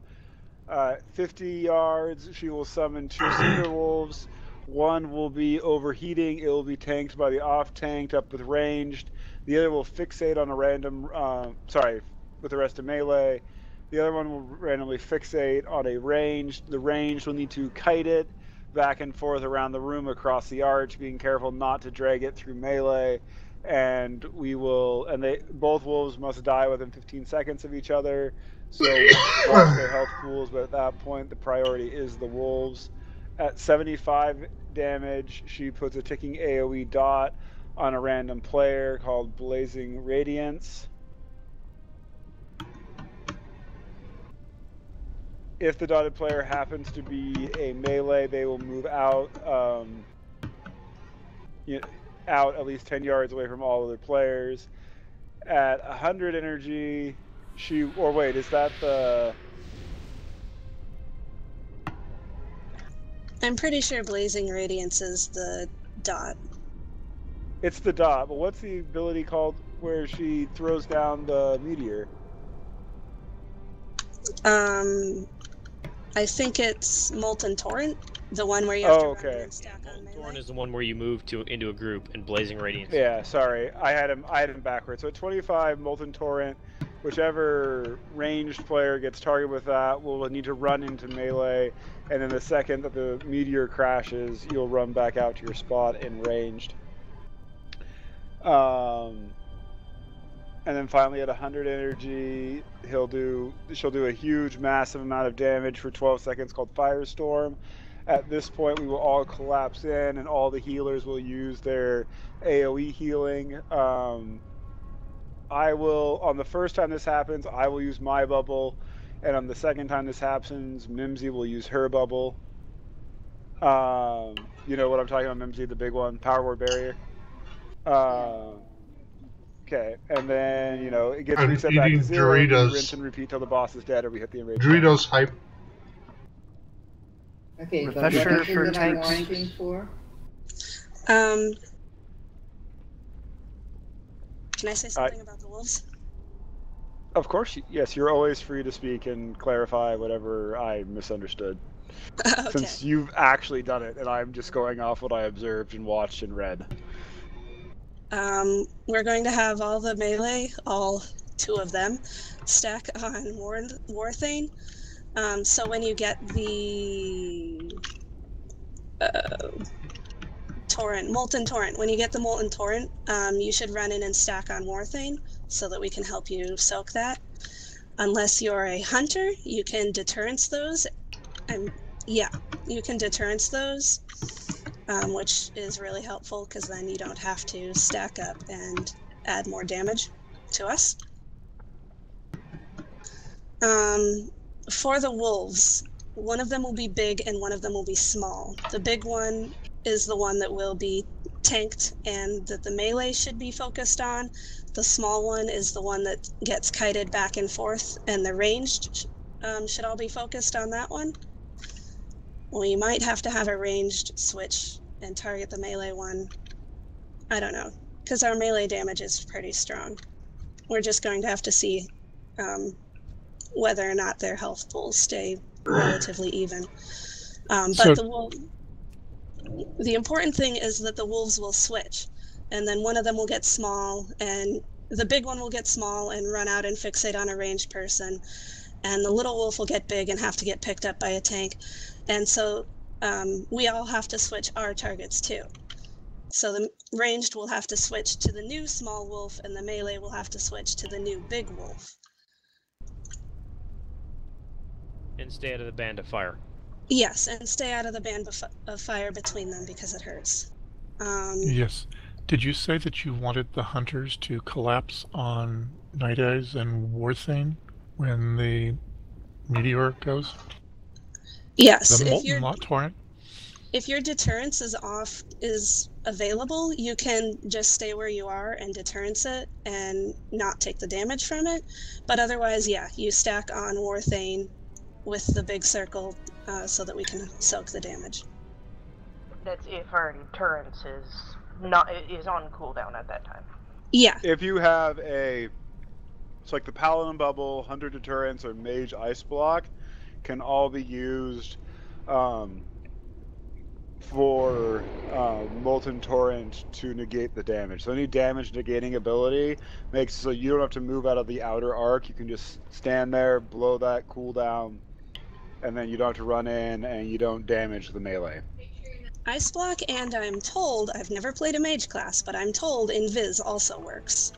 50 yards, she will summon 2 Cinder Wolves. One will be overheating. It will be tanked by the off-tanked up with ranged. The other will fixate on a random, with the rest of melee. The other one will randomly fixate on a ranged. The ranged will need to kite it back and forth around the room across the arch, being careful not to drag it through melee. And both wolves must die within 15 seconds of each other. So watch their health pools, but at that point the priority is the wolves. At 75 damage, she puts a ticking AoE dot on a random player called Blazing Radiance. If the dotted player happens to be a melee, they will move out, out at least 10 yards away from all other players. At 100 energy, is that the... I'm pretty sure Blazing Radiance is the dot. It's the dot, but what's the ability called where she throws down the meteor? I think it's Molten Torrent, the one where you have to run and stack on melee. Torrent is the one where you move into a group, and Blazing Radiance. Yeah, sorry, I had him backwards. So at 25, Molten Torrent, whichever ranged player gets targeted with that will need to run into melee, and then the second that the meteor crashes, you'll run back out to your spot in ranged. And then finally at 100 energy, she'll do a huge, massive amount of damage for 12 seconds called Firestorm. At this point, we will all collapse in, and all the healers will use their AoE healing. I will, on the first time this happens, I will use my bubble, and on the second time this happens, Mimsy will use her bubble. You know what I'm talking about, Mimsy, the big one, Power Word Barrier. Okay, and then, you know, it gets I'm reset back to eating 0. We Doritos. rinse and repeat till the boss is dead or we hit the enraged. Doritos hype. Okay, but Refresher what for is it I'm tanks. wanting for? Can I say something about the wolves? Of course, yes, you're always free to speak and clarify whatever I misunderstood. Okay. Since you've actually done it, and I'm just going off what I observed and watched and read. We're going to have all the melee, all 2 of them, stack on Warthane. So when you get the Molten Torrent, when you get the Molten Torrent, you should run in and stack on Warthane so that we can help you soak that. Unless you're a hunter, you can deterrence those. Yeah, you can deterrence those, which is really helpful because then you don't have to stack up and add more damage to us. For the wolves, one of them will be big and one of them will be small. The big one is the one that will be tanked and that the melee should be focused on. The small one is the one that gets kited back and forth, and the ranged should all be focused on that one. We might have to have a ranged switch and target the melee one. I don't know, because our melee damage is pretty strong. We're just going to have to see whether or not their health pools stay relatively even. But the important thing is that the wolves will switch, and then one of them will get small, and the big one will get small and run out and fixate on a ranged person, and the little wolf will get big and have to get picked up by a tank. And so we all have to switch our targets too. So the ranged will have to switch to the new small wolf, and the melee will have to switch to the new big wolf. And stay out of the band of fire. Yes, and stay out of the band of fire between them because it hurts. Yes. Did you say that you wanted the hunters to collapse on Night Eyes and Warthane when the meteor goes? Yes. The Molten Torrent? If your deterrence is available, you can just stay where you are and deterrence it and not take the damage from it. But otherwise, yeah, you stack on Warthane with the big circle so that we can soak the damage. That's if our deterrence is on cooldown at that time. Yeah. If you have it's like the Paladin Bubble, Hunter Deterrence, or Mage Ice Block can all be used for Molten Torrent to negate the damage. So any damage negating ability makes so you don't have to move out of the outer arc. You can just stand there, blow that cooldown, and then you don't have to run in and you don't damage the melee. Ice Block, and I'm told, I've never played a mage class, but I'm told Invis also works.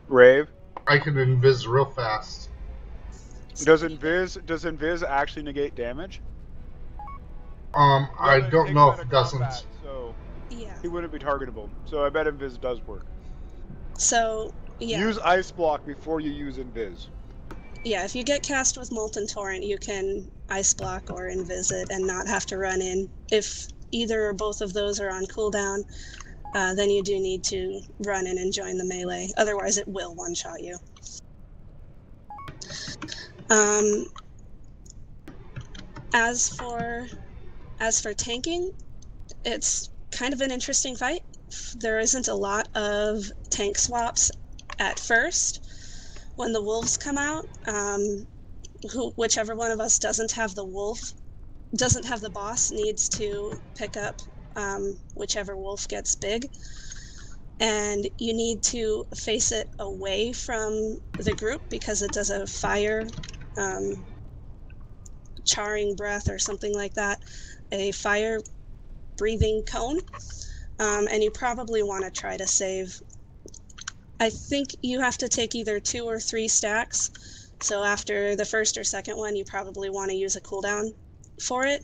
Rave? I can invis real fast. Does Invis actually negate damage? I don't know if it doesn't. Combat, so yeah. He wouldn't be targetable. So I bet Invis does work. So, yeah. Use Ice Block before you use Invis. Yeah, if you get cast with Molten Torrent, you can Ice Block or Invis it and not have to run in. If either or both of those are on cooldown, then you do need to run in and join the melee. Otherwise, it will one-shot you. As for tanking, it's kind of an interesting fight. There isn't a lot of tank swaps at first. When the wolves come out, whichever one of us doesn't have the boss needs to pick up whichever wolf gets big. And you need to face it away from the group because it does a fire charring breath or something like that, a fire breathing cone. And you probably want to try to save. I think you have to take either 2 or 3 stacks. So after the first or second one, you probably want to use a cooldown for it.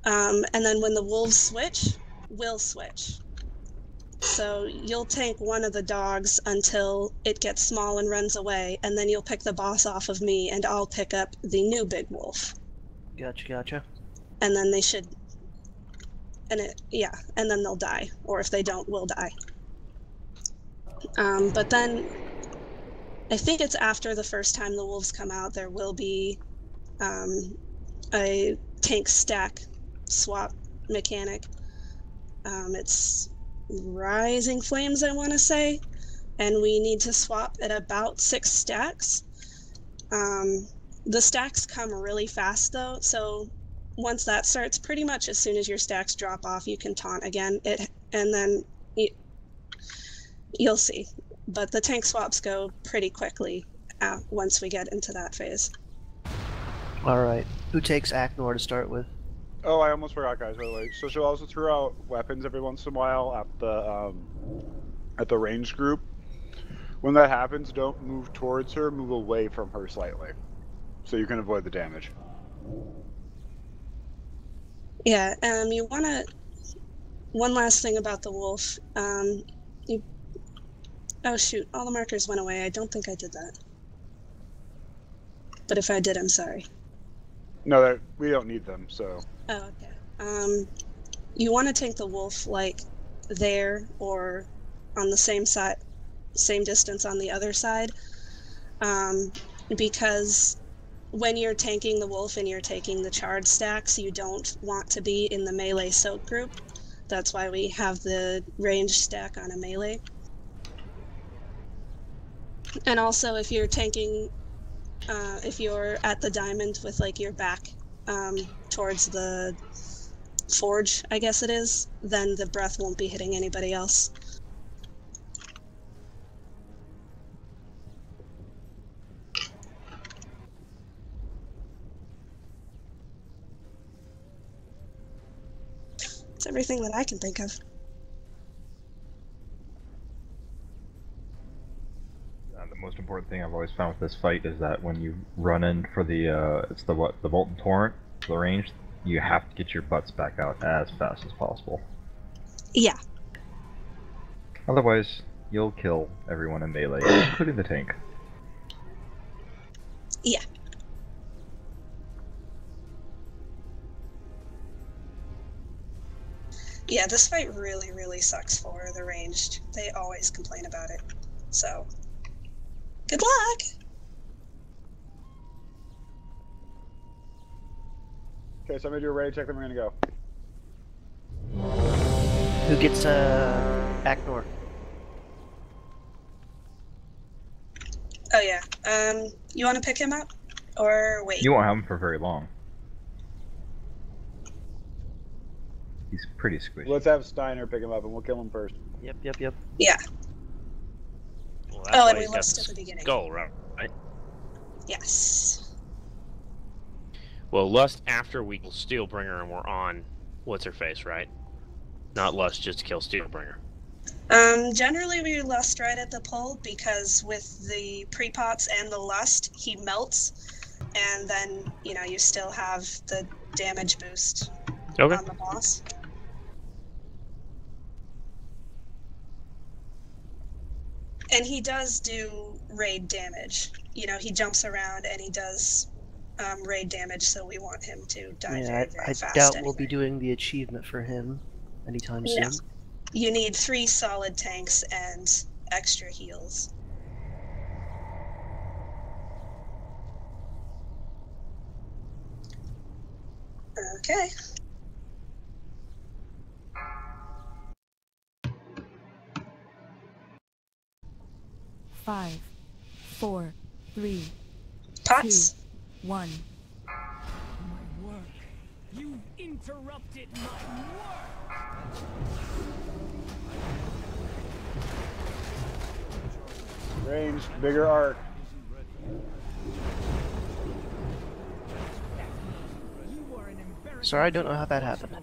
And then when the wolves switch, we'll switch. So you'll tank one of the dogs until it gets small and runs away, and then you'll pick the boss off of me, and I'll pick up the new big wolf. Gotcha. And then they should and and then they'll die, or if they don't, we'll die. But then I think it's after the first time the wolves come out, there will be a tank stack swap mechanic. It's Rising Flames, I want to say, and we need to swap at about 6 stacks. The stacks come really fast though, so once that starts, pretty much as soon as your stacks drop off, you can taunt again. And then you'll see. But the tank swaps go pretty quickly once we get into that phase. All right. Who takes Aknor to start with? Oh, I almost forgot, guys. By the way, so she'll also throw out weapons every once in a while at the range group. When that happens, don't move towards her. Move away from her slightly, so you can avoid the damage. Yeah. You want to. One last thing about the wolf. Oh shoot! All the markers went away. I don't think I did that. But if I did, I'm sorry. No, we don't need them. So. Oh, okay. You want to tank the wolf like there or on the same side, same distance on the other side, because when you're tanking the wolf and you're taking the charred stacks, you don't want to be in the melee soak group. That's why we have the ranged stack on a melee. And also, if you're tanking, if you're at the diamond with like your back towards the forge, I guess it is, then the breath won't be hitting anybody else. It's everything that I can think of. The most important thing I've always found with this fight is that when you run in for the Molten Torrent, the range, you have to get your butts back out as fast as possible. Yeah. Otherwise, you'll kill everyone in melee, including the tank. Yeah. Yeah, this fight really, really sucks for the ranged. They always complain about it. So, good luck! Okay, so I'm gonna do a ready check, then we're gonna go. Who gets Aknor? Oh yeah. You want to pick him up, or wait? You won't have him for very long. He's pretty squishy. Let's have Steiner pick him up, and we'll kill him first. Yep. Yeah. Well, Oh, and we lost at the beginning. Skull, right? Yes. Well, Lust after we kill Steelbringer and we're on what's her face, right? Not Lust just to kill Steelbringer. Generally we Lust right at the pull, because with the pre-pots and the Lust, he melts, and then, you know, you still have the damage boost on the boss. And he does do raid damage. You know, he jumps around and he does raid damage, so we want him to die very fast. I doubt we'll be doing the achievement for him anytime soon. You need 3 solid tanks and extra heals. Okay. Five, 4, 3, Pots. 2, 1. My work. You interrupted my work. Ranged, bigger arc. Sorry, I don't know how that happened.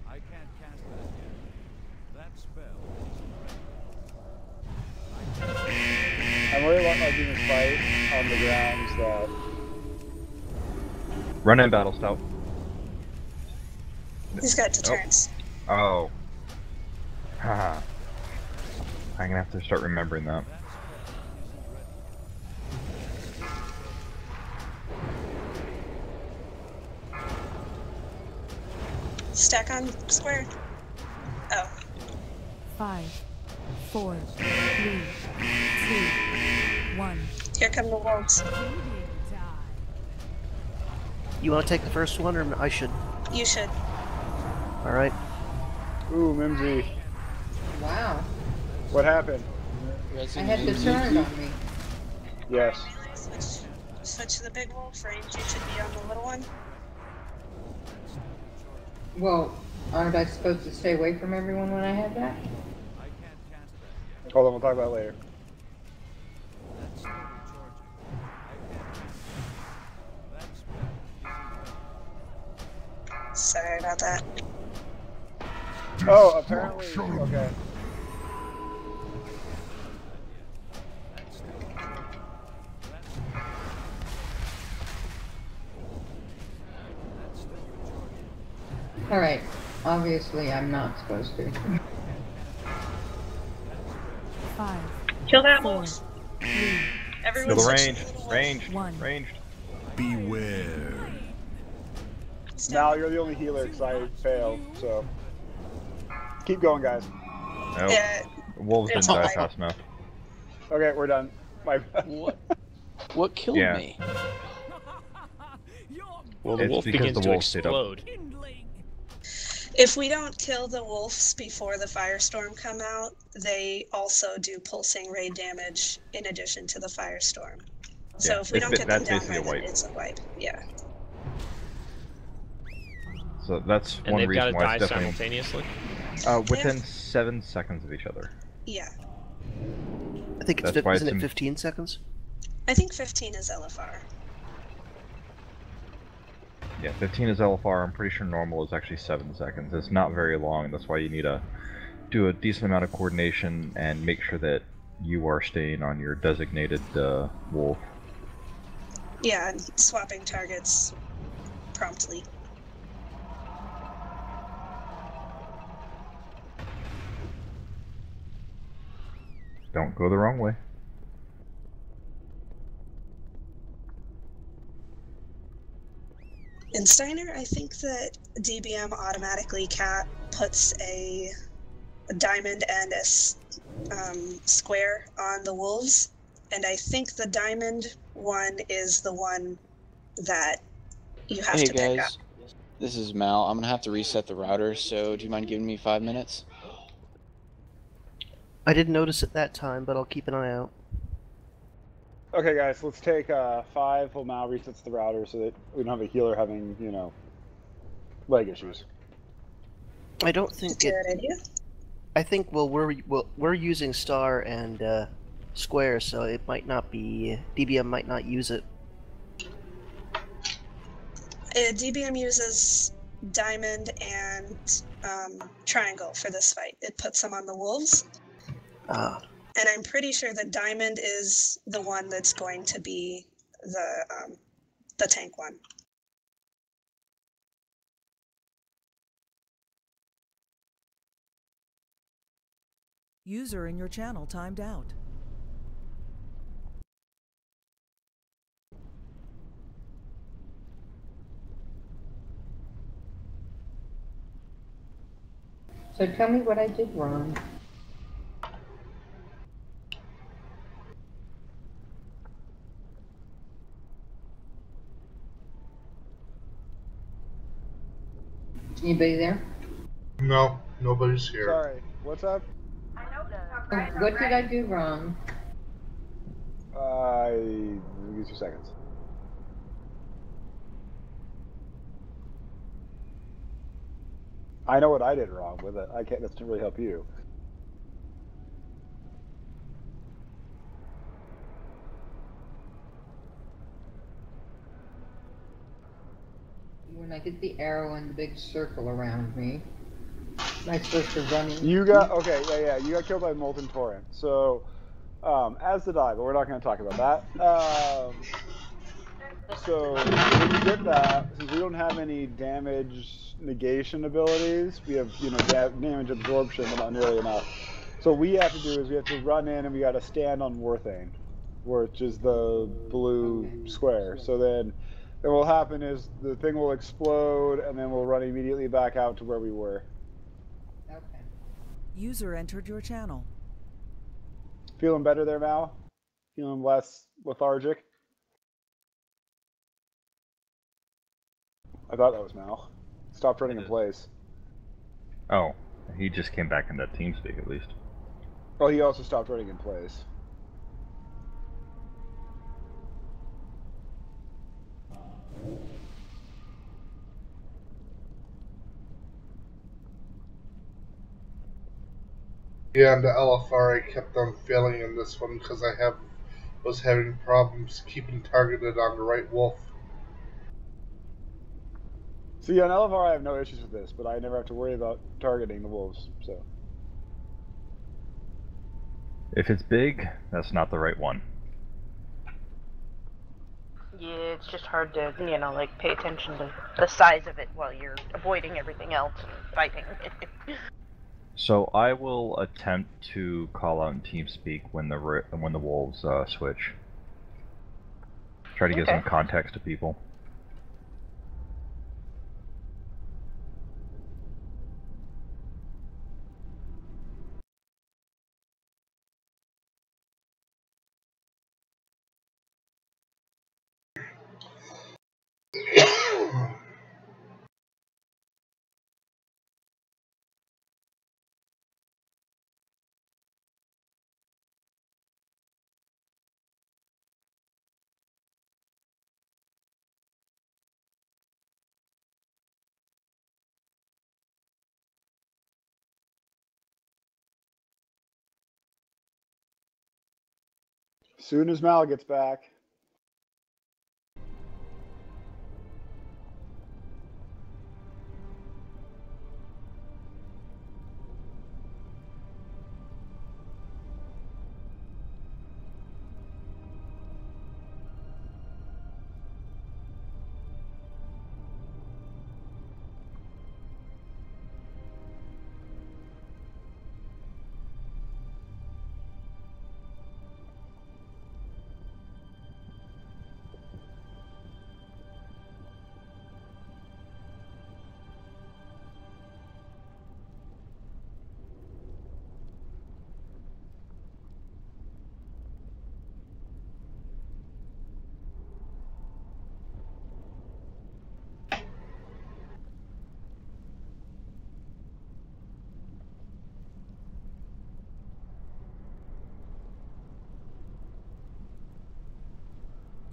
I can't cast that yet. That spell. I'm really liking this fight on the grounds that. Run in, Battle Stout. He's got deterrence. Oh. Haha. I'm gonna have to start remembering that. Stack on square. Oh. 5, 4, 3, 2, 1. Here come the wolves. You want to take the first one, or I should? You should. All right. Ooh, Mimsy. Wow. What happened? I had the turn on me. Yes. Switch to the big wolf range. You should be on the little one. Well, aren't I supposed to stay away from everyone when I have that? Hold on, we'll talk about it later. Sorry about that. Oh, apparently. Okay. Alright. Obviously, I'm not supposed to. 5. Kill that 4, wolf. 3. Everyone Kill the switch range. to the little Ranged. One. Ranged. Beware. Now you're the only healer because I failed, so. Keep going, guys. Nope. Yeah. Wolves didn't die fast enough. Okay, we're done. My What killed me? Well, the wolf begins to explode. If we don't kill the wolves before the firestorm come out, they also do pulsing ray damage in addition to the firestorm. So Yeah, if we don't get them that's down basically by a then, wipe. it's a wipe. Yeah. So that's And one they've got reason to why die it's definitely simultaneously? within 7 seconds of each other. Yeah. I think it's That's why isn't it's it 15 seconds? I think 15 is LFR. Yeah, 15 is LFR. I'm pretty sure normal is actually 7 seconds. It's not very long, and that's why you need to do a decent amount of coordination and make sure that you are staying on your designated wolf. Yeah, and swapping targets promptly. Don't go the wrong way. In Steiner, I think that DBM automatically puts a diamond and a square on the wolves, and I think the diamond one is the one that you have Hey to pick up. guys, this is Mal. I'm gonna have to reset the router, so do you mind giving me 5 minutes? I didn't notice at that time, but I'll keep an eye out. Okay, guys, let's take 5 while Mal resets the router so that we don't have a healer having, you know, leg issues. I don't think Good idea. I think we're using star and square, so it might not be DBM might not use it. DBM uses diamond and triangle for this fight. It puts them on the wolves. And I'm pretty sure that diamond is the one that's going to be the tank one. User in your channel timed out. So tell me what I did wrong. Anybody there? No, nobody's here. Sorry, what's up? What did I do wrong? Give me 2 seconds. I know what I did wrong with it. I can't. That doesn't really help you. When I get the arrow and the big circle around me, am I supposed to run in? You got yeah. You got killed by Molten Torrent. So, as did I, but we're not going to talk about that. So when you get that, since we don't have any damage negation abilities, we have damage absorption, but not nearly enough. So what we have to do is we have to run in and we got to stand on Worthane, which is the blue square. So then What will happen is the thing will explode, and then we'll run immediately back out to where we were. Okay. User entered your channel. Feeling better there, Mal? Feeling less lethargic? I thought that was Mal. Stopped running in place. Oh, he just came back into TeamSpeak at least. Oh, he also stopped running in place. Yeah, and the LFR, I kept on failing in this one because I was having problems keeping targeted on the right wolf. See, on LFR I have no issues with this, but I never have to worry about targeting the wolves, so. If it's big, that's not the right one. Yeah, it's just hard to, you know, like, pay attention to the size of it while you're avoiding everything else and fighting. So I will attempt to call out in TeamSpeak when the wolves switch. Try to give some context to people. Soon as Mal gets back.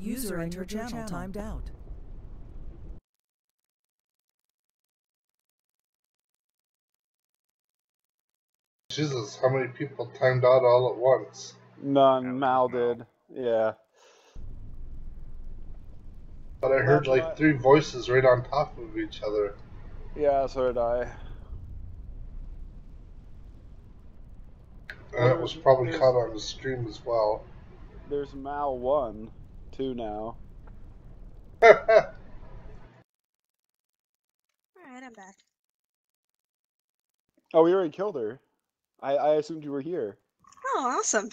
User entered your channel timed out. Jesus, how many people timed out all at once? None. Mal did. Yeah. But I heard like 3 voices right on top of each other. Yeah, so did I. And it was probably caught on the stream as well. There's Mal 1, 2 now. Alright, I'm back. Oh, we already killed her. I assumed you were here. Oh, awesome.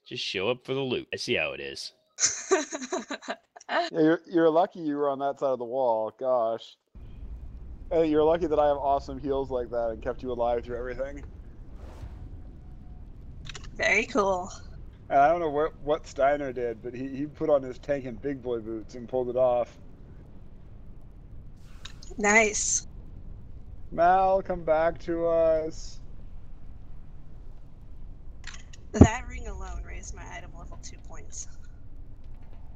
Just show up for the loot. I see how it is. Yeah, you're lucky you were on that side of the wall. Gosh. And you're lucky that I have awesome heals like that and kept you alive through everything. Very cool. And I don't know what Steiner did, but he put on his tank and big boy boots and pulled it off. Nice. Mal, come back to us. That ring alone raised my item level 2 points.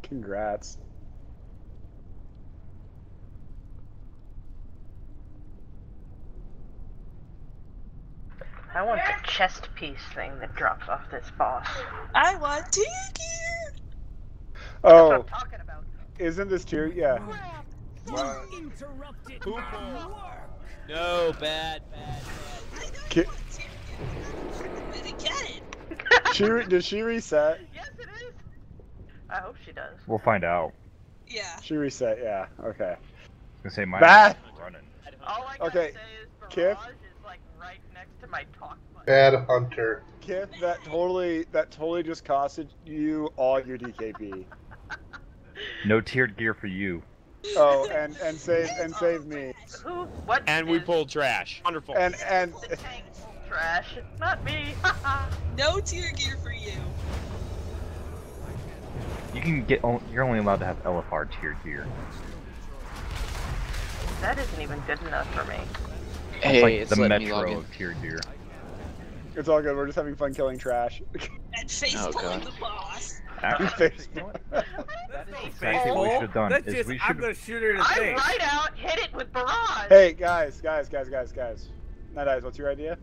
Congrats. I want the chest piece thing that drops off this boss. I want tier gear! Oh. That's what I'm talking about. Isn't this tier? Yeah. Wow. Interrupted. No, bad. Does she reset? Yes, it is. I hope she does. We'll find out. Yeah. She reset, yeah. Okay. I was gonna say mine Bad. is running. All I gotta say is Kif? Barrage is like right next to my talk button. Bad hunter. Kif, that totally just costed you all your DKP. No tiered gear for you. Oh, and save me. Who? What? And we pulled trash. Wonderful. And the tank pulled trash, not me. No tier gear for you. You can get. You're only allowed to have LFR tiered gear. That isn't even good enough for me. Hey, like it's the letting me log Metro in. of tiered gear. It's all good. We're just having fun killing trash. And facepulling the boss. Actually, what we should have done Let's is just, we I'm should. gonna shoot her in the I'm face. right out, hit it with barrage. Hey, guys. Night Eyes, what's your idea?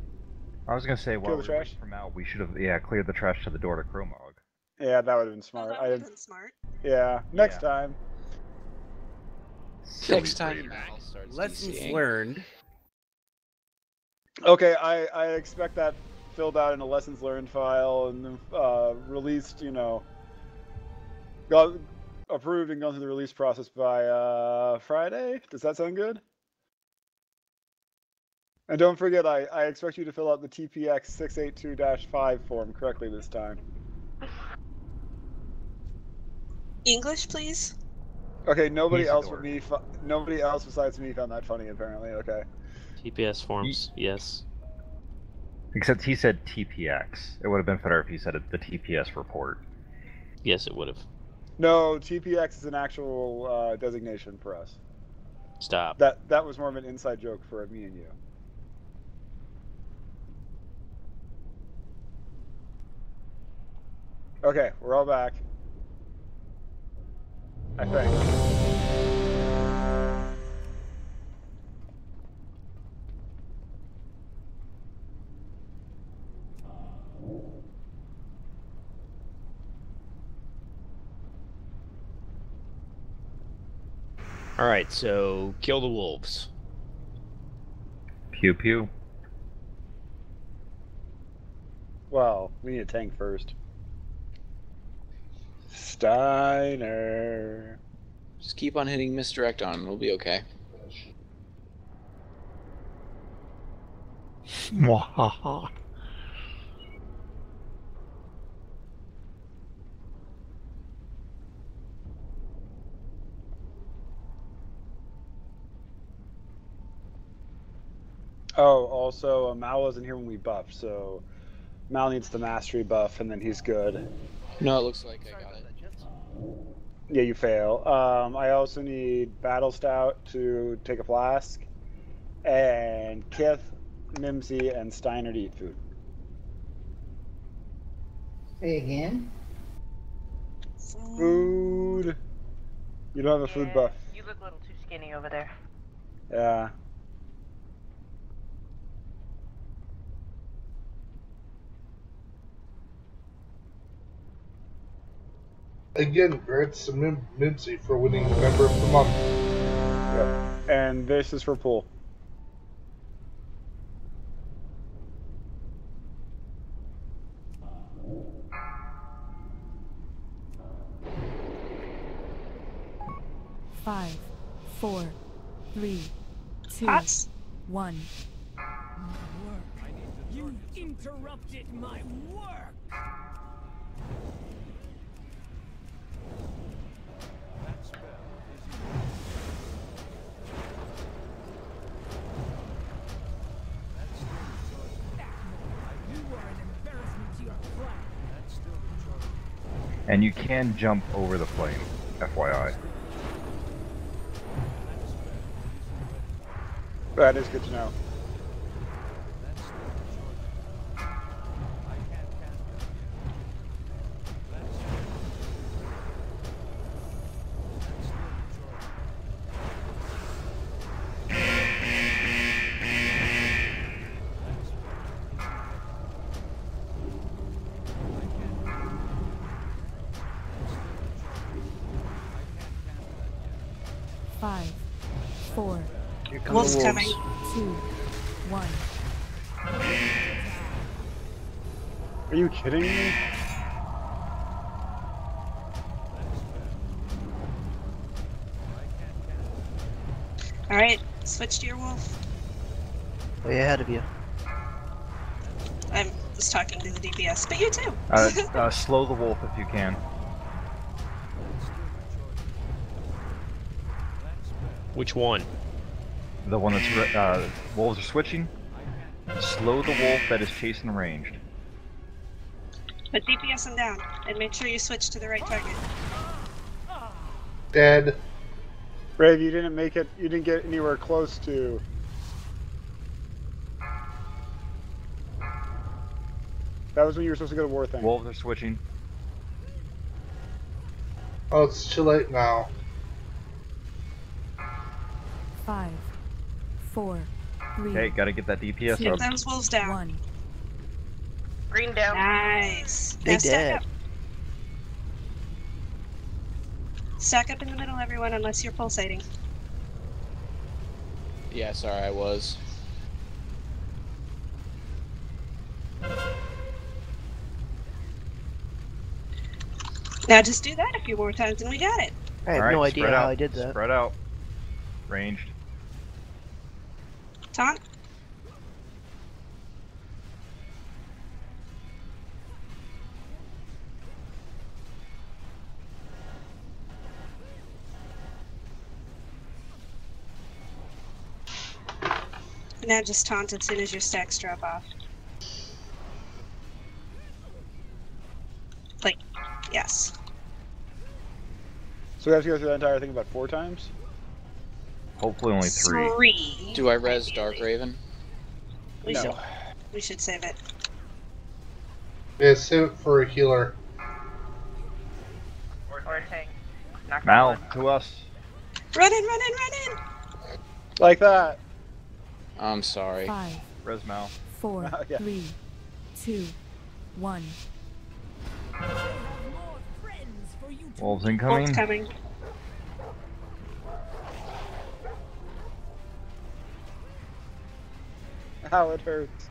I was gonna say, while the we trash? wait from out, we should have cleared the trash to the door to Chromog. Yeah, that would have been smart. That would have been smart. Yeah, next time. Next time, Mal starts Lessons DCing. learned. Okay, I expect that filled out in a lessons learned file and released, got approved and gone through the release process by Friday. Does that sound good? And don't forget, I expect you to fill out the TPX 682-5 form correctly this time. English, please. Okay, nobody He's else adored. but me. Nobody else besides me found that funny, apparently. Okay. TPS forms, yes. Except he said TPX. It would have been better if he said the TPS report. Yes, it would have. No, TPX is an actual designation for us. Stop. That was more of an inside joke for me and you. Okay, we're all back. I think. Alright, so kill the wolves. Pew pew. Well, we need a tank first. Steiner. Just keep on hitting misdirect on, we'll be okay. Mwahaha. Oh, also, Mal wasn't here when we buffed, so Mal needs the mastery buff, and then he's good. No, it looks like I got it. Yeah, you fail. I also need Battle Stout to take a flask, and Kith, Mimsy, and Steiner to eat food. Say again? Food. You don't have a food buff. You look a little too skinny over there. Yeah. Again, grants to Mincy for winning Member of the Month. Yep. And this is for pool. Five, 4, 3, 2, Pass. 1. You interrupted my work! And you can jump over the flame, FYI. That is good to know. Five, 4, Wolf's coming. 2, 1. Are you kidding me? Alright, switch to your wolf. Way ahead of you. I was talking to the DPS, but you too. Slow the wolf if you can. Which one? The one that's wolves are switching. Slow the wolf that is chasing ranged. Put DPS him down, and make sure you switch to the right target. Dead. Brave, you didn't make it. You didn't get anywhere close to. That was when you were supposed to go to war thing. Wolves are switching. Oh, it's too late now. 5, 4, 3. Okay, gotta get that DPS Get up. those wolves down. 1. Green down. Nice. They Now stack dead. up. Stack up in the middle, everyone, unless you're pulsating. Yeah, sorry, I was. Now just do that a few more times and we got it. I have Alright, no idea spread how out. I did that. Spread out. Ranged. Taunt. Now just taunt as soon as your stacks drop off. Like, yes. So we have to go through that entire thing about 4 times? Hopefully only 3. 3. Do I res Dark Raven? We No. should. We should save it. Yeah, save it for a healer. Or a tank. Not Mal, gonna to us. Run in, run in, run in! Like that. I'm sorry. 5, Res Mal. 4, Yeah. 3, 2, 1. Wolves incoming. Wolves coming. Ow, it hurts.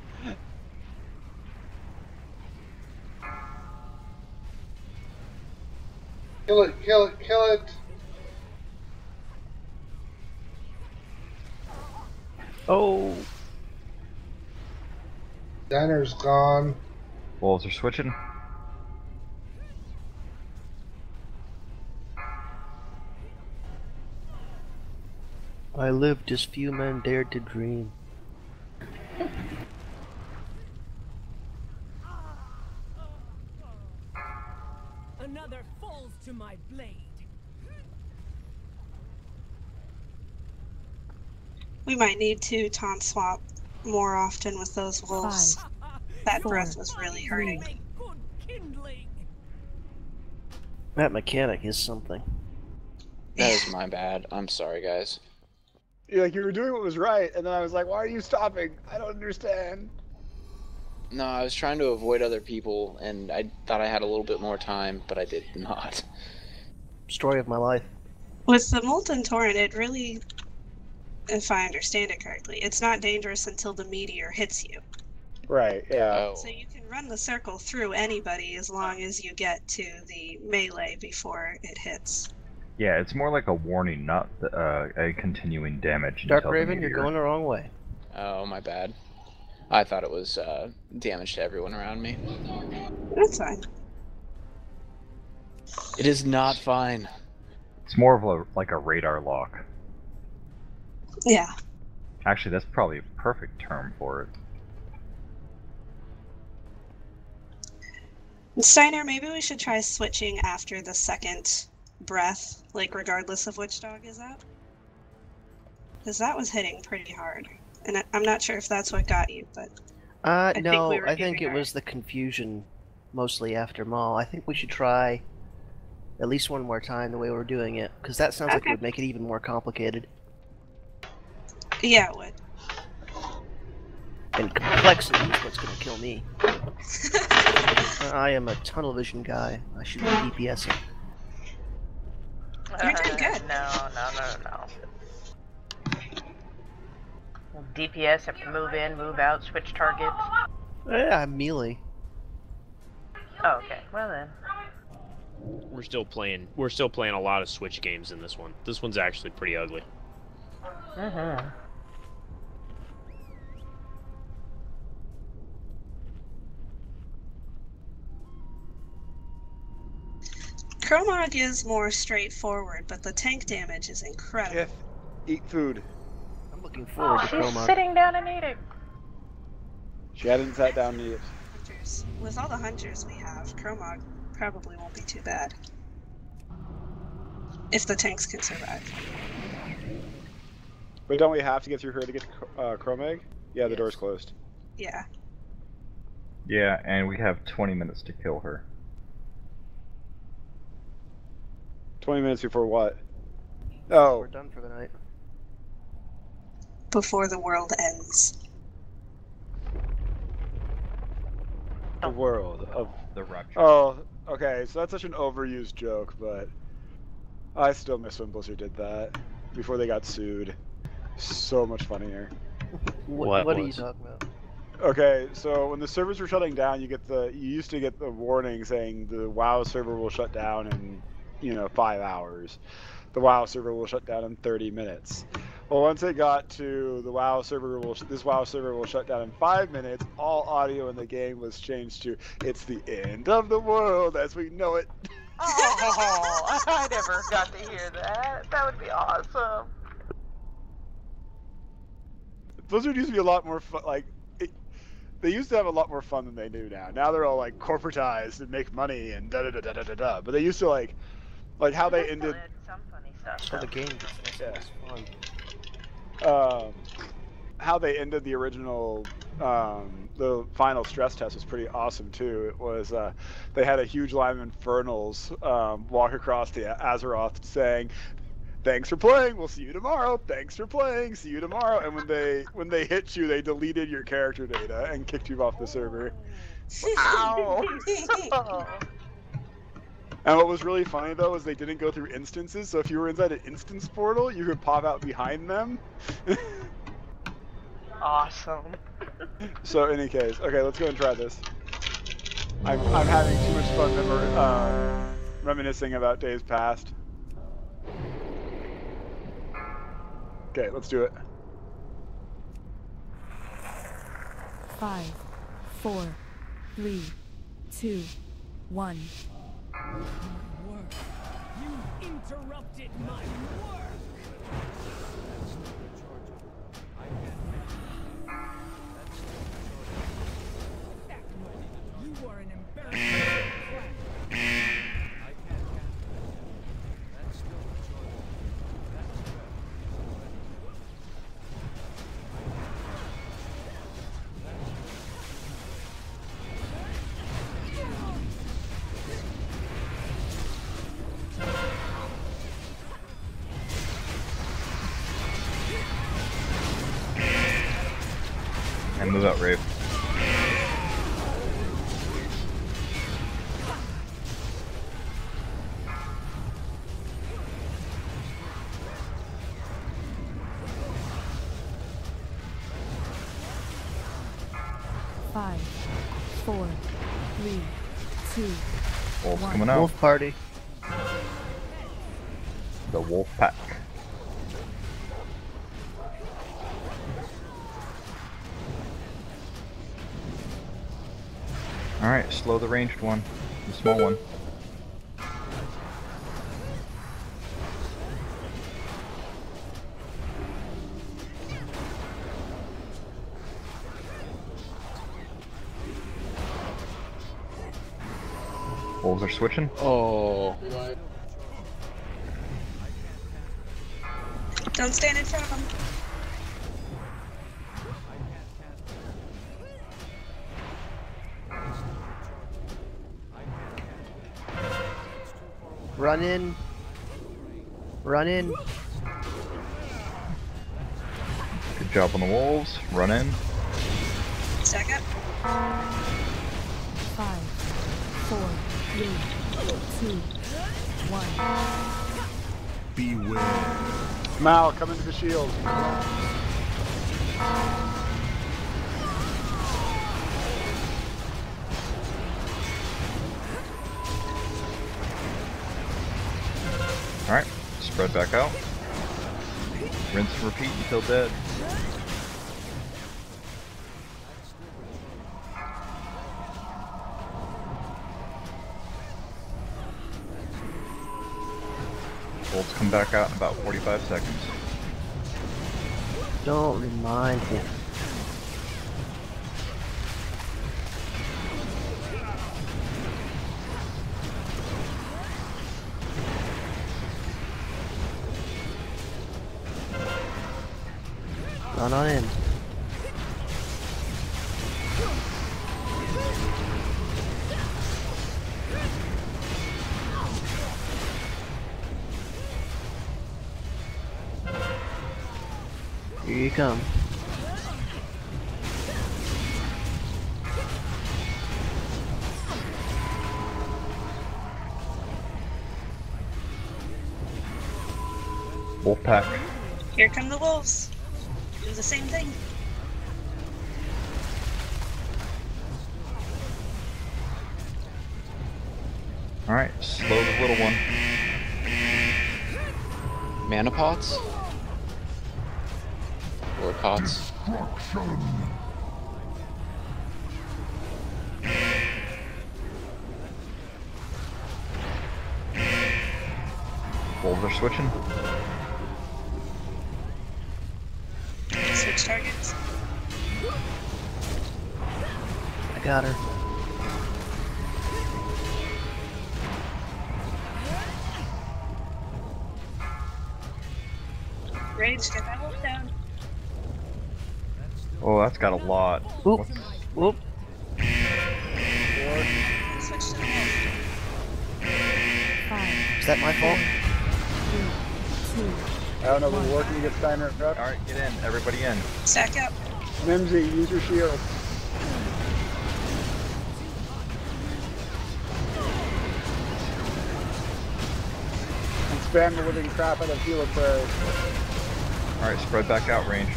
Kill it, kill it, kill it! Oh, Diner's gone. Wolves are switching. I lived as few men dared to dream. Another falls to my blade. We might need to taunt swap more often with those wolves. 5, That 4, breath was really hurting. That mechanic is something. That is my bad. I'm sorry, guys. You're like, you were doing what was right, and then I was like, why are you stopping? I don't understand. No, I was trying to avoid other people, and I thought I had a little bit more time, but I did not. Story of my life. With the Molten Torrent, it really, if I understand it correctly, it's not dangerous until the meteor hits you. Right, yeah. Oh. So you can run the circle through anybody as long as you get to the melee before it hits. Yeah, it's more like a warning, not a continuing damage. Dark until the Raven, you're meteor. going the wrong way. Oh, my bad. I thought it was damage to everyone around me. That's fine. It is not fine. It's more of like a radar lock. Yeah. Actually, that's probably a perfect term for it. Steiner, maybe we should try switching after the second breath, like regardless of which dog is up. Because that was hitting pretty hard. And I'm not sure if that's what got you, but... No, we were I think giving it was the confusion mostly after Maul. I think we should try at least one more time the way we're doing it, because that sounds like it would make it even more complicated. Yeah, it would. And complexity is what's going to kill me. I am a tunnel vision guy. I should be DPSing. You're doing good. No. DPS have to move in, move out, switch targets. Yeah, I'm melee. Oh, okay. Well then. We're still playing a lot of Switch games in this one. This one's actually pretty ugly. Mm-hmm. Chromog is more straightforward, but the tank damage is incredible. Eat food. I'm looking forward to she's Chromog. sitting down and eating. She hadn't sat down yet. Hunters. With all the hunters we have, Chromog probably won't be too bad. If the tanks can survive. But don't we have to get through her to get to Chromeg? Yeah, the door's closed. Yeah. Yeah, and we have 20 minutes to kill her. 20 minutes before what? Oh. We're done for the night. Before the world ends. The world of the rapture. Oh, okay. So that's such an overused joke, but I still miss when Blizzard did that before they got sued. So much funnier. What are you talking about? Okay, so when the servers were shutting down, you used to get the warning saying the WoW server will shut down in 5 hours. The WoW server will shut down in 30 minutes. Well, once it got to this WoW server will shut down in 5 minutes, all audio in the game was changed to "It's the end of the world as we know it." Oh, I never got to hear that. That would be awesome. Blizzard used to be a lot more fun. They used to have a lot more fun than they do now. Now they're all like corporatized and make money and da da da da da da da. But they used to like how they ended. Some funny stuff. So the game gets fun. How they ended the original, the final stress test was pretty awesome too. It was they had a huge line of Infernals walk across the Azeroth saying, "Thanks for playing. We'll see you tomorrow. Thanks for playing. See you tomorrow." And when they hit you, they deleted your character data and kicked you off the server. Ow! And what was really funny though is they didn't go through instances. So if you were inside an instance portal, you could pop out behind them. Awesome. So in any case, okay, let's go and try this. I'm having too much fun reminiscing about days past. Okay, let's do it. 5, 4, 3, 2, 1. Work. You interrupted my work. You are an embarrassment. And move out, Rave. Five, 4, 3, 2, Wolf's 1. coming out. Wolf party. The wolf pack. Alright, slow the ranged one. The small one. Wolves are switching. Oh. Don't stand in front of them. Run in. Run in. Good job on the wolves. Run in. Second. 5, 4, 3, 2, 1. Beware. Mal, come into the shield. Alright, spread back out. Rinse and repeat until dead. Wolves come back out in about 45 seconds. Don't remind me. Run on in. Here you come. Wolfpack. Here come the wolves. Do the same thing. Alright, slow the little one. Mana pots? Or pots? Wolves are switching. Switch targets. I got her. Rage, get that wolf down. Oh, that's got a lot. Whoop. Whoop. Switch to the wolf. Is that my fault? 3, 2, I don't know, we're working to get Steiner up. Alright, get in. Everybody in. Stack up. Mimsy, use your shield. And spam the living crap out of healer prayer. Alright, spread back out range.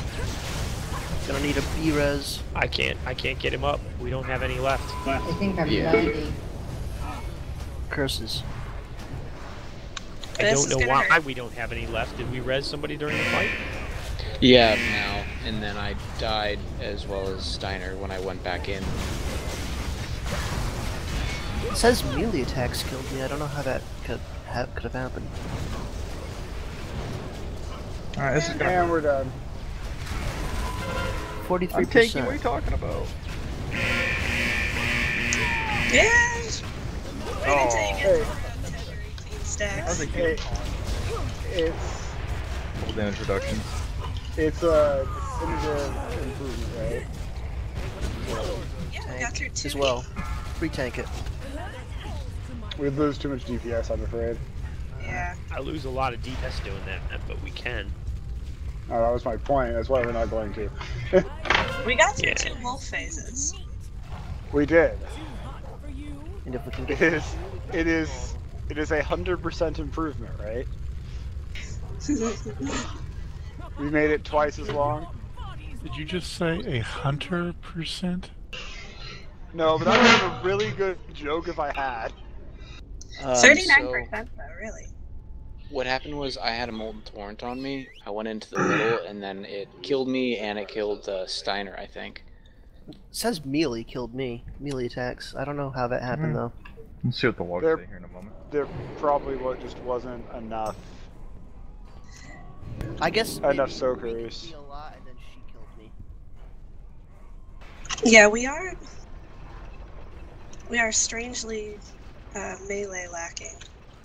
Gonna need a B-res. I can't get him up. We don't have any left. I think I'm Yeah. 90. Curses. I This don't is know gonna why hurt. we don't have any left. Did we res somebody during the fight? Yeah, now. And then I died as well as Steiner when I went back in. It says melee attacks killed me. I don't know how that could have happened. Alright, this is gonna. And we're done. 43%. I'm taking. What are you talking about? Yes! Oh. Hey, Stacks. hey, it's Full damage reduction. it's a definitive improvement, right? Yeah, we got through two. As well. Retank it. We lose too much DPS, I'm afraid. Yeah. I lose a lot of DPS doing that, but we can. Oh, that was my point. That's why we're not going to. We got through Yeah. 2 wolf phases. We did. And if we can get It is 100% improvement, right? We made it twice as long. Did you just say 100%? No, but that would have a really good joke if I had. 39% though, really. What happened was I had a Molten Torrent on me. I went into the middle, and then it killed me, and it killed Steiner, I think. It says melee killed me. Melee attacks. I don't know how that happened though. Let's see what the logs There- say here in a moment. There probably just wasn't enough I guess enough maybe soakers. me a lot and then she killed me. Yeah, we are strangely melee lacking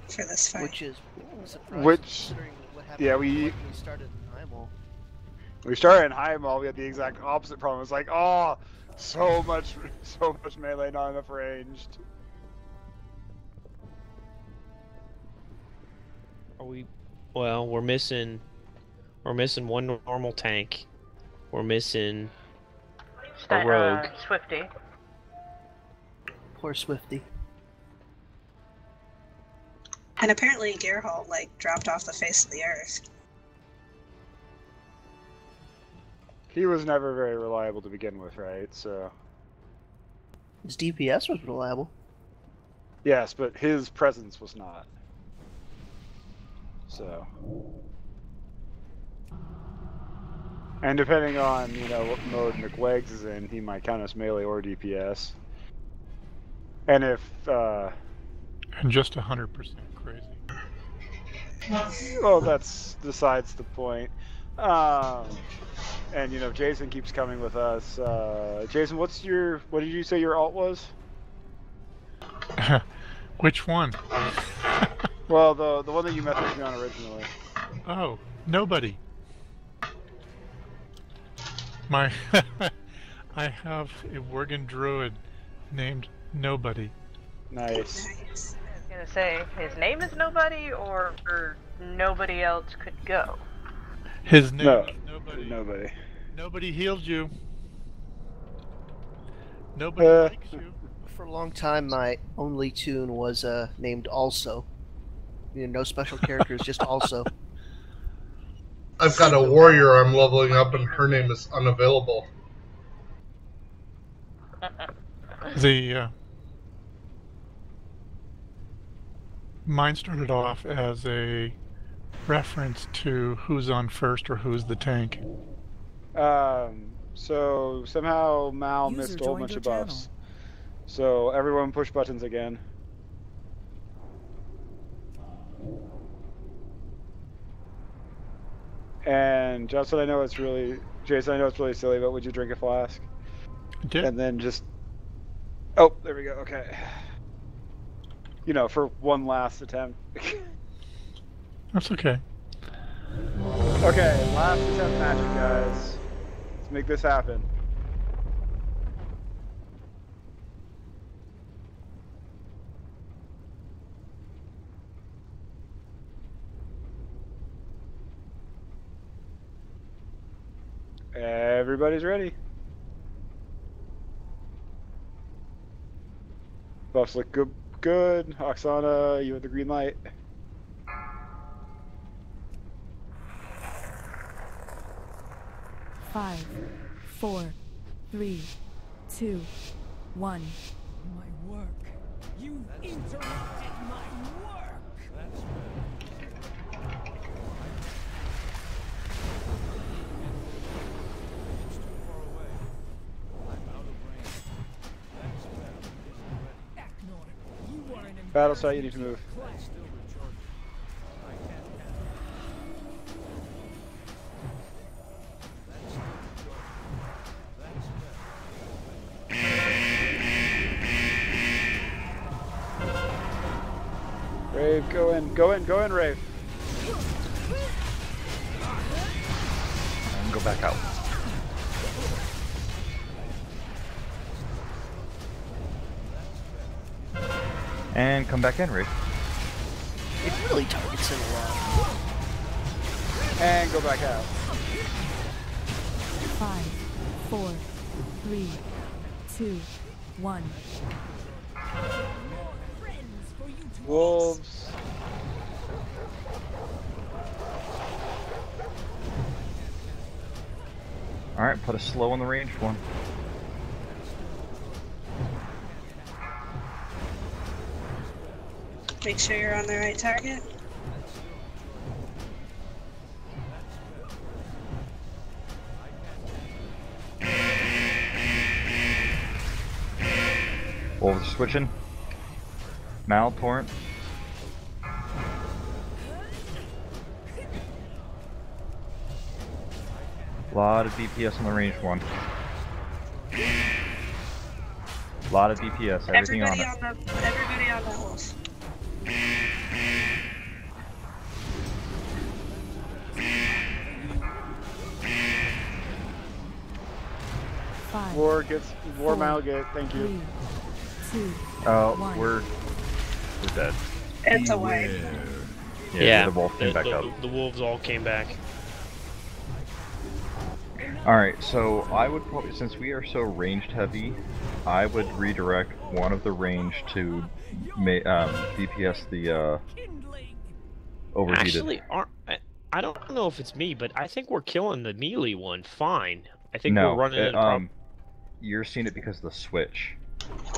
for this fight. Which is a surprise Which- considering what happened yeah, when we started in Highmall. we started in high mall. We had the exact opposite problem. It's like, oh, so much melee, not enough ranged. Are we? Well, we're missing one normal tank. We're missing a rogue. Swifty. Poor Swifty. And apparently Geralt, dropped off the face of the earth. He was never very reliable to begin with, right? So His DPS was reliable. yes, but his presence was not. So, and depending on what mode McWegs is in, he might count as melee or DPS. And if And just 100% crazy. well, that's besides the point. And you know, Jason keeps coming with us. Jason, what did you say your alt was? Which one? Well, the one that you messaged me on originally. Oh, nobody. My I have a Worgen druid named Nobody. Nice. I was gonna say, his name is Nobody, or nobody else could go. His name is Nobody. Nobody. Nobody healed you. Nobody likes you. For a long time, my only tune was named Also. You know, no special characters, just Also. I've got a warrior I'm leveling up, and her name is Unavailable. Mine started off as a reference to who's on first or who's the tank. So somehow Mal missed a whole bunch of buffs. So everyone push buttons again. And Justin, I know it's really, Jason, I know it's really silly, but would you drink a flask? I did. And then just, oh, there we go, okay. You know, for one last attempt. That's okay. Okay, last attempt magic, guys. Let's make this happen. Everybody's ready. Buffs look good. Good. Oksana, you have the green light. Five, 4, 3, 2, 1. My work. You interrupted my work. That's it's too far away. I'm out of range. That's better. Eknor, you are an Battle site, you need to move. still recharging. I can't Rave, go in, Rave. And go back out. And come back in, Rave. It really targets him a lot. And go back out. 5, 4, 3, 2, 1. Wolves. Alright, put a slow on the ranged one. Make sure you're on the right target. Wolves switching. Mal, Torrent. Lot of DPS on the ranged one. Lot of DPS, everything on it. Everybody on that wolf. War Mal get, thank you. 3, 2, Oh, 1. we're dead. It's away. Yeah, the wolf came back up. The wolves all came back. Alright, so I would probably, since we are so ranged heavy, I would redirect one of the range to DPS the overheated. Actually, I don't know if it's me, but I think we're killing the melee one fine. I think we're running in you're seeing it because of the switch.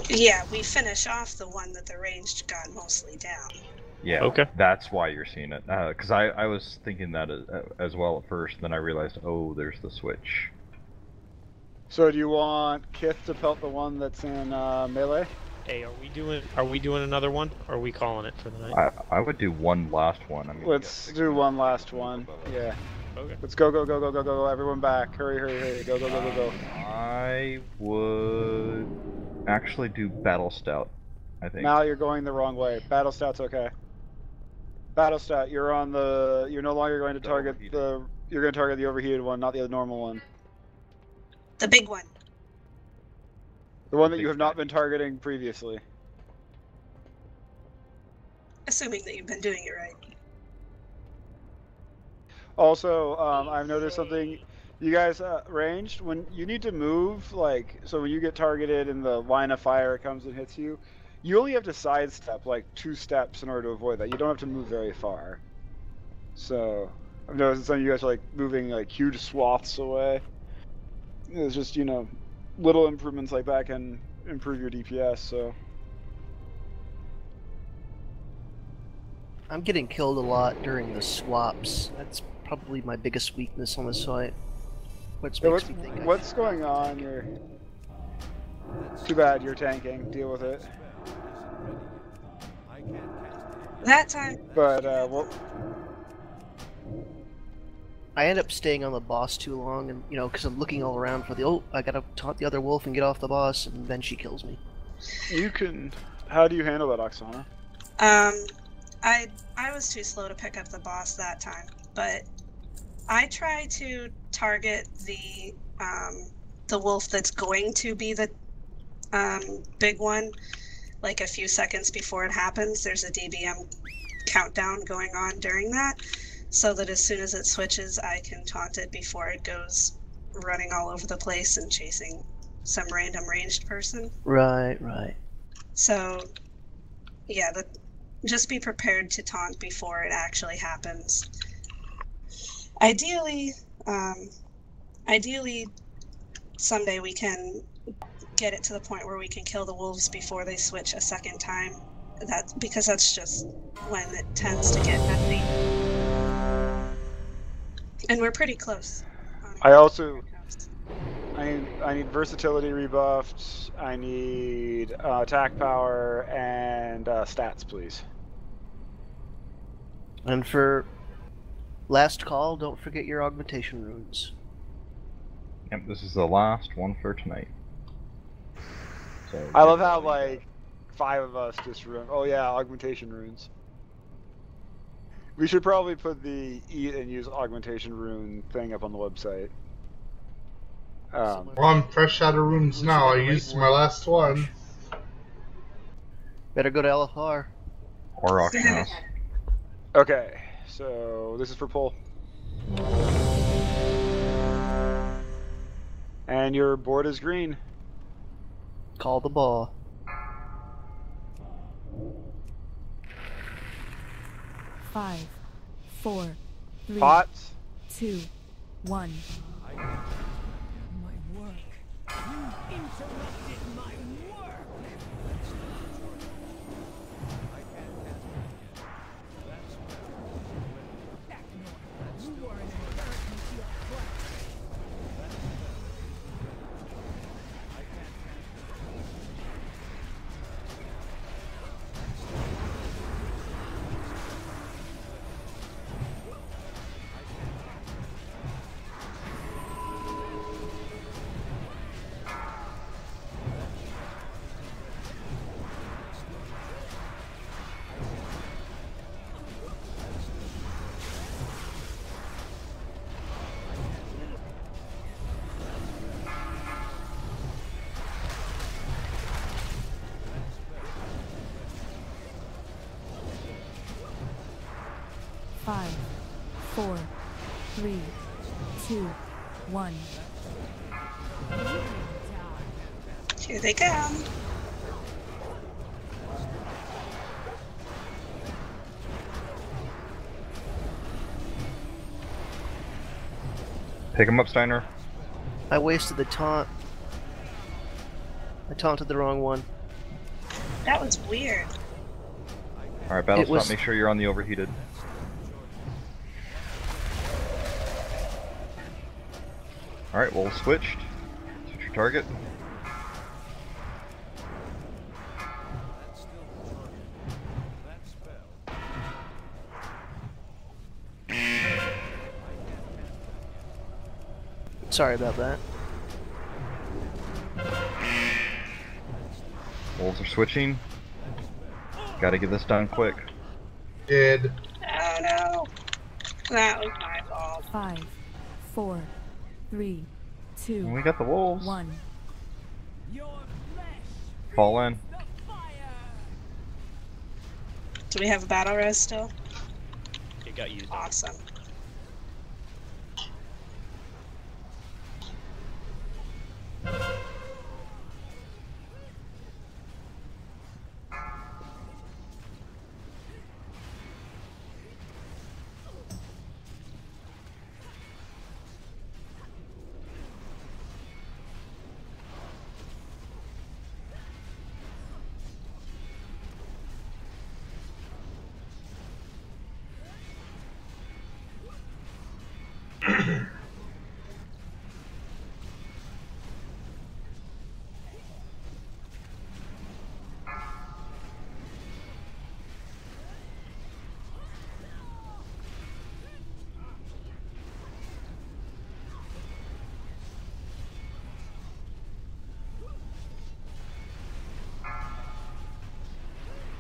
Yeah, we finish off the one that the ranged got mostly down. Yeah, okay. That's why you're seeing it. Because I was thinking that as well at first, then I realized, oh, there's the switch. So do you want Kith to pelt the one that's in melee? Hey, are we doing another one? Or are we calling it for the night? I would do one last one. I mean, let's do one last one. Yeah. Okay. Let's go, go, go, go, go, go, everyone back. Hurry, hurry, hurry. Go, go, go, go, go. I would actually do Battle Stout, I think. Mal, you're going the wrong way. Battle Stout's okay. Battle Stout, you're no longer going to target you're going to target the overheated one, not the normal one. The big one. The one that you have not been targeting previously. Assuming that you've been doing it right. Also, I've noticed something. You guys ranged, when you need to move, like, so when you get targeted and the line of fire comes and hits you, you only have to sidestep like 2 steps in order to avoid that. You don't have to move very far. So, I've noticed some of you guys are like moving like huge swaths away. It's just, you know, little improvements like that can improve your DPS, so. I'm getting killed a lot during the swaps. That's probably my biggest weakness on the site. What's going on here? Too bad you're tanking. Deal with it. That time. But I end up staying on the boss too long, and because I'm looking all around for I gotta taunt the other wolf and get off the boss, and then she kills me. You can. How do you handle that, Oksana? I was too slow to pick up the boss that time, but I try to target the wolf that's going to be the big one, like a few seconds before it happens. There's a DBM countdown going on during that, so that as soon as it switches, I can taunt it before it goes running all over the place and chasing some random ranged person. Right. So, yeah, just be prepared to taunt before it actually happens. Ideally, someday we can get it to the point where we can kill the wolves before they switch a second time. Because that's just when it tends to get messy. And we're pretty close. I need versatility rebuffed. I need attack power and stats, please. And for last call, don't forget your augmentation runes. Yep, this is the last one for tonight. So I love how like 5 of us just run. Oh yeah, augmentation runes. We should probably put the eat and use augmentation rune thing up on the website. Well, I'm fresh out of runes now. I used my last one. Better go to LFR. Or auction house. Okay, so this is for pull. And your board is green. Call the ball. Five, 4, 3, Pots. 2, 1. My work. You interrupted my work. You are an embarrassment to your class. Five, 4, 3, 2, 1. Here they come. Pick him up, Steiner. I wasted the taunt. I taunted the wrong one. That was weird. Alright, battle stop, make sure you're on the overheated. Alright, well, switched. Switch your target. Sorry about that. Wolves are switching. Gotta get this done quick. Did. Oh no! That was my fault. 5, 4, 3, 2. And we got the wolves. 1. Fall in. Do we have a battle res still? It got used. Awesome.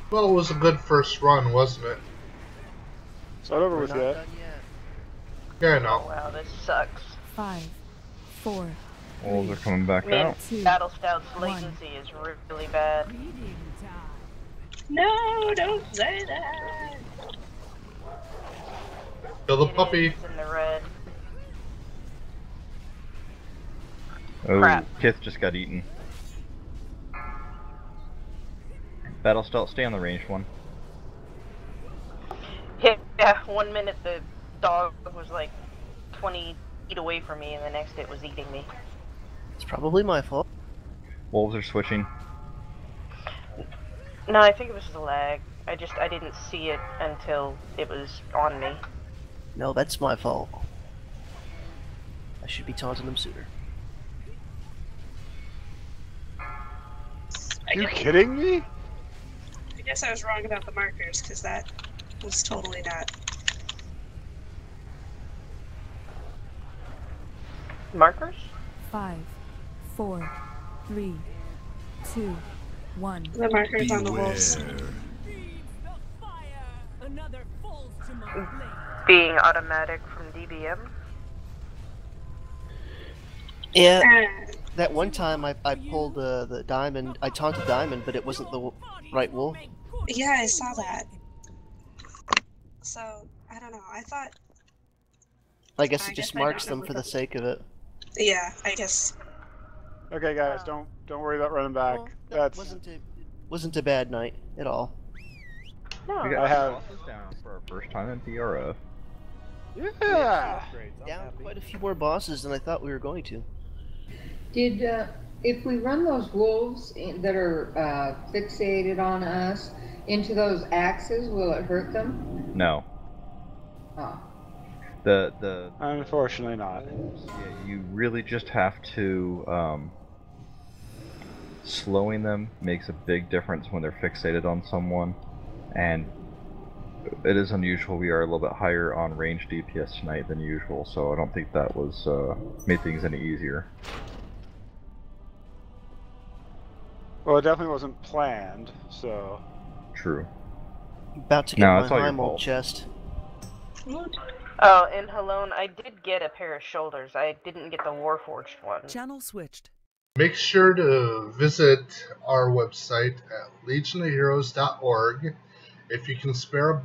Well, it was a good first run, wasn't it? It's not over with yet. Yeah, I know. Oh, wow, this sucks. 5, 4. Wolves are coming back I mean, out. Battle Stout's latency is really bad. No, don't say that. Kill the puppy. It's in the red. Oh, Crap. Kith just got eaten. Battle Stealth, stay on the ranged one. Yeah, 1 minute the dog was like 20 feet away from me, and the next it was eating me. It's probably my fault. Wolves are switching. No, I think it was the lag. I didn't see it until it was on me. No, that's my fault. I should be taunting them sooner. You kidding me? I guess I was wrong about the markers, because that was totally not. Markers? 5, 4, 3, 2, 1. The markers on the wolves. Being automatic from DBM? Yeah, that one time I pulled the diamond, I taunted diamond, but it wasn't the right wolf. Yeah, I saw that. So, I don't know, I thought... I guess it just marks them for the sake of it. Yeah, I guess. Okay, guys, don't worry about running back. Well, That's wasn't a bad night at all. No. We got I have bosses down for our first time in PRF. Yeah. Down quite a few more bosses than I thought we were going to. Did if we run those wolves that are fixated on us into those axes, will it hurt them? No. Oh. The Unfortunately not. Yeah, you really just have to slowing them makes a big difference when they're fixated on someone, and it is unusual. We are a little bit higher on range DPS tonight than usual, so I don't think that was made things any easier. Well, it definitely wasn't planned, so. True. About to get No, it's all my your Heimal fault. chest. Oh, in Halone, I did get a pair of shoulders. I didn't get the Warforged one. Channel switched. Make sure to visit our website at legionofheroes.org. If you can spare a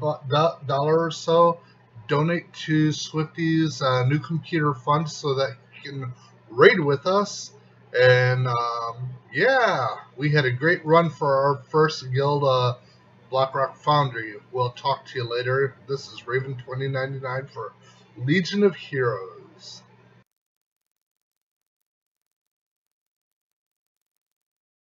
dollar or so, donate to Swifty's new computer fund so that you can raid with us. And yeah, we had a great run for our first guild, BlackRock Foundry. We'll talk to you later. This is Raven2099 for Legion of Heroes.